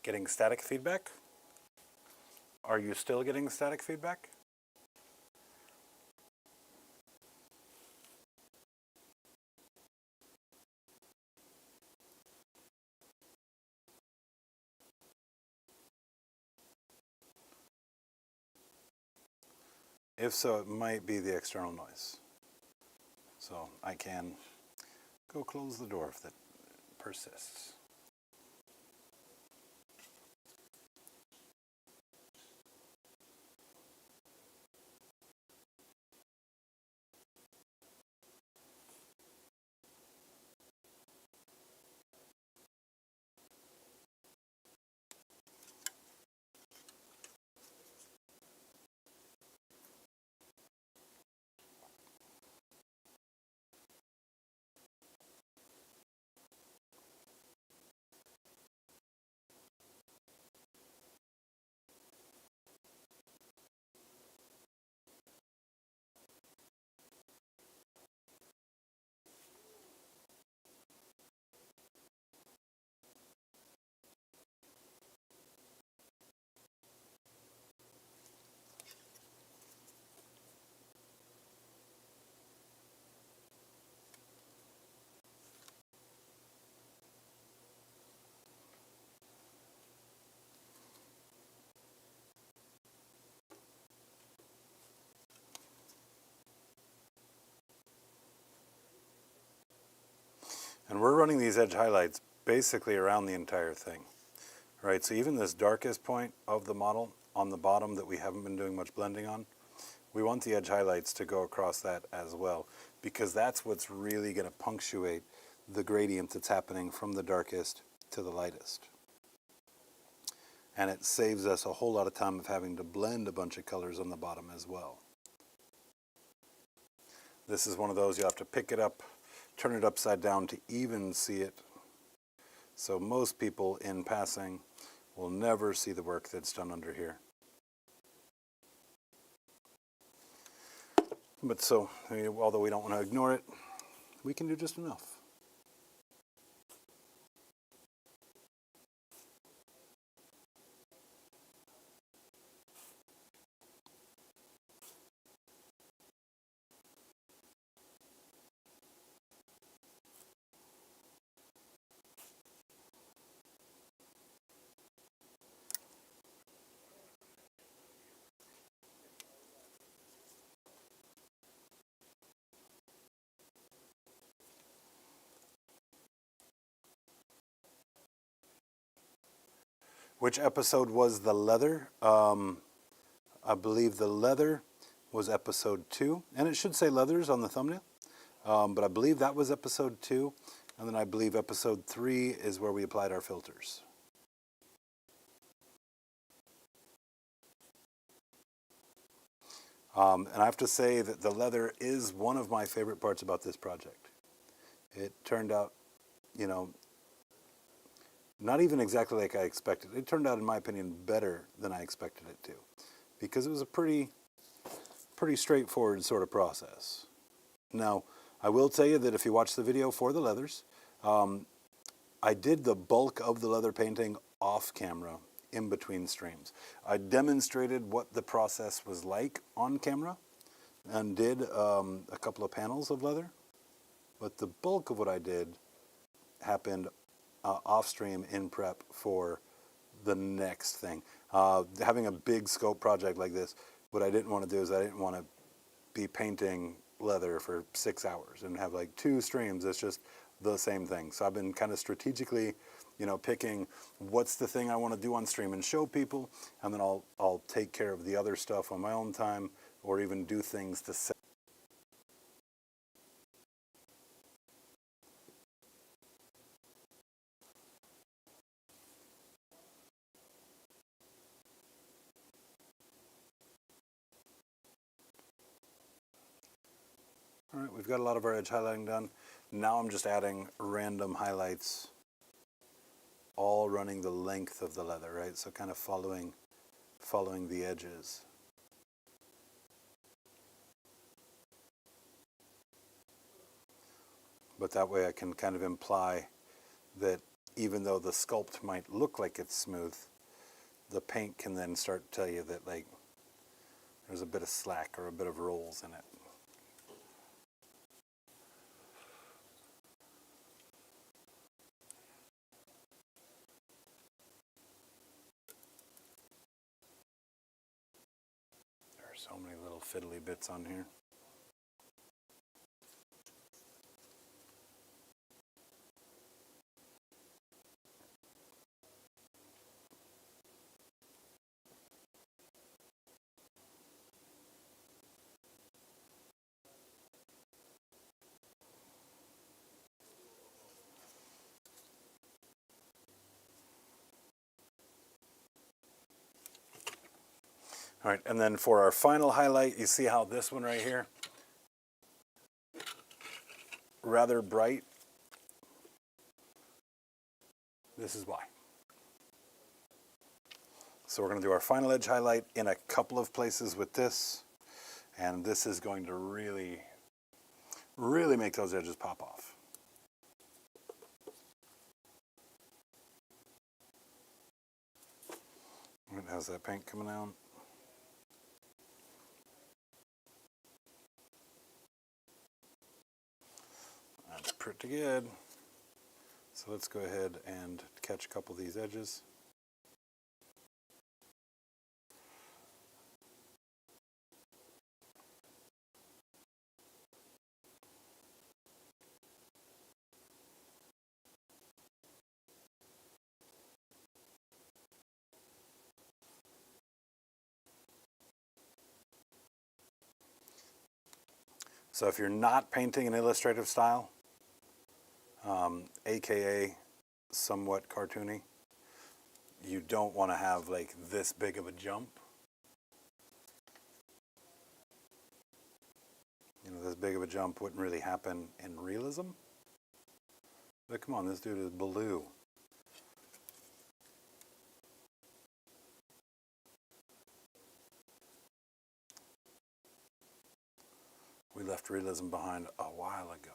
Speaker 1: Getting static feedback? Are you still getting static feedback? If so, it might be the external noise. So I can go close the door if that persists. And we're running these edge highlights basically around the entire thing, right? So even this darkest point of the model on the bottom that we haven't been doing much blending on, we want the edge highlights to go across that as well, because that's what's really going to punctuate the gradient that's happening from the darkest to the lightest. And it saves us a whole lot of time of having to blend a bunch of colors on the bottom as well. This is one of those you have to pick it up, turn it upside down to even see it. So most people in passing will never see the work that's done under here. But so, although we don't want to ignore it, we can do just enough. Which episode was the leather? I believe the leather was episode 2, and it should say leathers on the thumbnail, but I believe that was episode 2, and then I believe episode 3 is where we applied our filters. And I have to say that the leather is one of my favorite parts about this project. It turned out, you know, not even exactly like I expected. It turned out, in my opinion, better than I expected it to, because it was a pretty straightforward sort of process. Now, I will tell you that if you watch the video for the leathers, I did the bulk of the leather painting off camera in between streams. I demonstrated what the process was like on camera and did a couple of panels of leather, but the bulk of what I did happened off stream in prep for the next thing. Having a big scope project like this, what I didn't want to do is I didn't want to be painting leather for 6 hours and have like 2 streams that's just the same thing. So I've been kind of strategically, picking what's the thing I want to do on stream and show people, and then I'll take care of the other stuff on my own time, or even do things to set. All right, we've got a lot of our edge highlighting done. Now I'm just adding random highlights, all running the length of the leather, right? So kind of following the edges. But that way I can kind of imply that even though the sculpt might look like it's smooth, the paint can then start to tell you that like there's a bit of slack or a bit of rolls in it. There are so many little fiddly bits on here. All right, and then for our final highlight, you see how this one right here, rather bright. This is why. So we're going to do our final edge highlight in a couple of places with this, and this is going to really, really make those edges pop off. How's that paint coming out? That's pretty good. So let's go ahead and catch a couple of these edges. So if you're not painting an illustrative style, aka somewhat cartoony, you don't want to have like this big of a jump. This big of a jump wouldn't really happen in realism. But come on, this dude is blue. We left realism behind a while ago.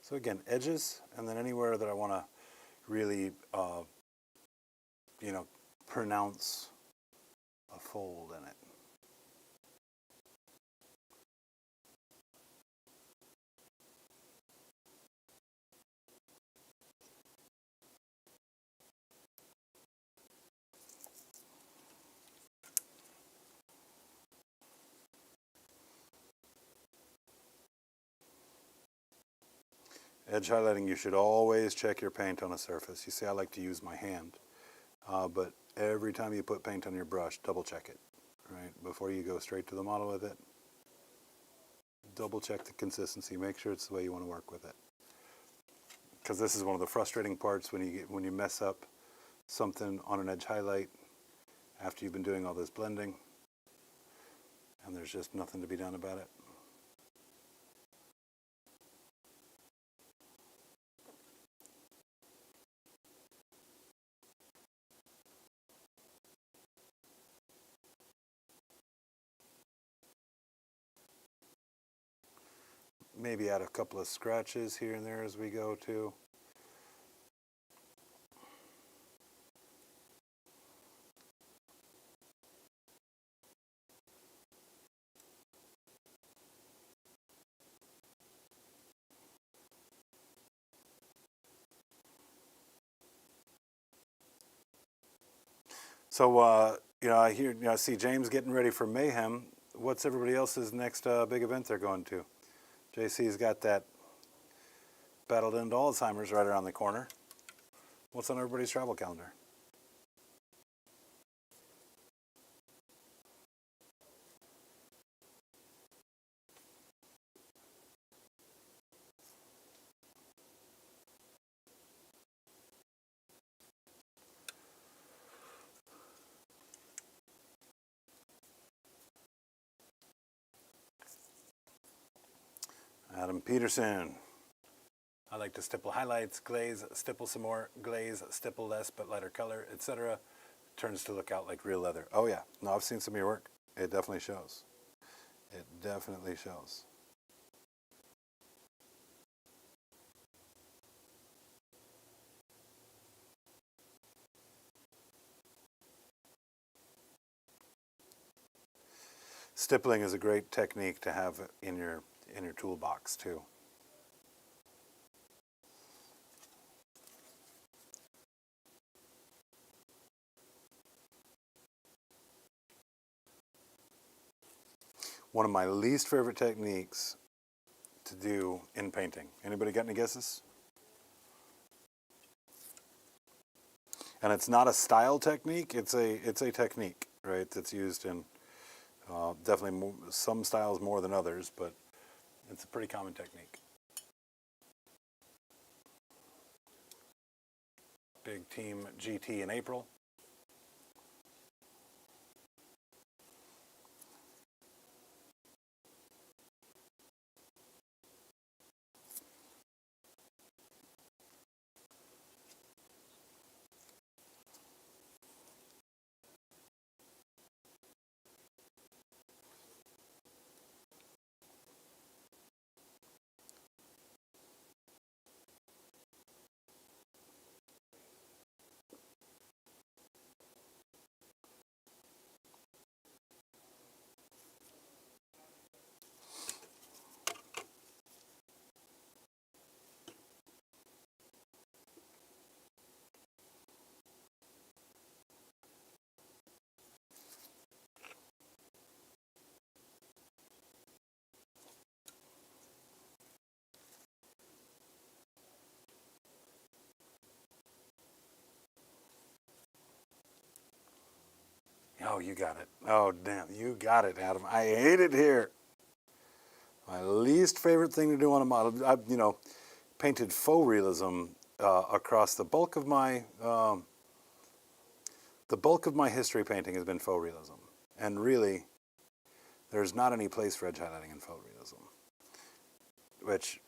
Speaker 1: So again, edges, and then anywhere that I want to really, pronounce a fold in it. Edge highlighting, you should always check your paint on a surface. You see, I like to use my hand, but every time you put paint on your brush, double check it, right? Before you go straight to the model with it, double check the consistency, make sure it's the way you want to work with it. Because this is one of the frustrating parts when you mess up something on an edge highlight after you've been doing all this blending, and there's just nothing to be done about it. maybe add a couple of scratches here and there as we go too. So, I see James getting ready for Mayhem. What's everybody else's next big event they're going to? JC's got that Battle to End Alzheimer's right around the corner. What's on everybody's travel calendar? Adam Peterson. I like to stipple highlights, glaze, stipple some more, glaze, stipple less but lighter color, etc. Turns to look out like real leather. Oh yeah, no, I've seen some of your work. It definitely shows. It definitely shows. Stippling is a great technique to have in your toolbox too. One of my least favorite techniques to do in painting. Anybody got any guesses? And it's not a style technique, it's a technique, right, that's used in definitely some styles more than others, but it's a pretty common technique. Big team GT in April. Oh, you got it. Oh, damn, you got it, Adam. I hate it here. My least favorite thing to do on a model. I've, painted faux realism across the bulk of my history painting has been faux realism, and really, there's not any place for edge highlighting in faux realism. Which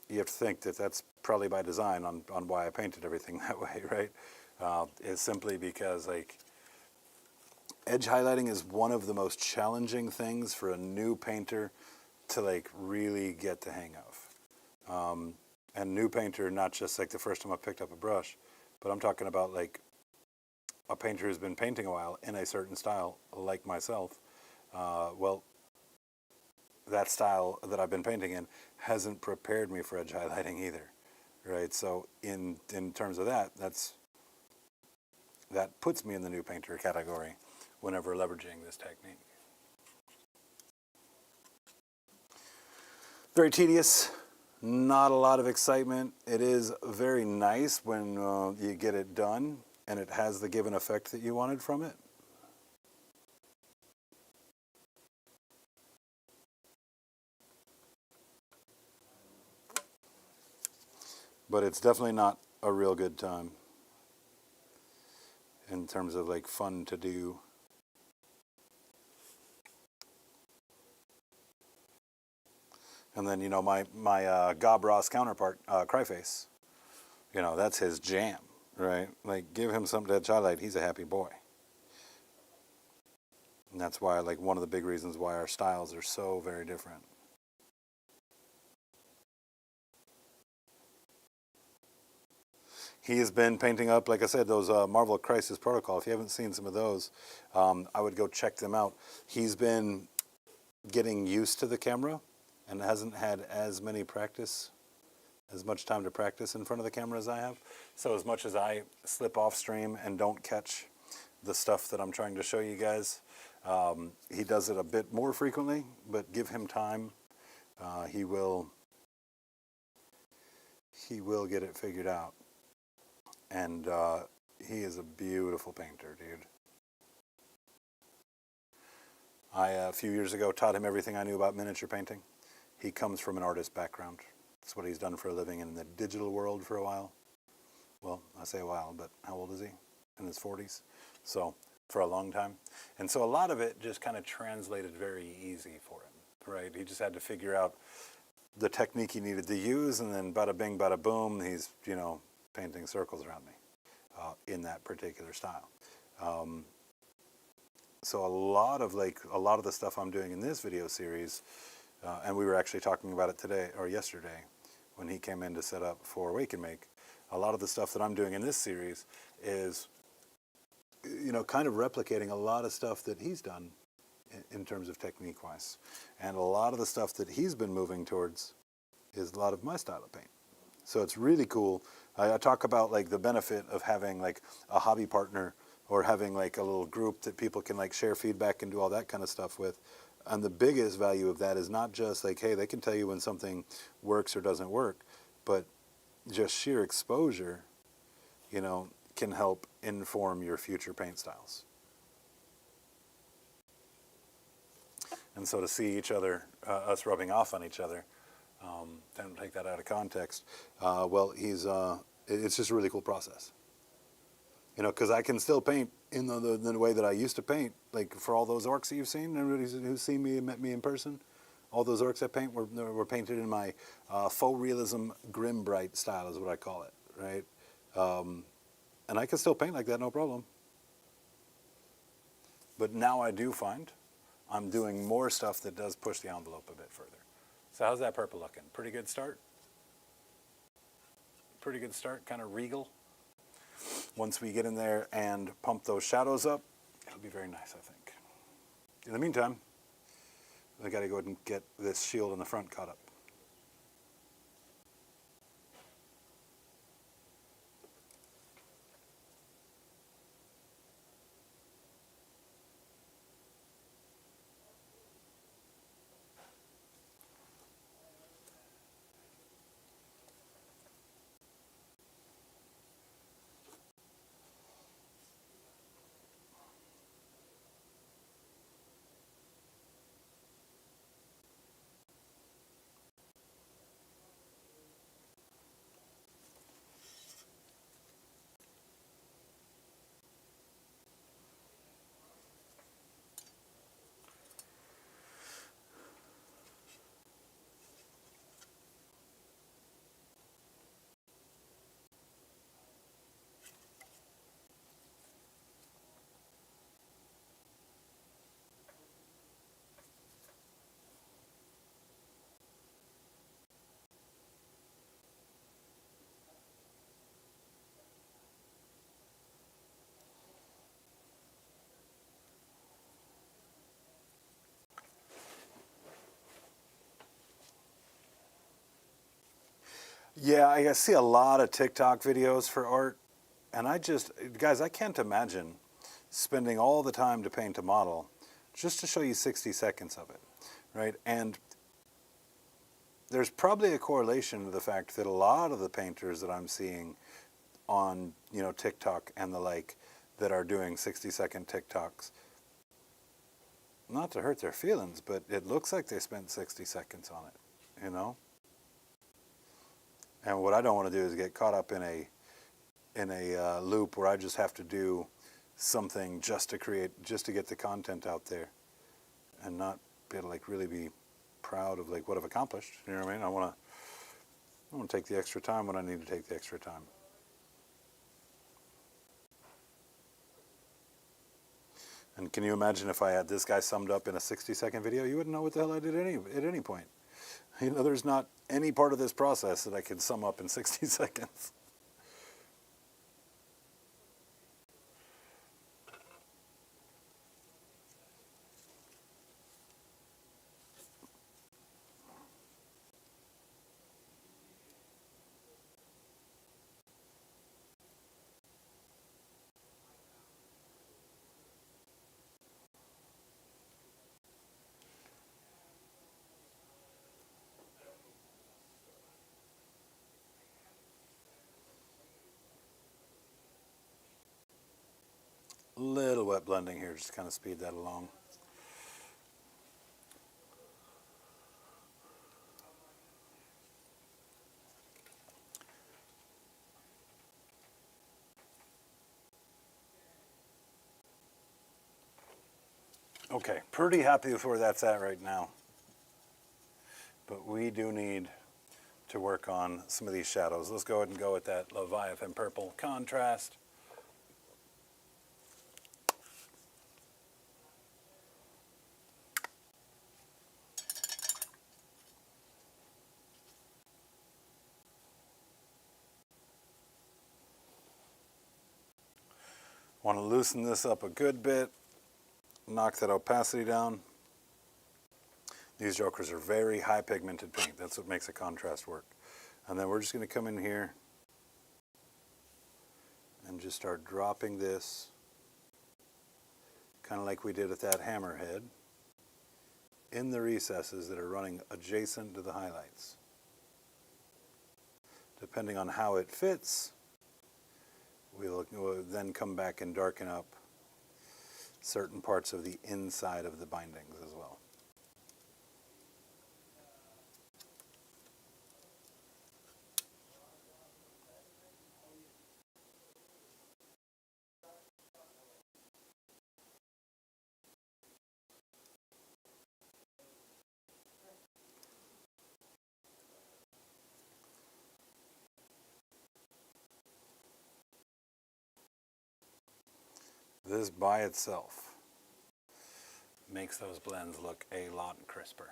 Speaker 1: you have to think that that's probably by design on why I painted everything that way, right? Is simply because edge highlighting is one of the most challenging things for a new painter to really get the hang of. And new painter, not just the first time I picked up a brush, but I'm talking about a painter who's been painting a while in a certain style, like myself. Well, that style that I've been painting in hasn't prepared me for edge highlighting either, right? So in terms of that puts me in the new painter category whenever leveraging this technique. Very tedious, not a lot of excitement. It is very nice when you get it done and it has the given effect that you wanted from it. But it's definitely not a real good time in terms of fun to do. And then my Gob Ross counterpart, Cryface, that's his jam, right? Give him something to highlight, he's a happy boy. And that's why one of the big reasons why our styles are so very different. he has been painting up, like I said, those Marvel Crisis Protocol. If you haven't seen some of those, I would go check them out. He's been getting used to the camera and hasn't had as much time to practice in front of the camera as I have. So as much as I slip off stream and don't catch the stuff that I'm trying to show you guys, he does it a bit more frequently, but give him time. He will get it figured out. And he is a beautiful painter, dude. I, a few years ago, taught him everything I knew about miniature painting. He comes from an artist background. That's what he's done for a living in the digital world for a while. Well, I say a while, but how old is he? In his 40s. So, for a long time. And so a lot of it just kind of translated very easy for him, right? He just had to figure out the technique he needed to use, and then bada bing, bada boom, he's, you know, painting circles around me in that particular style. So a lot of the stuff I'm doing in this video series, and we were actually talking about it today or yesterday when he came in to set up for Wake and Make. A lot of the stuff that I'm doing in this series is, you know, kind of replicating a lot of stuff that he's done in terms of technique wise, and a lot of the stuff that he's been moving towards is a lot of my style of paint. So it's really cool. I talk about like the benefit of having like a hobby partner or having like a little group that people can like share feedback and do all that kind of stuff with. And the biggest value of that is not just like, hey, they can tell you when something works or doesn't work, but just sheer exposure, you know, can help inform your future paint styles. And so to see each other, us rubbing off on each other, don't take that out of context. Well, it's just a really cool process. You know, because I can still paint in the way that I used to paint. Like for all those orcs that you've seen, everybody who's seen me and met me in person, all those orcs I paint were painted in my faux realism grim bright style is what I call it, right? And I can still paint like that, no problem. But now I do find I'm doing more stuff that does push the envelope a bit further. So how's that purple looking? Pretty good start? Pretty good start, kind of regal. Once we get in there and pump those shadows up, it'll be very nice, I think. In the meantime, I got to go ahead and get this shield in the front cut up. Yeah, I see a lot of TikTok videos for art, and guys, I can't imagine spending all the time to paint a model just to show you 60 seconds of it, right? And there's probably a correlation to the fact that a lot of the painters that I'm seeing on, you know, TikTok and the like that are doing 60-second TikToks, not to hurt their feelings, but it looks like they spent 60 seconds on it, you know? And what I don't want to do is get caught up in a loop where I just have to do something just to get the content out there, and not be able to like really be proud of like what I've accomplished. You know what I mean? I want to take the extra time when I need to take the extra time. And can you imagine if I had this guy summed up in a 60-second video? You wouldn't know what the hell I did at any point. You know, there's not any part of this process that I can sum up in 60 seconds. Little wet blending here, just to kind of speed that along. Okay, pretty happy with where that's at right now. But we do need to work on some of these shadows. Let's go ahead and go with that Leviathan purple contrast. Want to loosen this up a good bit, knock that opacity down. These jokers are very high pigmented paint. That's what makes a contrast work. And then we're just going to come in here and just start dropping this, kind of like we did at that hammerhead, in the recesses that are running adjacent to the highlights. Depending on how it fits, we'll then come back and darken up certain parts of the inside of the bindings as well. This by itself makes those blends look a lot crisper.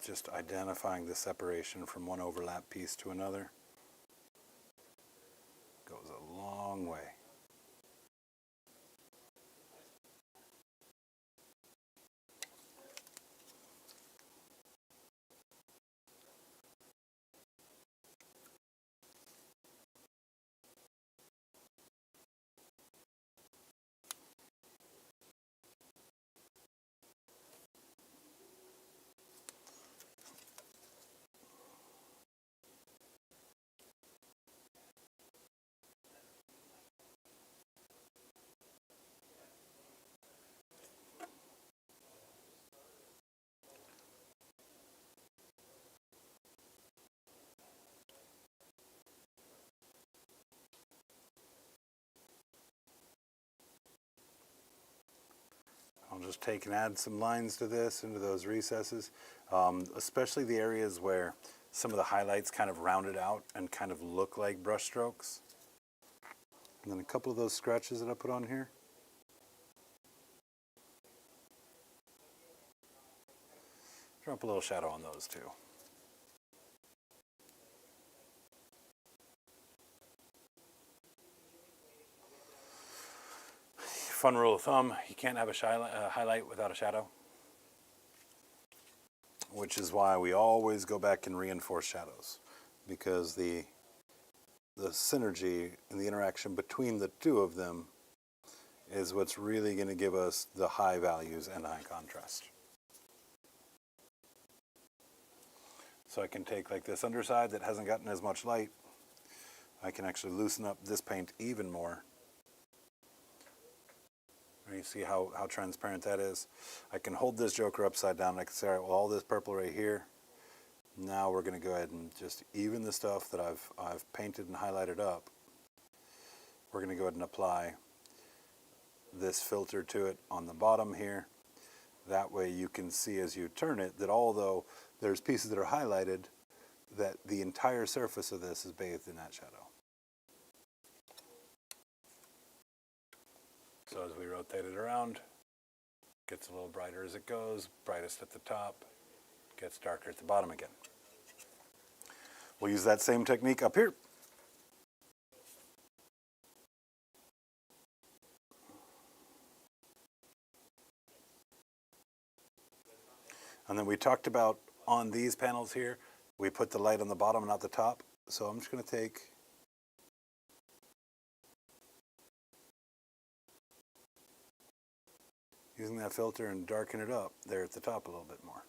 Speaker 1: Just identifying the separation from one overlap piece to another goes a long way. I'll just take and add some lines to this, into those recesses, especially the areas where some of the highlights kind of rounded out and kind of look like brush strokes. And then a couple of those scratches that I put on here. Drop a little shadow on those too. Fun rule of thumb, you can't have a highlight without a shadow, which is why we always go back and reinforce shadows, because the synergy and the interaction between the two of them is what's really going to give us the high values and high contrast. So I can take like this underside that hasn't gotten as much light, I can actually loosen up this paint even more. You see how transparent that is? I can hold this joker upside down and I can say, all right, well, all this purple right here, now we're going to go ahead and just even the stuff that I've painted and highlighted up. We're going to go ahead and apply this filter to it on the bottom here. That way you can see as you turn it that although there's pieces that are highlighted, that the entire surface of this is bathed in that shadow. So as we rotate it around, it gets a little brighter as it goes, brightest at the top, gets darker at the bottom again. We'll use that same technique up here. And then we talked about on these panels here, we put the light on the bottom and not the top. So I'm just going to take using that filter and darken it up there at the top a little bit more.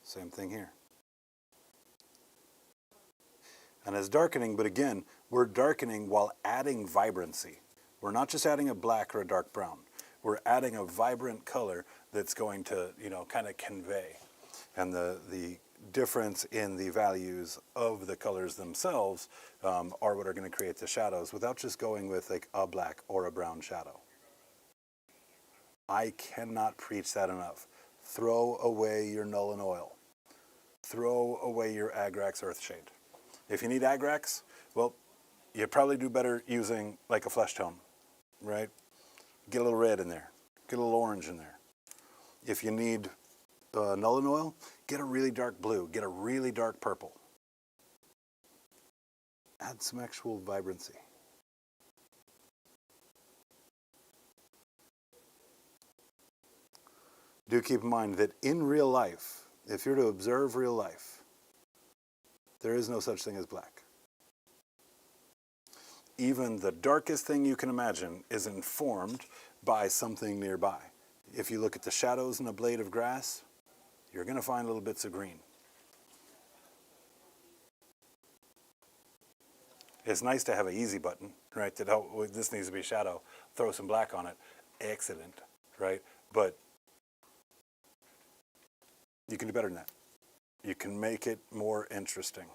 Speaker 1: Same thing here. and as darkening, but again, we're darkening while adding vibrancy. We're not just adding a black or a dark brown. We're adding a vibrant color that's going to, kind of convey. And the difference in the values of the colors themselves are what are going to create the shadows without just going with like a black or a brown shadow. I cannot preach that enough. Throw away your Nuln Oil. Throw away your Agrax Earthshade. If you need Agrax, well, you probably do better using like a flesh tone, right? Get a little red in there. Get a little orange in there. If you need Nuln Oil, get a really dark blue. Get a really dark purple. Add some actual vibrancy. Do keep in mind that in real life, if you're to observe real life, there is no such thing as black. Even the darkest thing you can imagine is informed by something nearby. If you look at the shadows in a blade of grass, you're going to find little bits of green. It's nice to have an easy button, right? That, oh, this needs to be shadow. Throw some black on it. Excellent, right? But you can do better than that. You can make it more interesting.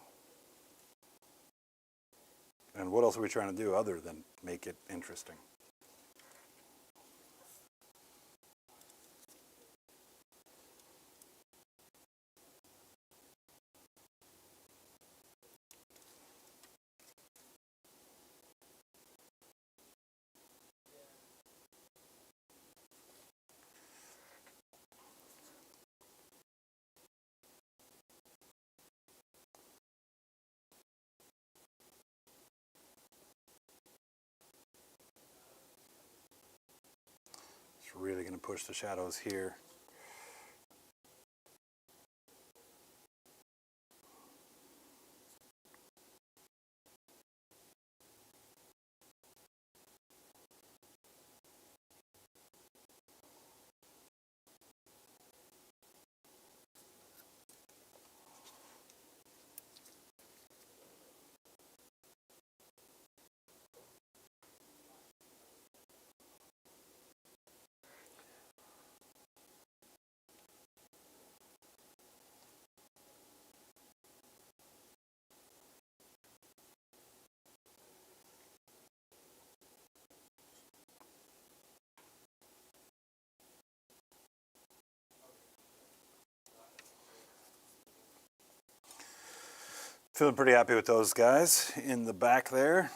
Speaker 1: And what else are we trying to do other than make it interesting? It's really going to push the shadows here. Feeling pretty happy with those guys in the back there.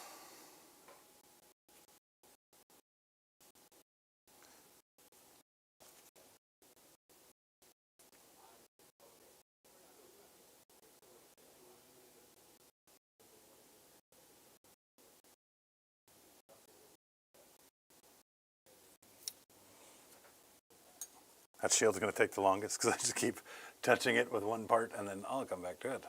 Speaker 1: That shield's going to take the longest because I just keep touching it with one part and then I'll come back to it.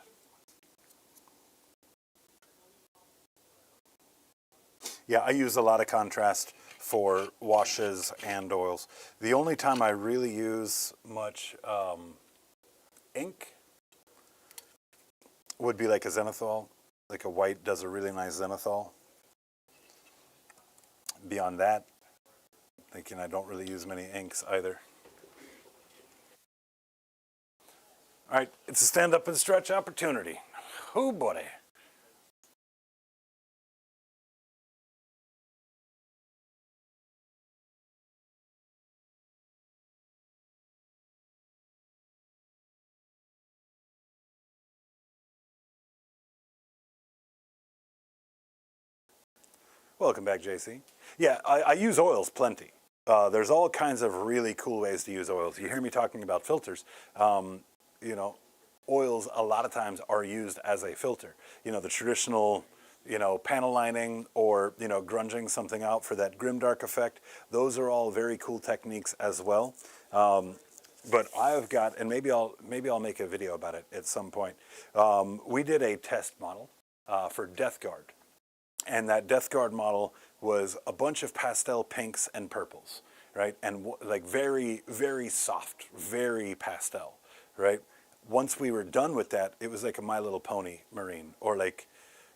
Speaker 1: Yeah, I use a lot of contrast for washes and oils. The only time I really use much ink would be like a zenithal. Like a white does a really nice zenithal. Beyond that, thinking I don't really use many inks either. All right, it's a stand up and stretch opportunity. Oh, buddy. Welcome back, JC. Yeah, I use oils plenty. There's all kinds of really cool ways to use oils. You hear me talking about filters. You know, oils a lot of times are used as a filter. You know, the traditional, panel lining or, grunging something out for that grimdark effect. Those are all very cool techniques as well. But I've got, and maybe I'll make a video about it at some point. We did a test model for Death Guard. And that Death Guard model was a bunch of pastel pinks and purples, right? And like very, very soft, very pastel, right? Once we were done with that, it was like a My Little Pony marine, or like,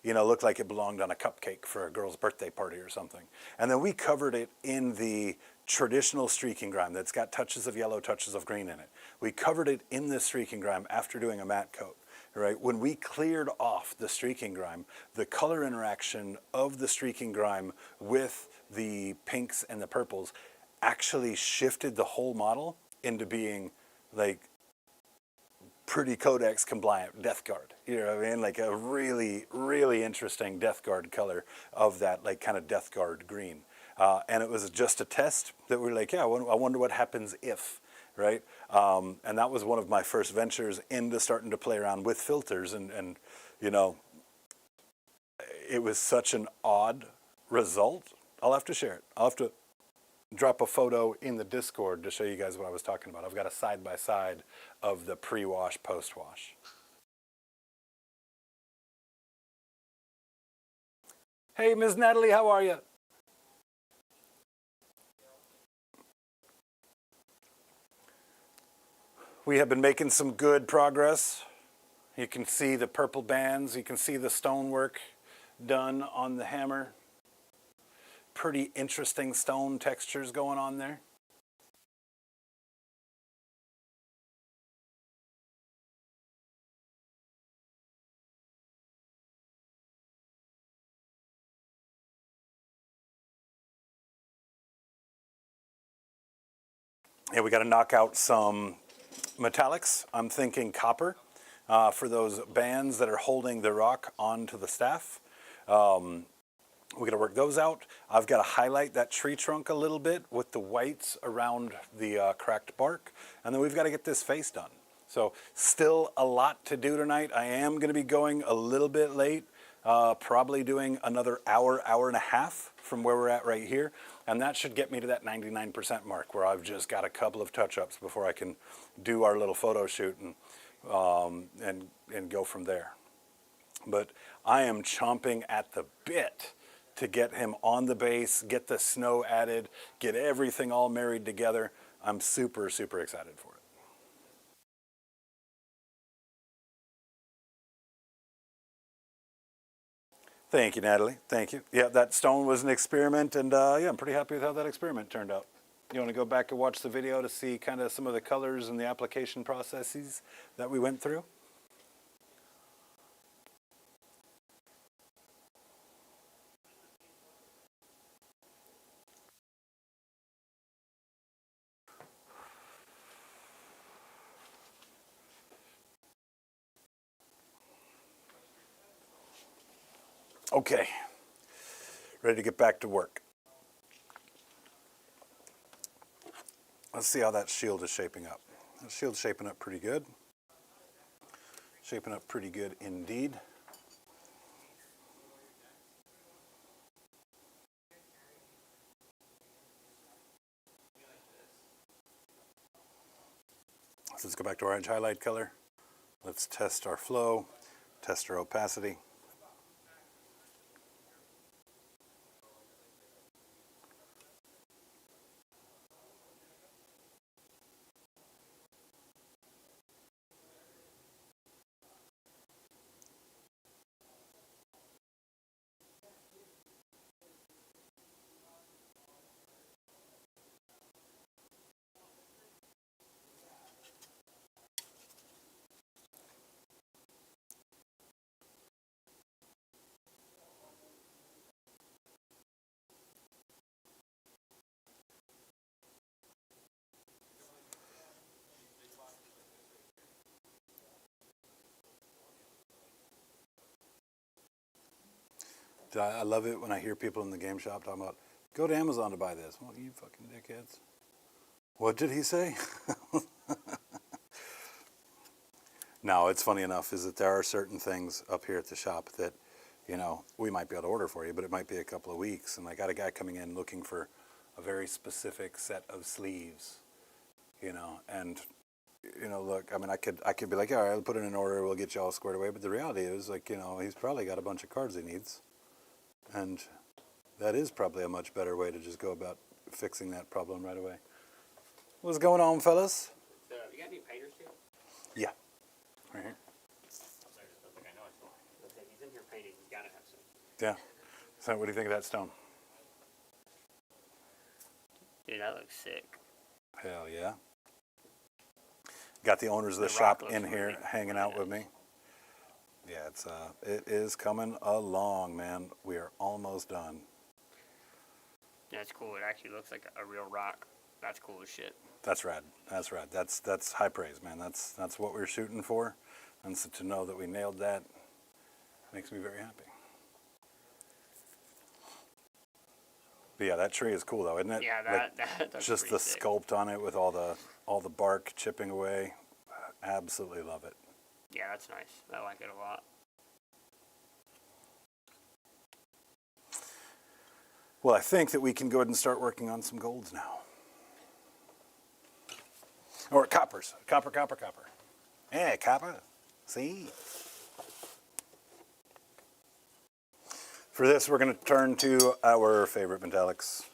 Speaker 1: you know, looked like it belonged on a cupcake for a girl's birthday party or something. And then we covered it in the traditional streaking grime that's got touches of yellow, touches of green in it. We covered it in the streaking grime after doing a matte coat. Right? When we cleared off the streaking grime, the color interaction of the streaking grime with the pinks and the purples actually shifted the whole model into being like pretty Codex compliant Death Guard. You know what I mean? Like a really, really interesting Death Guard color of that like kind of Death Guard green. And it was just a test that we were like, yeah, I wonder what happens if. Right? And that was one of my first ventures into starting to play around with filters. And you know, it was such an odd result. I'll have to share it. I'll have to drop a photo in the Discord to show you guys what I was talking about. I've got a side-by-side of the pre-wash, post-wash. Hey, Ms. Natalie, how are you? We have been making some good progress. You can see the purple bands. You can see the stonework done on the hammer. Pretty interesting stone textures going on there. Yeah, we got to knock out some metallics. I'm thinking copper for those bands that are holding the rock onto the staff. We got to work those out. I've got to highlight that tree trunk a little bit with the whites around the cracked bark. And then we've got to get this face done. So still a lot to do tonight. I am going to be going a little bit late, probably doing another hour, hour and a half from where we're at right here. And that should get me to that 99% mark where I've just got a couple of touch-ups before I can do our little photo shoot and go from there. But I am chomping at the bit to get him on the base, get the snow added, get everything all married together. I'm super, super excited for it. Thank you, Natalie. Thank you. Yeah, that stone was an experiment, and yeah, I'm pretty happy with how that experiment turned out. You want to go back and watch the video to see kind of some of the colors and the application processes that we went through? Okay, ready to get back to work. Let's see how that shield is shaping up. That shield's shaping up pretty good. Shaping up pretty good indeed. So let's go back to orange highlight color. Let's test our flow, test our opacity. I love it when I hear people in the game shop talking about, go to Amazon to buy this. Well, you fucking dickheads. What did he say? No, it's funny enough is that there are certain things up here at the shop that, you know, we might be able to order for you, but it might be a couple of weeks. And I got a guy coming in looking for a very specific set of sleeves, you know, and you know, look, I mean, I could be like, all right, I'll put in an order, we'll get you all squared away. But the reality is, like, you know, he's probably got a bunch of cards he needs, and that is probably a much better way to just go about fixing that problem right away. What's going on, fellas?
Speaker 2: So, you got any painters here?
Speaker 1: Yeah, right here.
Speaker 2: I don't think I know I saw him. Okay, he's in here painting. Gotta have some.
Speaker 1: Yeah. So what do you think of that stone?
Speaker 2: Dude, that looks sick.
Speaker 1: Hell yeah. Got the owners of the
Speaker 2: The
Speaker 1: shop
Speaker 2: rock
Speaker 1: in
Speaker 2: looks
Speaker 1: here
Speaker 2: really,
Speaker 1: hanging
Speaker 2: really
Speaker 1: out with
Speaker 2: nice.
Speaker 1: me. Yeah, it is coming along, man. We are almost done.
Speaker 2: That's cool. It actually looks like a real rock. That's cool as shit.
Speaker 1: That's rad. That's rad. That's high praise, man. That's what we're shooting for, and so to know that we nailed that makes me very happy. But yeah, that tree is cool though, isn't it?
Speaker 2: Yeah,
Speaker 1: Like,
Speaker 2: that's
Speaker 1: just
Speaker 2: pretty
Speaker 1: the
Speaker 2: sick.
Speaker 1: sculpt on it with all the bark chipping away. Absolutely love it.
Speaker 2: Yeah, that's nice. I like it a lot.
Speaker 1: Well, I think that we can go ahead and start working on some golds now. Or coppers. Copper. Yeah, copper. See? For this, we're going to turn to our favorite metallics.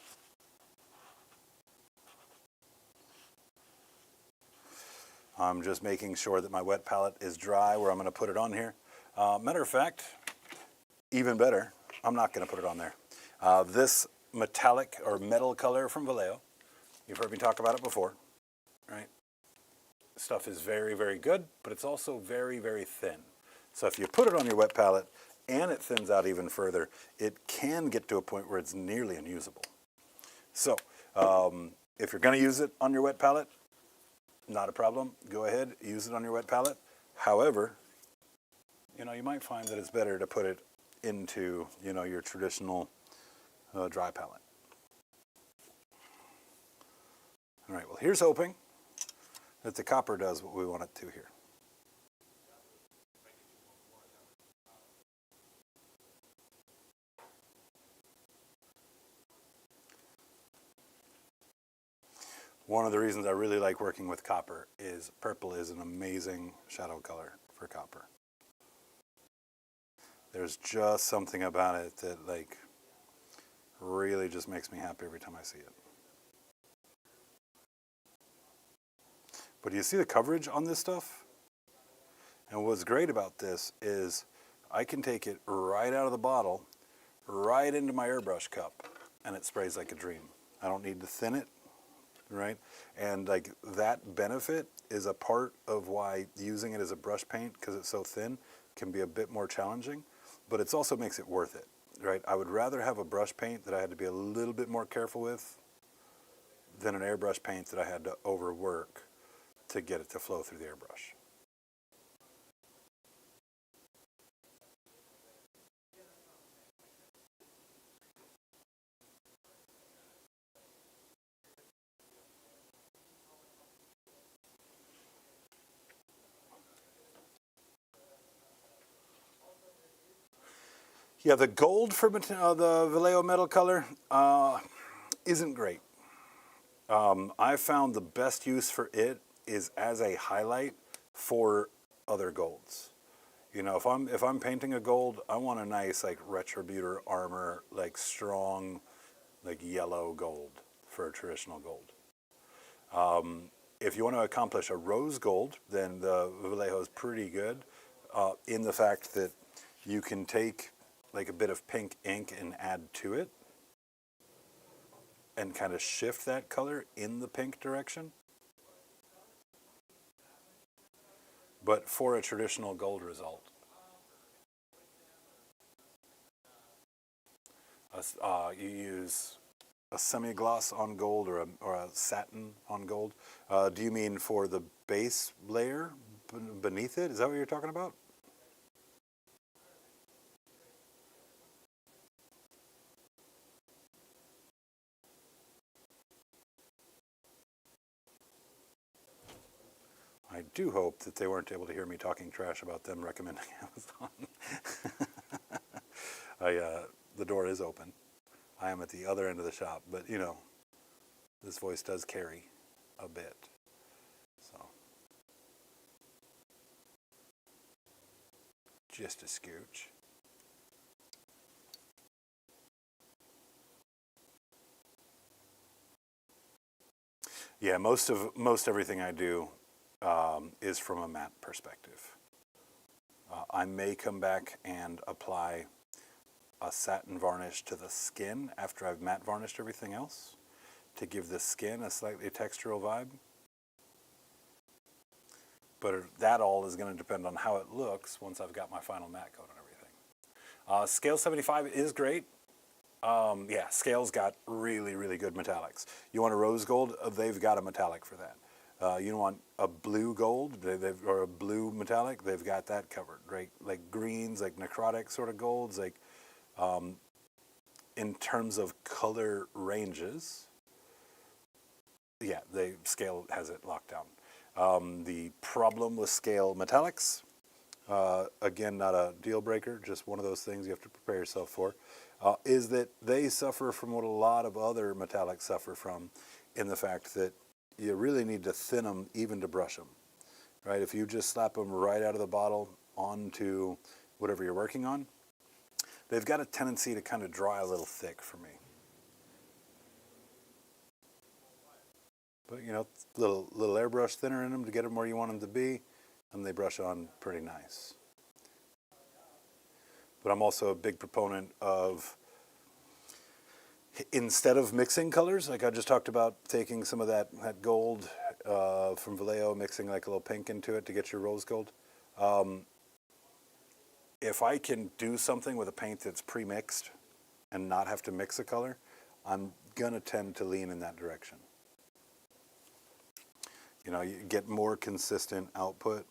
Speaker 1: I'm just making sure that my wet palette is dry where I'm going to put it on here. Matter of fact, even better, I'm not going to put it on there. This metallic or metal color from Vallejo, you've heard me talk about it before, right? Stuff is very, very good, but it's also very, very thin. So if you put it on your wet palette and it thins out even further, it can get to a point where it's nearly unusable. So if you're going to use it on your wet palette, not a problem. Go ahead, use it on your wet palette. However, you might find that it's better to put it into, your traditional dry palette. All right, well, here's hoping that the copper does what we want it to here. One of the reasons I really like working with copper is purple is an amazing shadow color for copper. There's just something about it that really just makes me happy every time I see it. But do you see the coverage on this stuff? And what's great about this is I can take it right out of the bottle, right into my airbrush cup, and it sprays like a dream. I don't need to thin it, right? And that benefit is a part of why using it as a brush paint, because it's so thin, can be a bit more challenging, but it also makes it worth it, right? I would rather have a brush paint that I had to be a little bit more careful with than an airbrush paint that I had to overwork to get it to flow through the airbrush. Yeah, the gold for the Vallejo metal color isn't great. I found the best use for it is as a highlight for other golds. If I'm painting a gold, I want a nice retributor armor, strong, yellow gold for a traditional gold. If you want to accomplish a rose gold, then the Vallejo is pretty good in the fact that you can take a bit of pink ink and add to it and kind of shift that color in the pink direction. But for a traditional gold result, you use a semi-gloss on gold or a satin on gold. Do you mean for the base layer beneath it? Is that what you're talking about? I do hope that they weren't able to hear me talking trash about them recommending Amazon. The door is open. I am at the other end of the shop, but this voice does carry a bit. So, just a scooch. Yeah, most everything I do is from a matte perspective. I may come back and apply a satin varnish to the skin after I've matte varnished everything else to give the skin a slightly textural vibe. But that all is going to depend on how it looks once I've got my final matte coat on everything. Scale 75 is great. Yeah, Scale's got really, really good metallics. You want a rose gold? They've got a metallic for that. You want a blue gold or a blue metallic? They've got that covered, right? Like greens, like necrotic sort of golds, like in terms of color ranges, yeah, Scale has it locked down. The problem with Scale metallics, again, not a deal breaker, just one of those things you have to prepare yourself for, is that they suffer from what a lot of other metallics suffer from, in the fact that you really need to thin them even to brush them, right? If you just slap them right out of the bottle onto whatever you're working on, they've got a tendency to kind of dry a little thick for me. But, you know, little airbrush thinner in them to get them where you want them to be, and they brush on pretty nice. But I'm also a big proponent of, instead of mixing colors, like I just talked about, taking some of that gold from Vallejo, mixing like a little pink into it to get your rose gold. If I can do something with a paint that's pre-mixed and not have to mix a color, I'm going to tend to lean in that direction. You know, you get more consistent output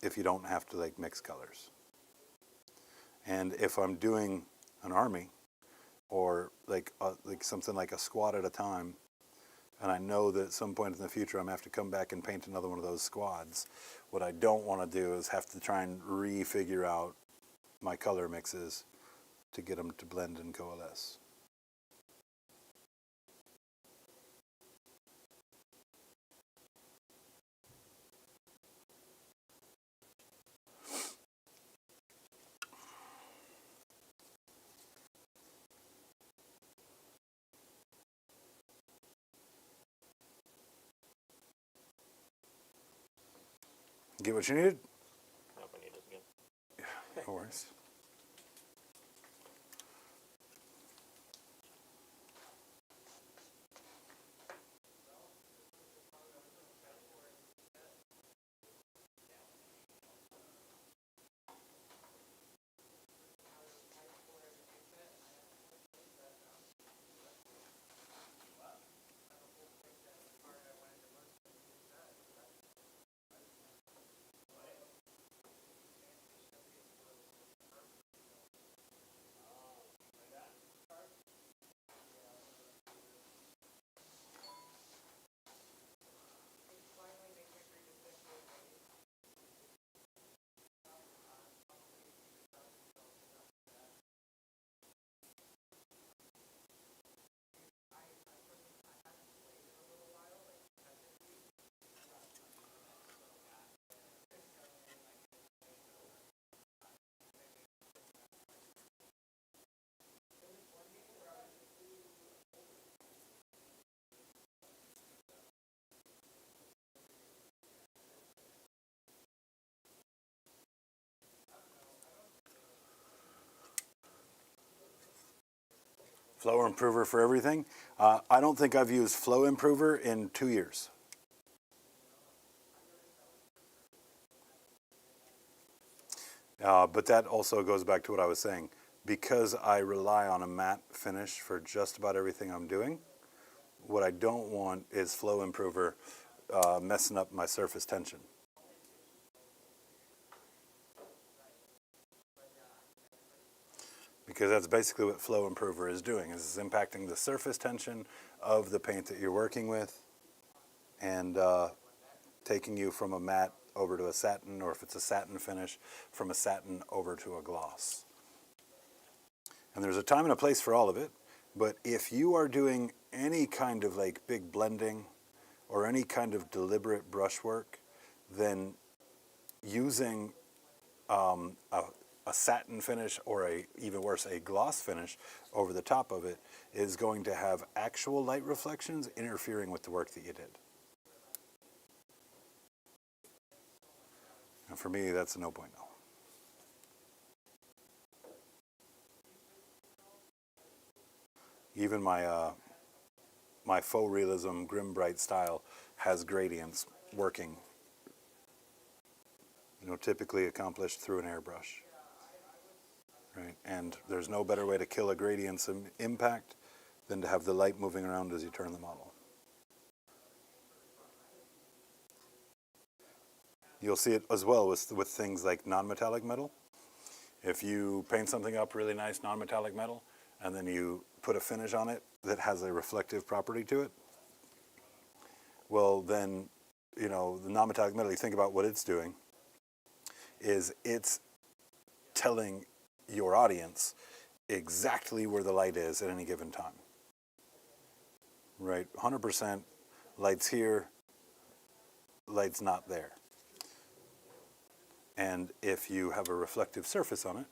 Speaker 1: if you don't have to like mix colors. And if I'm doing an army or like something like a squad at a time, and I know that at some point in the future I'm going to have to come back and paint another one of those squads, what I don't want to do is have to try and refigure out my color mixes to get them to blend and coalesce. Get what you needed?
Speaker 2: Nope, I need this again.
Speaker 1: Yeah, no worries. Flow improver for everything. I don't think I've used flow improver in 2 years. But that also goes back to what I was saying. Because I rely on a matte finish for just about everything I'm doing, what I don't want is flow improver messing up my surface tension. Because that's basically what flow improver is doing, is it's impacting the surface tension of the paint that you're working with and taking you from a matte over to a satin, or if it's a satin finish, from a satin over to a gloss. And there's a time and a place for all of it, but if you are doing any kind of like big blending or any kind of deliberate brushwork, then using a satin finish or even worse, a gloss finish over the top of it is going to have actual light reflections interfering with the work that you did. And for me, that's a no bueno. Even my faux realism grim bright style has gradients working, typically accomplished through an airbrush, right? And there's no better way to kill a gradient's impact than to have the light moving around as you turn the model. You'll see it as well with things like non-metallic metal. If you paint something up really nice non-metallic metal, and then you put a finish on it that has a reflective property to it, well then, the non-metallic metal, you think about what it's doing, is it's telling your audience exactly where the light is at any given time. Right? 100% light's here, light's not there. And if you have a reflective surface on it,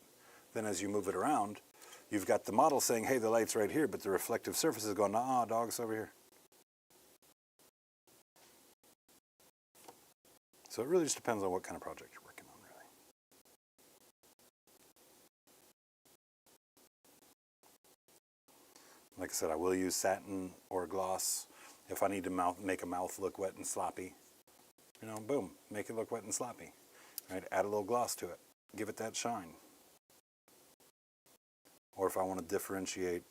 Speaker 1: then as you move it around, you've got the model saying, hey, the light's right here, but the reflective surface is going, nah, dog's over here. So it really just depends on what kind of project you're working on, really. Like I said, I will use satin or gloss if I need to make a mouth look wet and sloppy. Boom, make it look wet and sloppy. Right? Add a little gloss to it. Give it that shine. Or if I want to differentiate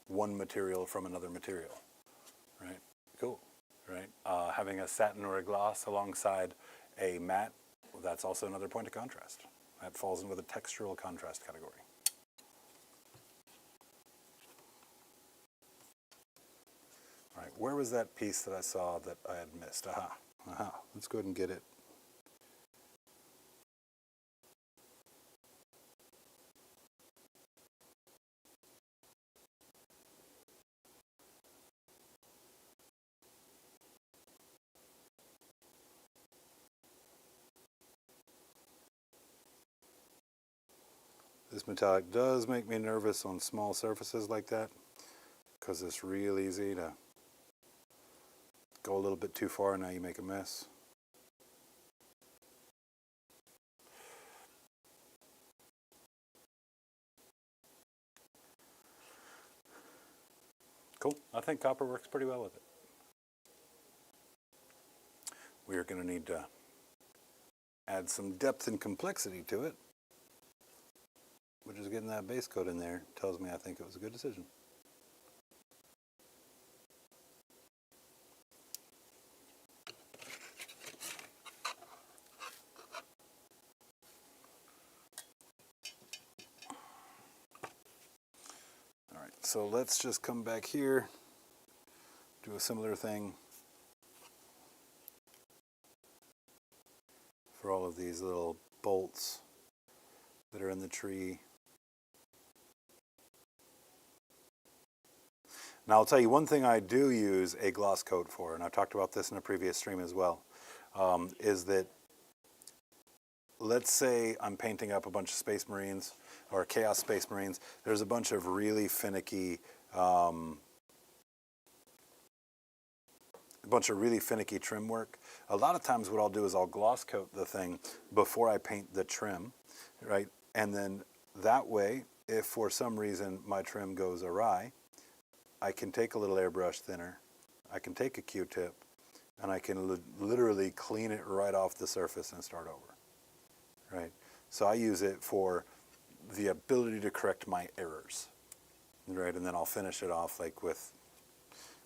Speaker 1: one material from another material, right? Cool, right? Having a satin or a gloss alongside a matte, well, that's also another point of contrast. That falls in with a textural contrast category. All right, where was that piece that I saw that I had missed? Aha, let's go ahead and get it. This metallic does make me nervous on small surfaces like that, because it's real easy to go a little bit too far and now you make a mess. Cool. I think copper works pretty well with it. We are going to need to add some depth and complexity to it, which is getting that base coat in there tells me I think it was a good decision. All right, so let's just come back here, do a similar thing for all of these little bolts that are in the tree. Now I'll tell you one thing I do use a gloss coat for, and I talked about this in a previous stream as well, is that let's say I'm painting up a bunch of Space Marines or Chaos Space Marines. There's a bunch of really finicky trim work. A lot of times what I'll do is I'll gloss coat the thing before I paint the trim, right? And then that way, if for some reason my trim goes awry, I can take a little airbrush thinner, I can take a Q-tip, and I can literally clean it right off the surface and start over, right? So I use it for the ability to correct my errors, right? And then I'll finish it off like with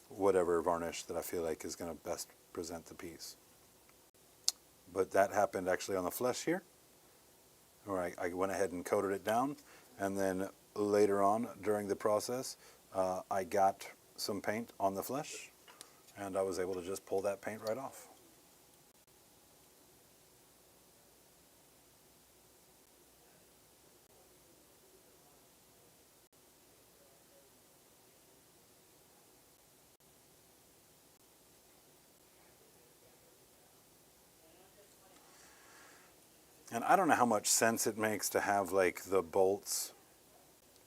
Speaker 1: whatever varnish that I feel like is going to best present the piece. But that happened actually on the flesh here, where I went ahead and coated it down, and then later on during the process, I got some paint on the flesh, and I was able to just pull that paint right off. And I don't know how much sense it makes to have like the bolts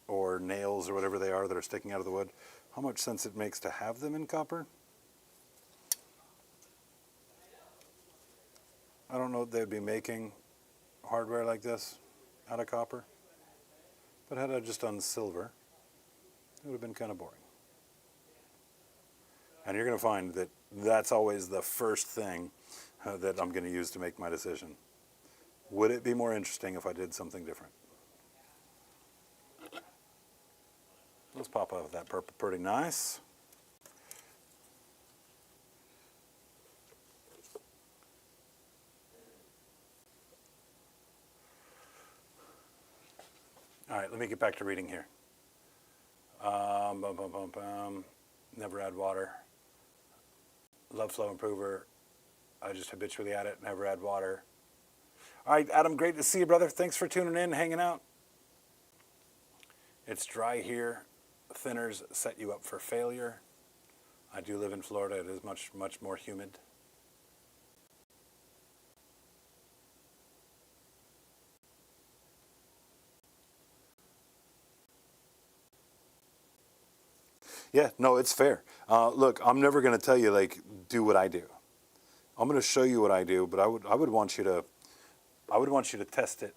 Speaker 1: or nails or whatever they are that are sticking out of the wood, how much sense it makes to have them in copper. I don't know if they'd be making hardware like this out of copper, but had I just done silver, it would have been kind of boring. And you're going to find that that's always the first thing that I'm going to use to make my decision. Would it be more interesting if I did something different? Let's pop out that purple pretty nice. All right, let me get back to reading here. Never add water. Love flow improver. I just habitually add it, never add water. All right, Adam, great to see you, brother. Thanks for tuning in, hanging out. It's dry here. Thinners set you up for failure. I do live in Florida. It is much, much more humid. Yeah, no, it's fair. Look, I'm never going to tell you, like, do what I do. I'm going to show you what I do, but I would want you to test it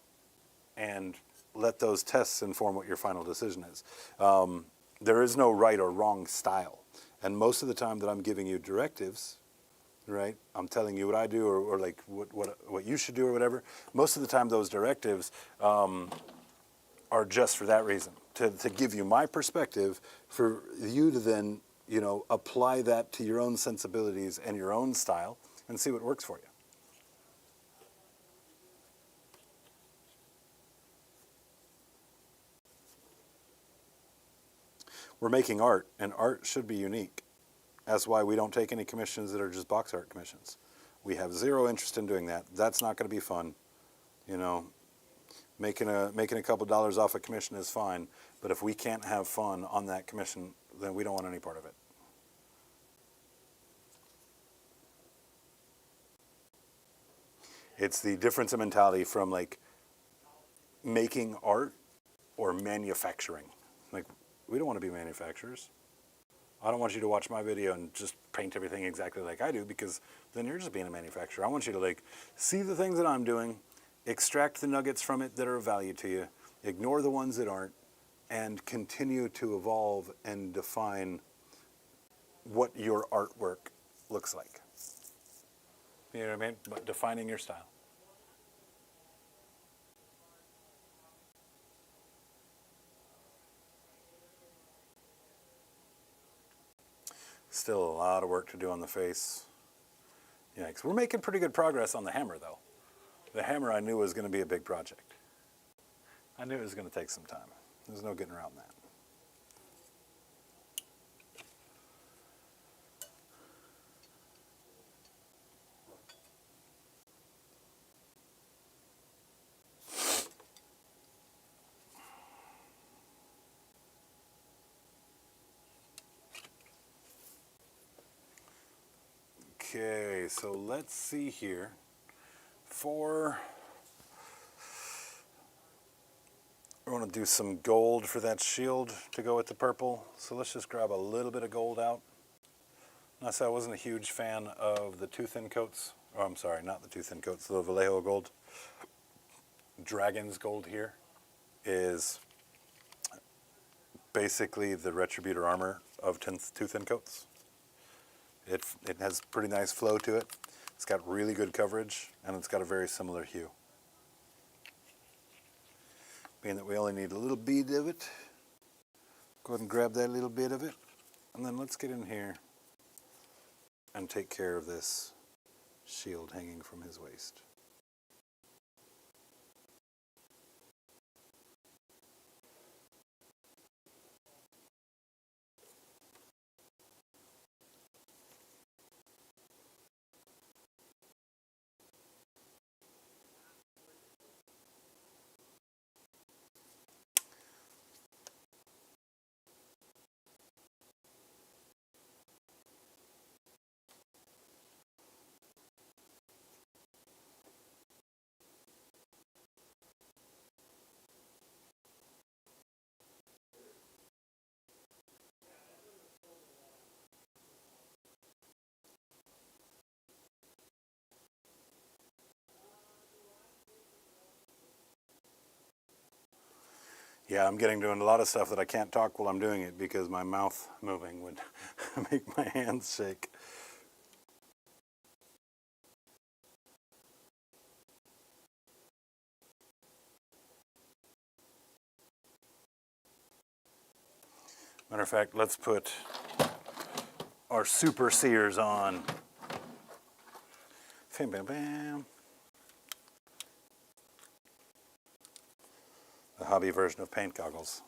Speaker 1: and let those tests inform what your final decision is. There is no right or wrong style. And most of the time that I'm giving you directives, right, I'm telling you what I do or like what you should do or whatever, most of the time those directives are just for that reason, to give you my perspective, for you to then, you know, apply that to your own sensibilities and your own style and see what works for you. We're making art, and art should be unique. That's why we don't take any commissions that are just box art commissions. We have zero interest in doing that. That's not going to be fun. You know, making a couple dollars off a commission is fine, but if we can't have fun on that commission, then we don't want any part of it. It's the difference in mentality from like making art or manufacturing. Like, we don't want to be manufacturers. I don't want you to watch my video and just paint everything exactly like I do, because then you're just being a manufacturer. I want you to like see the things that I'm doing, extract the nuggets from it that are of value to you, ignore the ones that aren't, and continue to evolve and define what your artwork looks like. You know what I mean? But defining your style. Still a lot of work to do on the face. Yikes. We're making pretty good progress on the hammer, though. The hammer I knew was going to be a big project. I knew it was going to take some time. There's no getting around that. Okay, so let's see here. I want to do some gold for that shield to go with the purple. So let's just grab a little bit of gold out. I said I wasn't a huge fan of the two thin coats. Oh, I'm sorry, not the two thin coats, the Vallejo gold. Dragon's gold here is basically the Retributor armor of two thin coats. It has pretty nice flow to it. It's got really good coverage, and it's got a very similar hue. Being that we only need a little bit of it, go ahead and grab that little bit of it, and then let's get in here and take care of this shield hanging from his waist. Yeah, I'm getting doing a lot of stuff that I can't talk while I'm doing it because my mouth moving would make my hands shake. Matter of fact, let's put our super seers on. Bam, bam, bam. The hobby version of paint goggles.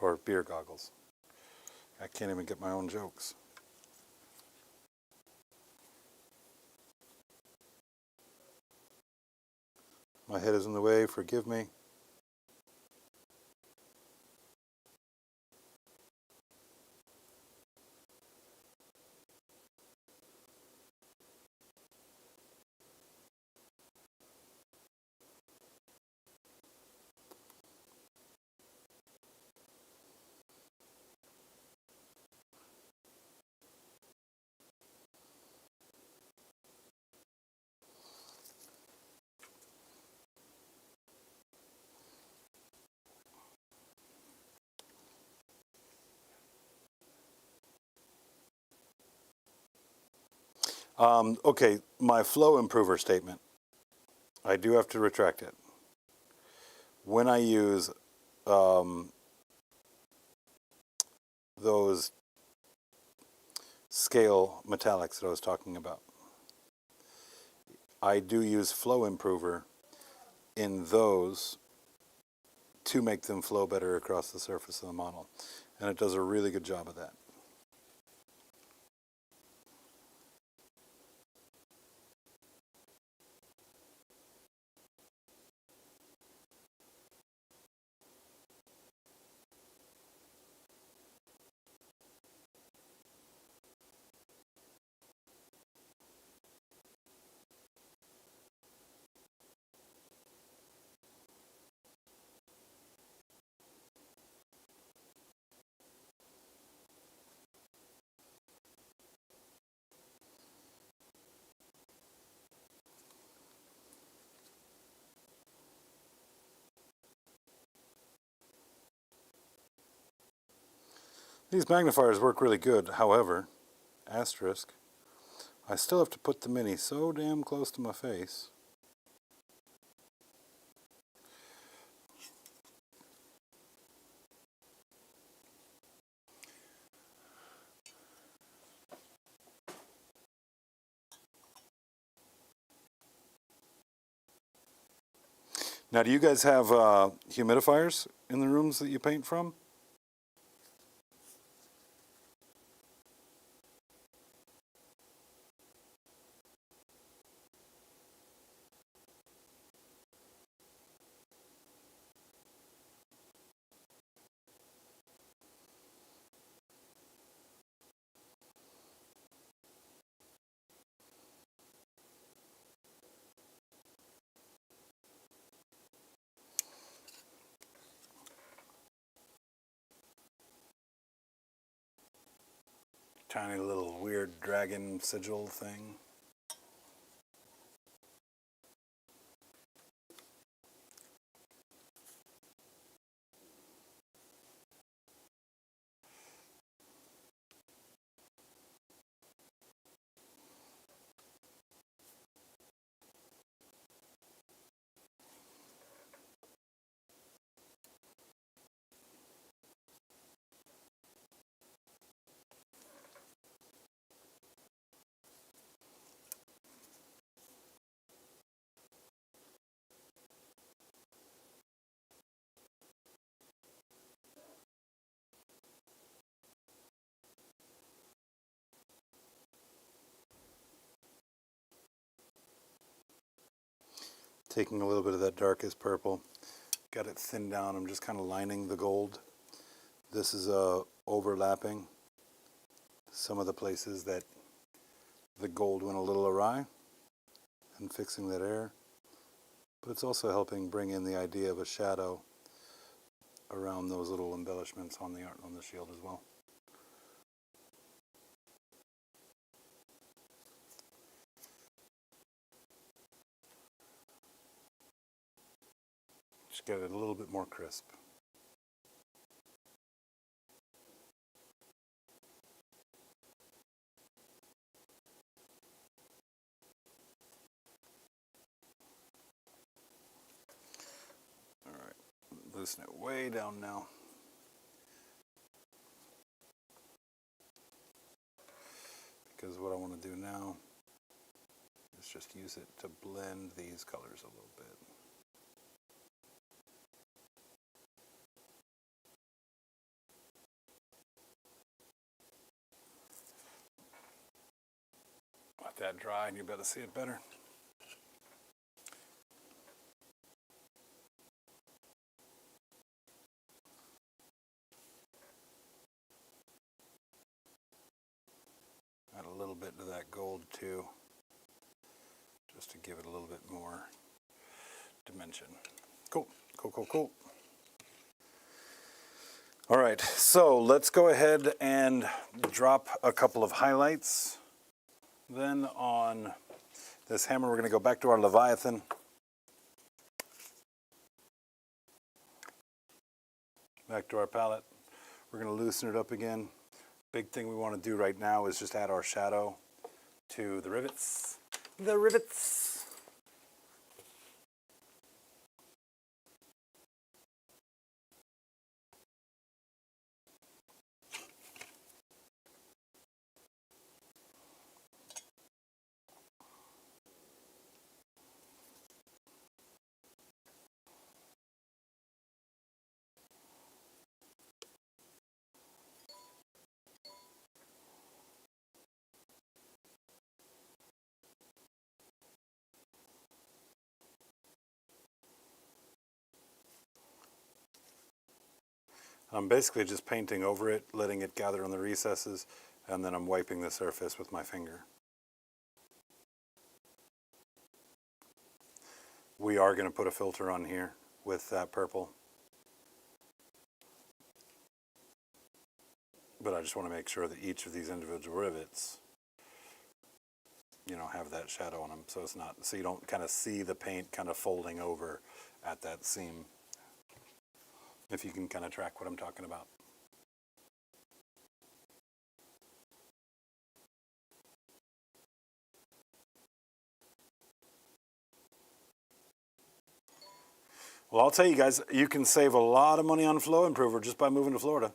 Speaker 1: Or beer goggles. I can't even get my own jokes. My head is in the way, forgive me. Okay, my flow improver statement. I do have to retract it. When I use those scale metallics that I was talking about, I do use flow improver in those to make them flow better across the surface of the model. And it does a really good job of that. These magnifiers work really good, however, asterisk, I still have to put the mini so damn close to my face. Now, do you guys have humidifiers in the rooms that you paint from? Tiny little weird dragon sigil thing. Taking a little bit of that darkest purple, got it thinned down. I'm just kind of lining the gold. This is overlapping some of the places that the gold went a little awry and fixing that air. But it's also helping bring in the idea of a shadow around those little embellishments on the shield as well. Just get it a little bit more crisp. loosen it way down now. Because what I want to do now is just use it to blend these colors a little bit. Let that dry and you'll be able to see it better. Add a little bit to that gold too, just to give it a little bit more dimension. Cool, cool, cool, cool. All right, so let's go ahead and drop a couple of highlights. Then on this hammer, we're going to go back to our Leviathan. Back to our palette. We're going to loosen it up again. Big thing we want to do right now is just add our shadow to the rivets. The rivets. I'm basically just painting over it, letting it gather on the recesses, and then I'm wiping the surface with my finger. We are going to put a filter on here with that purple. But I just want to make sure that each of these individual rivets, you know, have that shadow on them, so it's not, so you don't kind of see the paint kind of folding over at that seam. If you can kind of track what I'm talking about. Well, I'll tell you guys, you can save a lot of money on flow improver just by moving to Florida.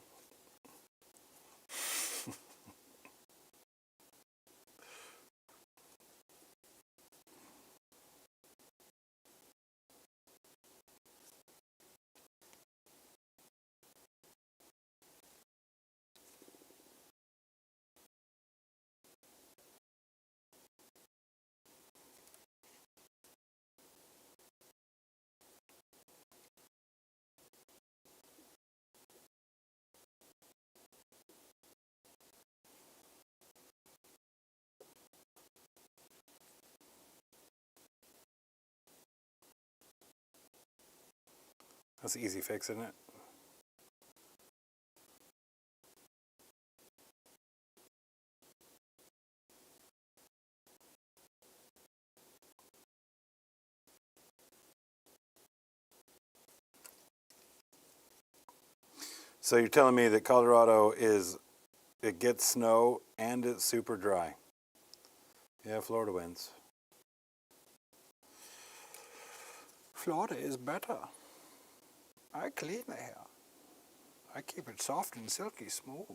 Speaker 1: That's an easy fix, isn't it? So you're telling me that Colorado is, it gets snow and it's super dry. Yeah, Florida wins. Florida is better. I clean the hair. I keep it soft and silky smooth.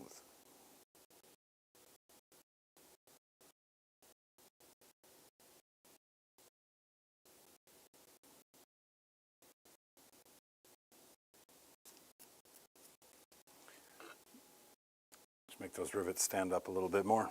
Speaker 1: Just make those rivets stand up a little bit more.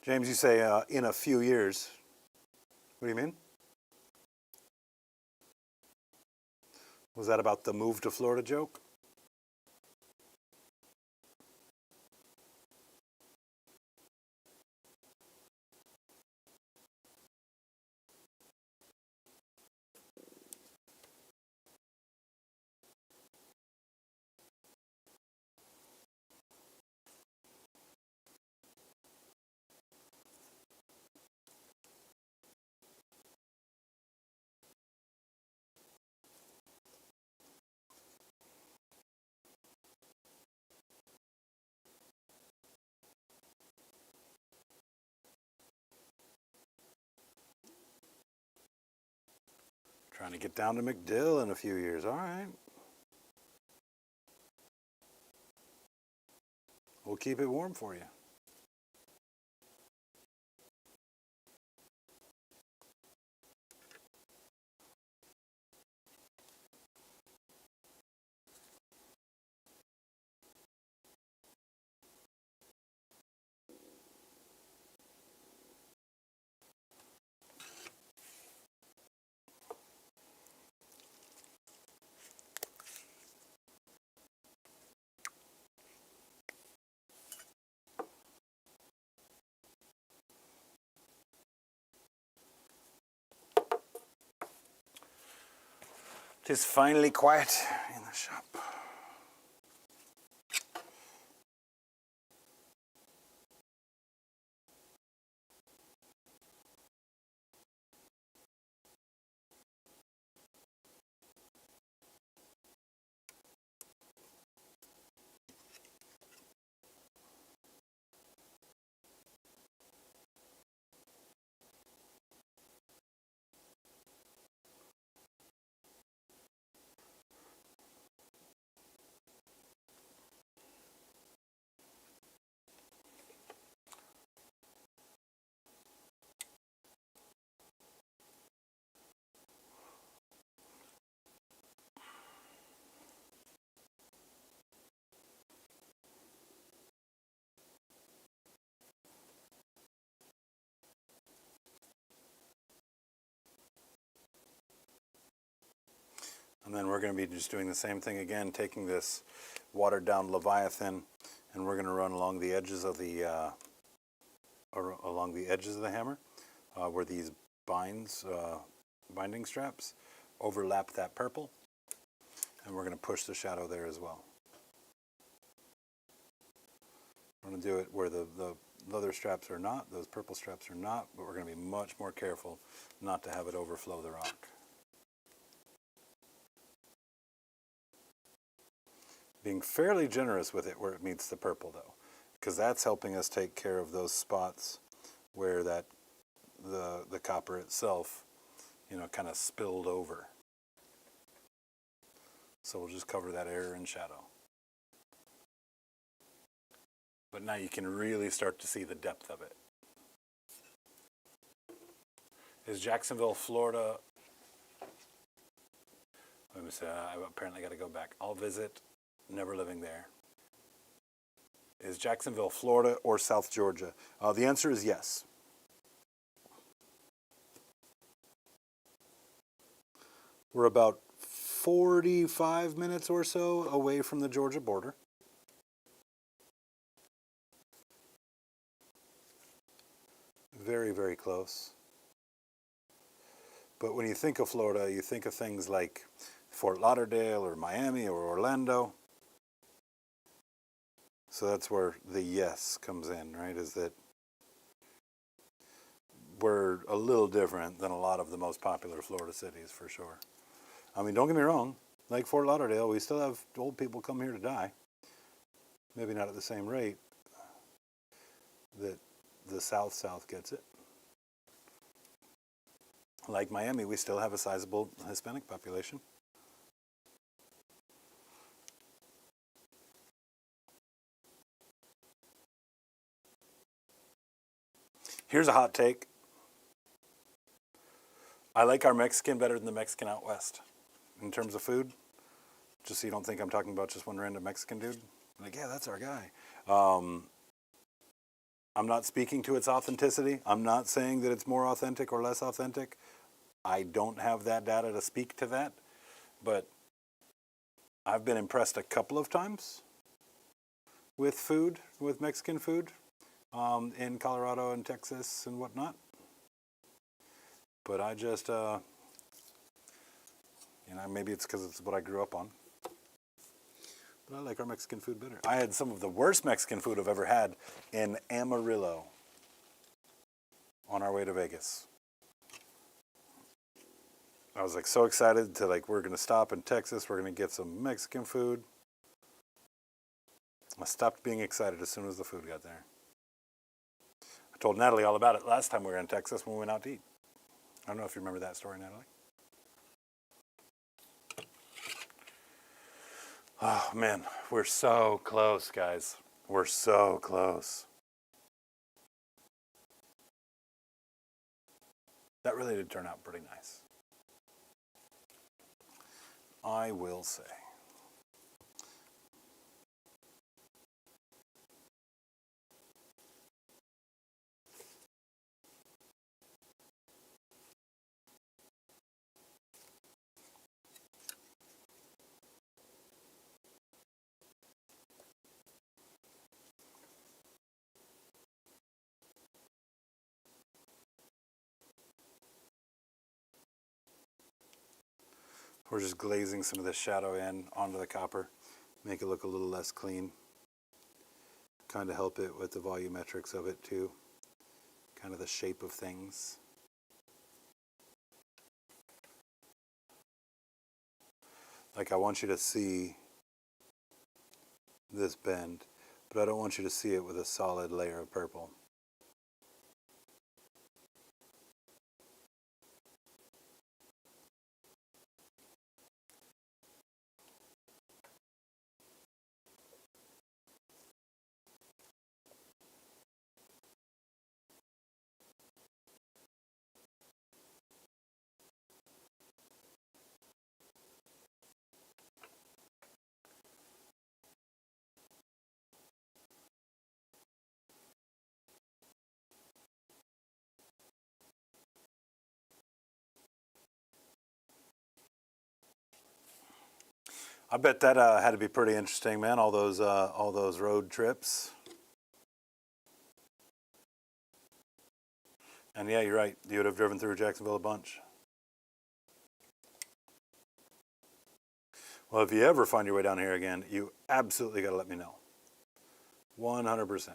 Speaker 1: James, you say in a few years. What do you mean? Was that about the move to Florida joke? Trying to get down to McDill in a few years. All right. We'll keep it warm for you. Tis finally quiet in the shop. And then we're going to be just doing the same thing again, taking this watered down Leviathan, and we're going to run along the edges of the hammer, where these binding straps overlap that purple, and we're going to push the shadow there as well. We're going to do it where the leather straps are not, those purple straps are not, but we're going to be much more careful not to have it overflow the rock. Being fairly generous with it where it meets the purple though, because that's helping us take care of those spots where the copper itself, kind of spilled over. So we'll just cover that area in shadow. But now you can really start to see the depth of it. Is Jacksonville, Florida? Let me see. I apparently got to go back. I'll visit. Never living there. Is Jacksonville, Florida, or South Georgia? The answer is yes. We're about 45 minutes or so away from the Georgia border. Very, very close. But when you think of Florida, you think of things like Fort Lauderdale or Miami or Orlando. So that's where the yes comes in, right? Is that we're a little different than a lot of the most popular Florida cities, for sure. I mean, don't get me wrong. Like Fort Lauderdale, we still have old people come here to die. Maybe not at the same rate that the South gets it. Like Miami, we still have a sizable Hispanic population. Here's a hot take. I like our Mexican better than the Mexican out west in terms of food. Just so you don't think I'm talking about just one random Mexican dude. Like, yeah, that's our guy. I'm not speaking to its authenticity. I'm not saying that it's more authentic or less authentic. I don't have that data to speak to that. But I've been impressed a couple of times with food, with Mexican food, in Colorado and Texas and whatnot. But I just, maybe it's because it's what I grew up on. But I like our Mexican food better. I had some of the worst Mexican food I've ever had in Amarillo on our way to Vegas. I was like so excited to we're going to stop in Texas. We're going to get some Mexican food. I stopped being excited as soon as the food got there. I told Natalie all about it last time we were in Texas when we went out to eat. I don't know if you remember that story, Natalie. Oh, man, we're so close, guys. We're so close. That really did turn out pretty nice, I will say. We're just glazing some of the shadow in onto the copper, make it look a little less clean. Kind of help it with the volumetrics of it too, kind of the shape of things. I want you to see this bend, but I don't want you to see it with a solid layer of purple. I bet that had to be pretty interesting, man. All those road trips. And yeah, you're right. You would have driven through Jacksonville a bunch. Well, if you ever find your way down here again, you absolutely got to let me know. 100%.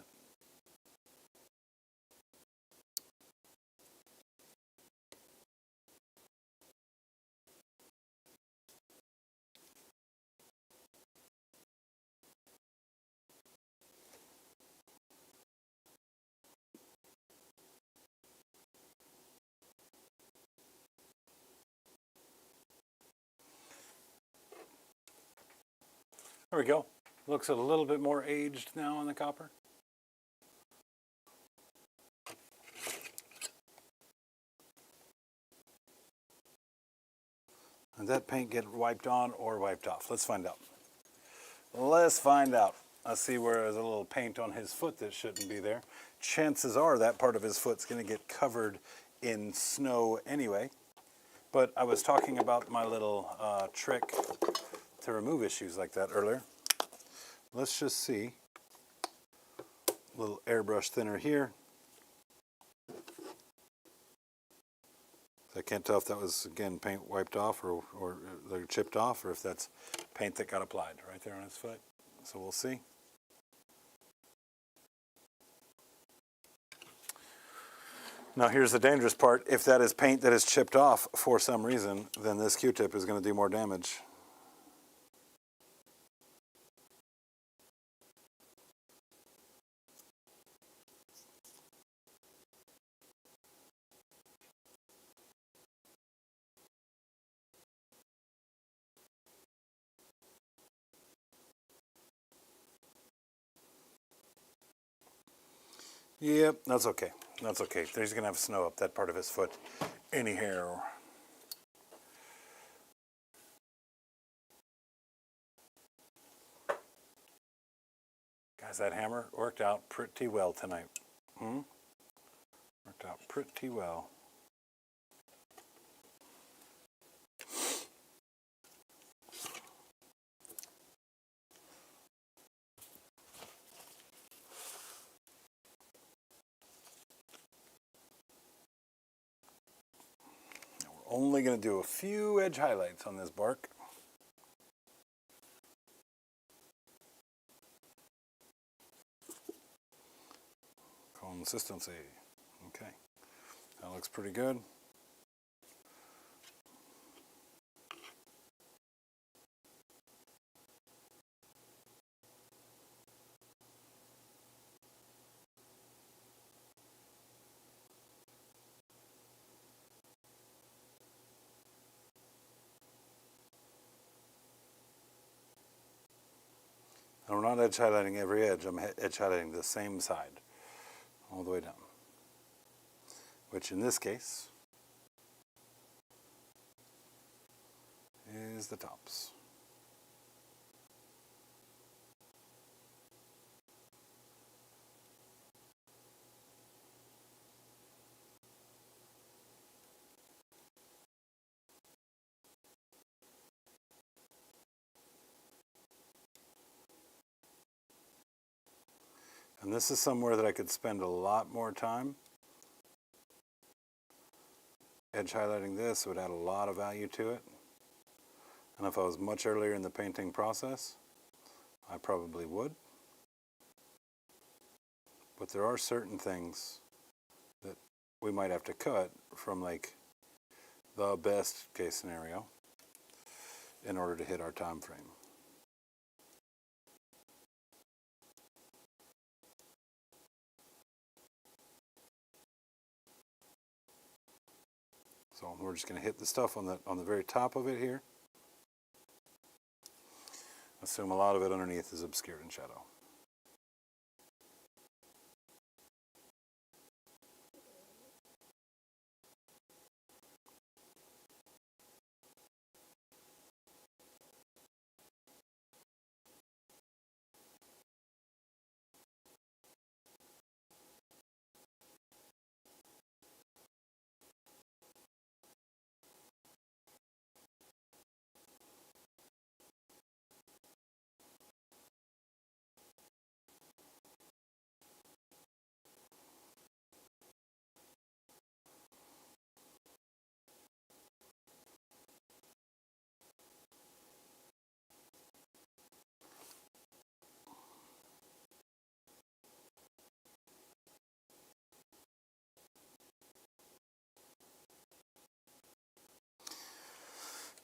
Speaker 1: There we go. Looks a little bit more aged now on the copper. Did that paint get wiped on or wiped off? Let's find out. Let's find out. I see where there's a little paint on his foot that shouldn't be there. Chances are that part of his foot's going to get covered in snow anyway. But I was talking about my little trick to remove issues like that earlier. Let's just see. A little airbrush thinner here. I can't tell if that was, again, paint wiped off or like chipped off, or if that's paint that got applied right there on his foot. So we'll see. Now here's the dangerous part. If that is paint that is chipped off for some reason, then this Q-tip is going to do more damage. Yep, that's okay. That's okay. He's going to have snow up that part of his foot anyhow. Guys, that hammer worked out pretty well tonight. Worked out pretty well. only going to do a few edge highlights on this bark. Consistency. Okay, that looks pretty good. And we're not edge highlighting every edge, I'm edge highlighting the same side all the way down, which in this case is the tops. And this is somewhere that I could spend a lot more time. Edge highlighting this would add a lot of value to it. And if I was much earlier in the painting process, I probably would. But there are certain things that we might have to cut from like the best case scenario in order to hit our time frame. So we're just going to hit the stuff on the very top of it here. Assume a lot of it underneath is obscured in shadow.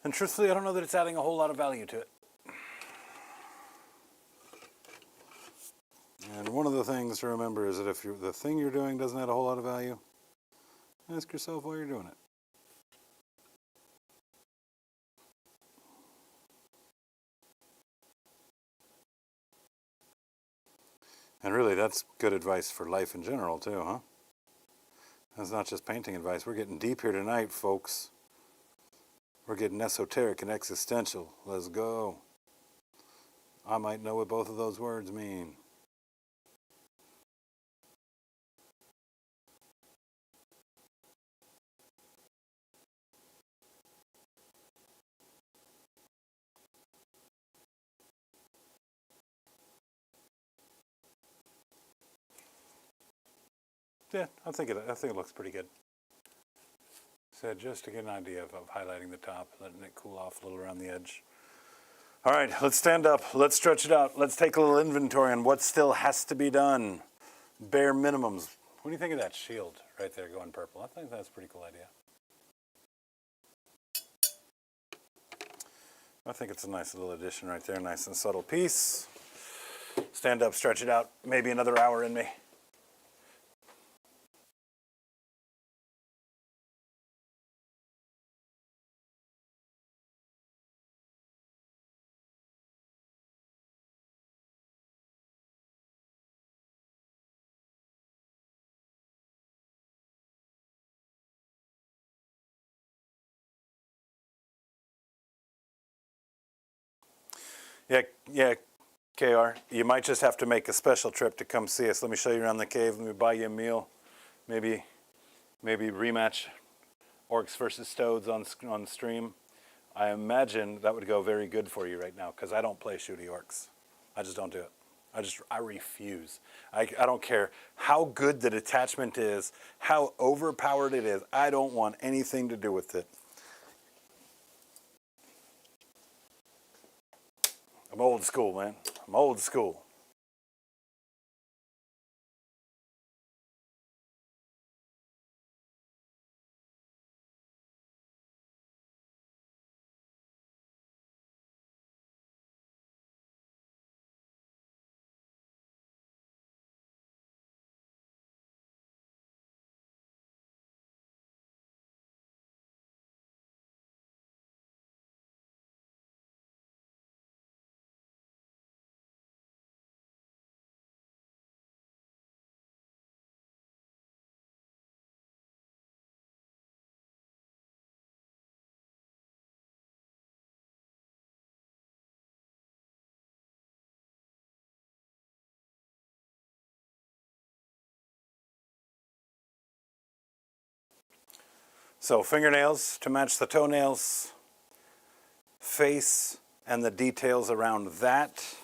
Speaker 1: And truthfully, I don't know that it's adding a whole lot of value to it. And one of the things to remember is that if the thing you're doing doesn't add a whole lot of value, ask yourself why you're doing it. And really, that's good advice for life in general, too, huh? That's not just painting advice. We're getting deep here tonight, folks. We're getting esoteric and existential. Let's go. I might know what both of those words mean. Yeah, I think it looks pretty good. So just to get an idea of highlighting the top, letting it cool off a little around the edge. All right, let's stand up. Let's stretch it out. Let's take a little inventory on what still has to be done. Bare minimums. What do you think of that shield right there going purple? I think that's a pretty cool idea. I think it's a nice little addition right there. Nice and subtle piece. Stand up, stretch it out. Maybe another hour in me. Yeah, KR. You might just have to make a special trip to come see us. Let me show you around the cave. Let me buy you a meal. Maybe rematch Orcs versus Toads on stream. I imagine that would go very good for you right now because I don't play shooty orcs. I just don't do it. I refuse. I don't care how good the detachment is, how overpowered it is. I don't want anything to do with it. I'm old school, man. I'm old school. So fingernails to match the toenails, face and the details around that.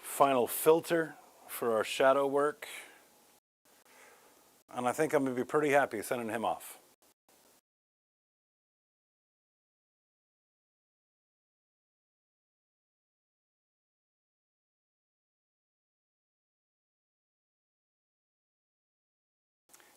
Speaker 1: Final filter for our shadow work. And I think I'm going to be pretty happy sending him off.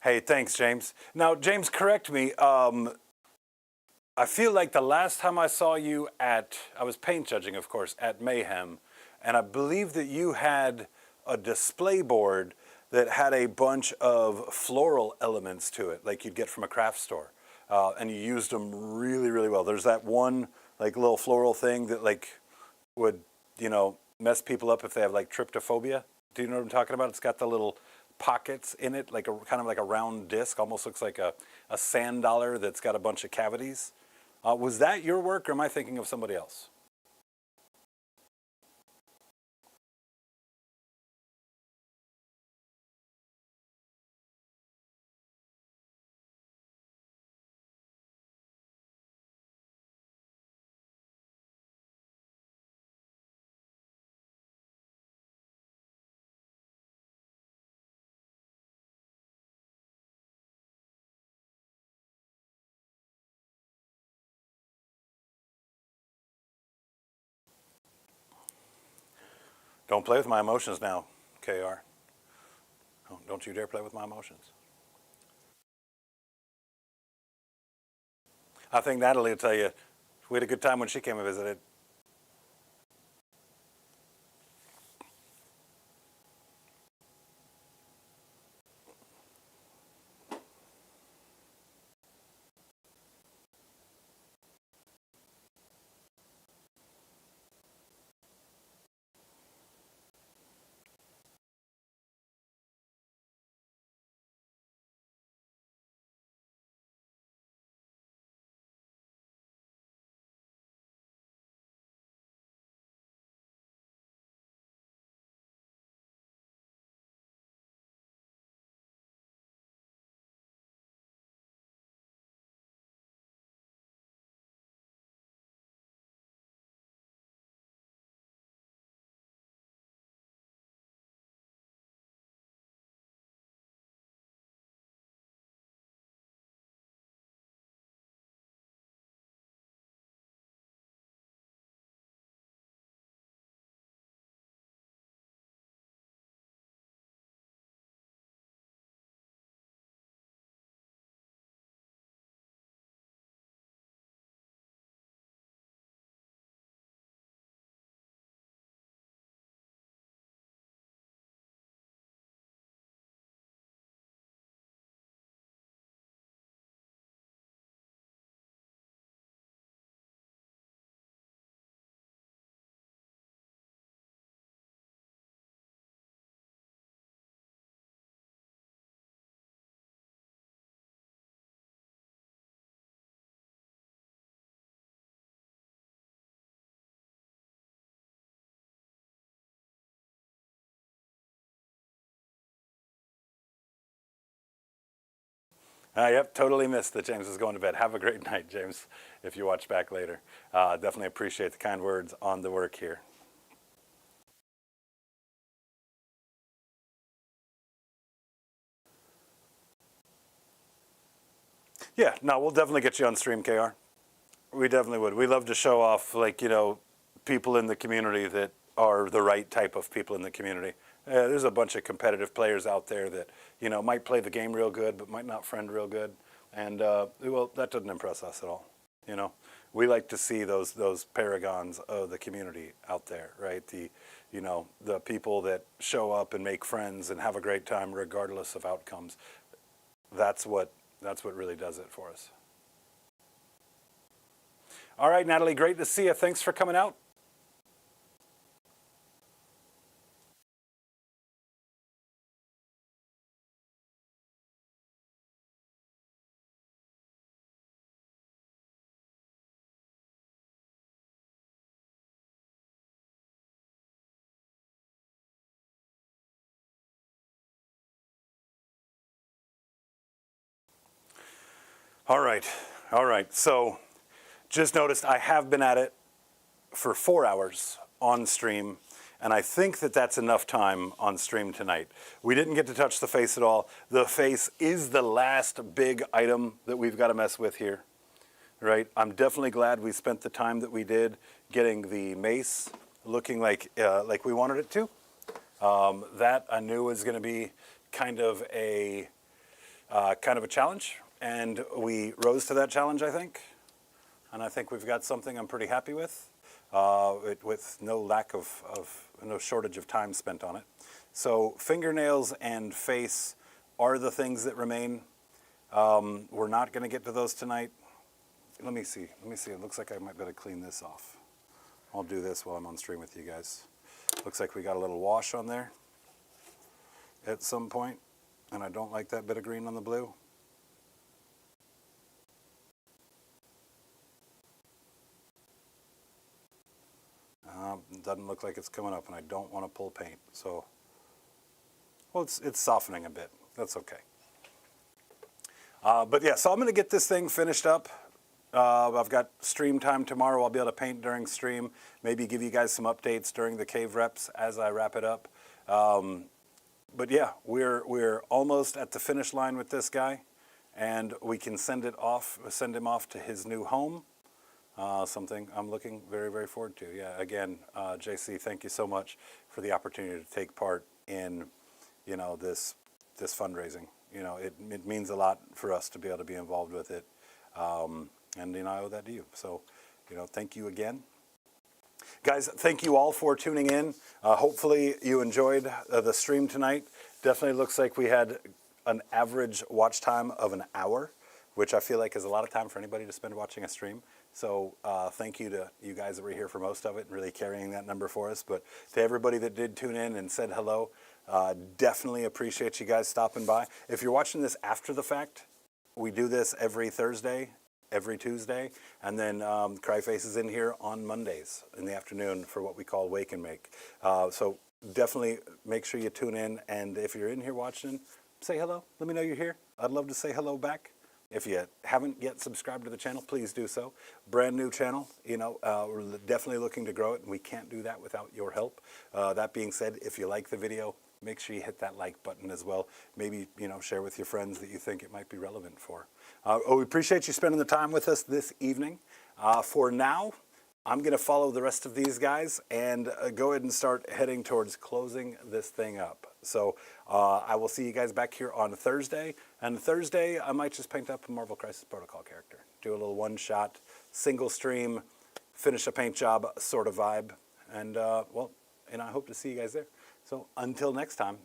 Speaker 1: Hey, thanks, James. Now, James, correct me. I feel like the last time I saw you I was paint judging, of course, at Mayhem, and I believe that you had a display board that had a bunch of floral elements to it, like you'd get from a craft store, and you used them really, really well. There's that one like little floral thing that like would, mess people up if they have like tryptophobia. Do you know what I'm talking about? It's got the little pockets in it, like a kind of like a round disc, almost looks like a sand dollar that's got a bunch of cavities. Was that your work, or am I thinking of somebody else? Don't play with my emotions now, KR. Don't you dare play with my emotions. I think Natalie will tell you, we had a good time when she came and visited. Yep, totally missed that James is going to bed. Have a great night, James, if you watch back later. Definitely appreciate the kind words on the work here. Yeah, no, we'll definitely get you on stream, KR. We definitely would. We love to show off, like, people in the community that are the right type of people in the community. There's a bunch of competitive players out there that, might play the game real good, but might not friend real good. And, well, that doesn't impress us at all. We like to see those paragons of the community out there, right? The people that show up and make friends and have a great time regardless of outcomes. That's what really does it for us. All right, Natalie, great to see you. Thanks for coming out. All right. So just noticed I have been at it for 4 hours on stream, and I think that that's enough time on stream tonight. We didn't get to touch the face at all. The face is the last big item that we've got to mess with here, right? I'm definitely glad we spent the time that we did getting the mace looking like we wanted it to. That I knew was going to be kind of a challenge, and we rose to that challenge, I think. And I think we've got something I'm pretty happy with, with no shortage of time spent on it. So fingernails and face are the things that remain. We're not going to get to those tonight. Let me see. It looks like I might better clean this off. I'll do this while I'm on stream with you guys. Looks like we got a little wash on there at some point, and I don't like that bit of green on the blue. Doesn't look like it's coming up, and I don't want to pull paint. So, well, it's softening a bit. That's okay. But yeah, so I'm going to get this thing finished up. I've got stream time tomorrow. I'll be able to paint during stream. Maybe give you guys some updates during the cave reps as I wrap it up. But yeah, we're almost at the finish line with this guy, and we can send him off to his new home. Something I'm looking very, very forward to. Yeah, again, JC, thank you so much for the opportunity to take part in, this fundraising. It means a lot for us to be able to be involved with it, and I owe that to you. So, thank you again. Guys, thank you all for tuning in. Hopefully you enjoyed the stream tonight. Definitely looks like we had an average watch time of an hour, which I feel like is a lot of time for anybody to spend watching a stream. So thank you to you guys that were here for most of it and really carrying that number for us. But to everybody that did tune in and said hello, definitely appreciate you guys stopping by. If you're watching this after the fact, we do this every Thursday, every Tuesday, and then Cryface is in here on Mondays in the afternoon for what we call Wake and Make. So definitely make sure you tune in, and if you're in here watching, say hello. Let me know you're here. I'd love to say hello back. If you haven't yet subscribed to the channel, please do so. Brand new channel, we're definitely looking to grow it, and we can't do that without your help. That being said, if you like the video, make sure you hit that like button as well. Maybe, share with your friends that you think it might be relevant for. We appreciate you spending the time with us this evening. For now, I'm going to follow the rest of these guys and go ahead and start heading towards closing this thing up. So I will see you guys back here on Thursday. And Thursday, I might just paint up a Marvel Crisis Protocol character. Do a little one-shot, single stream, finish a paint job sort of vibe. And, I hope to see you guys there. So until next time,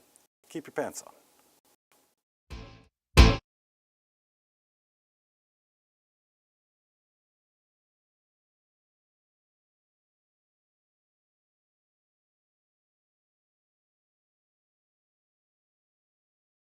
Speaker 1: keep your pants on.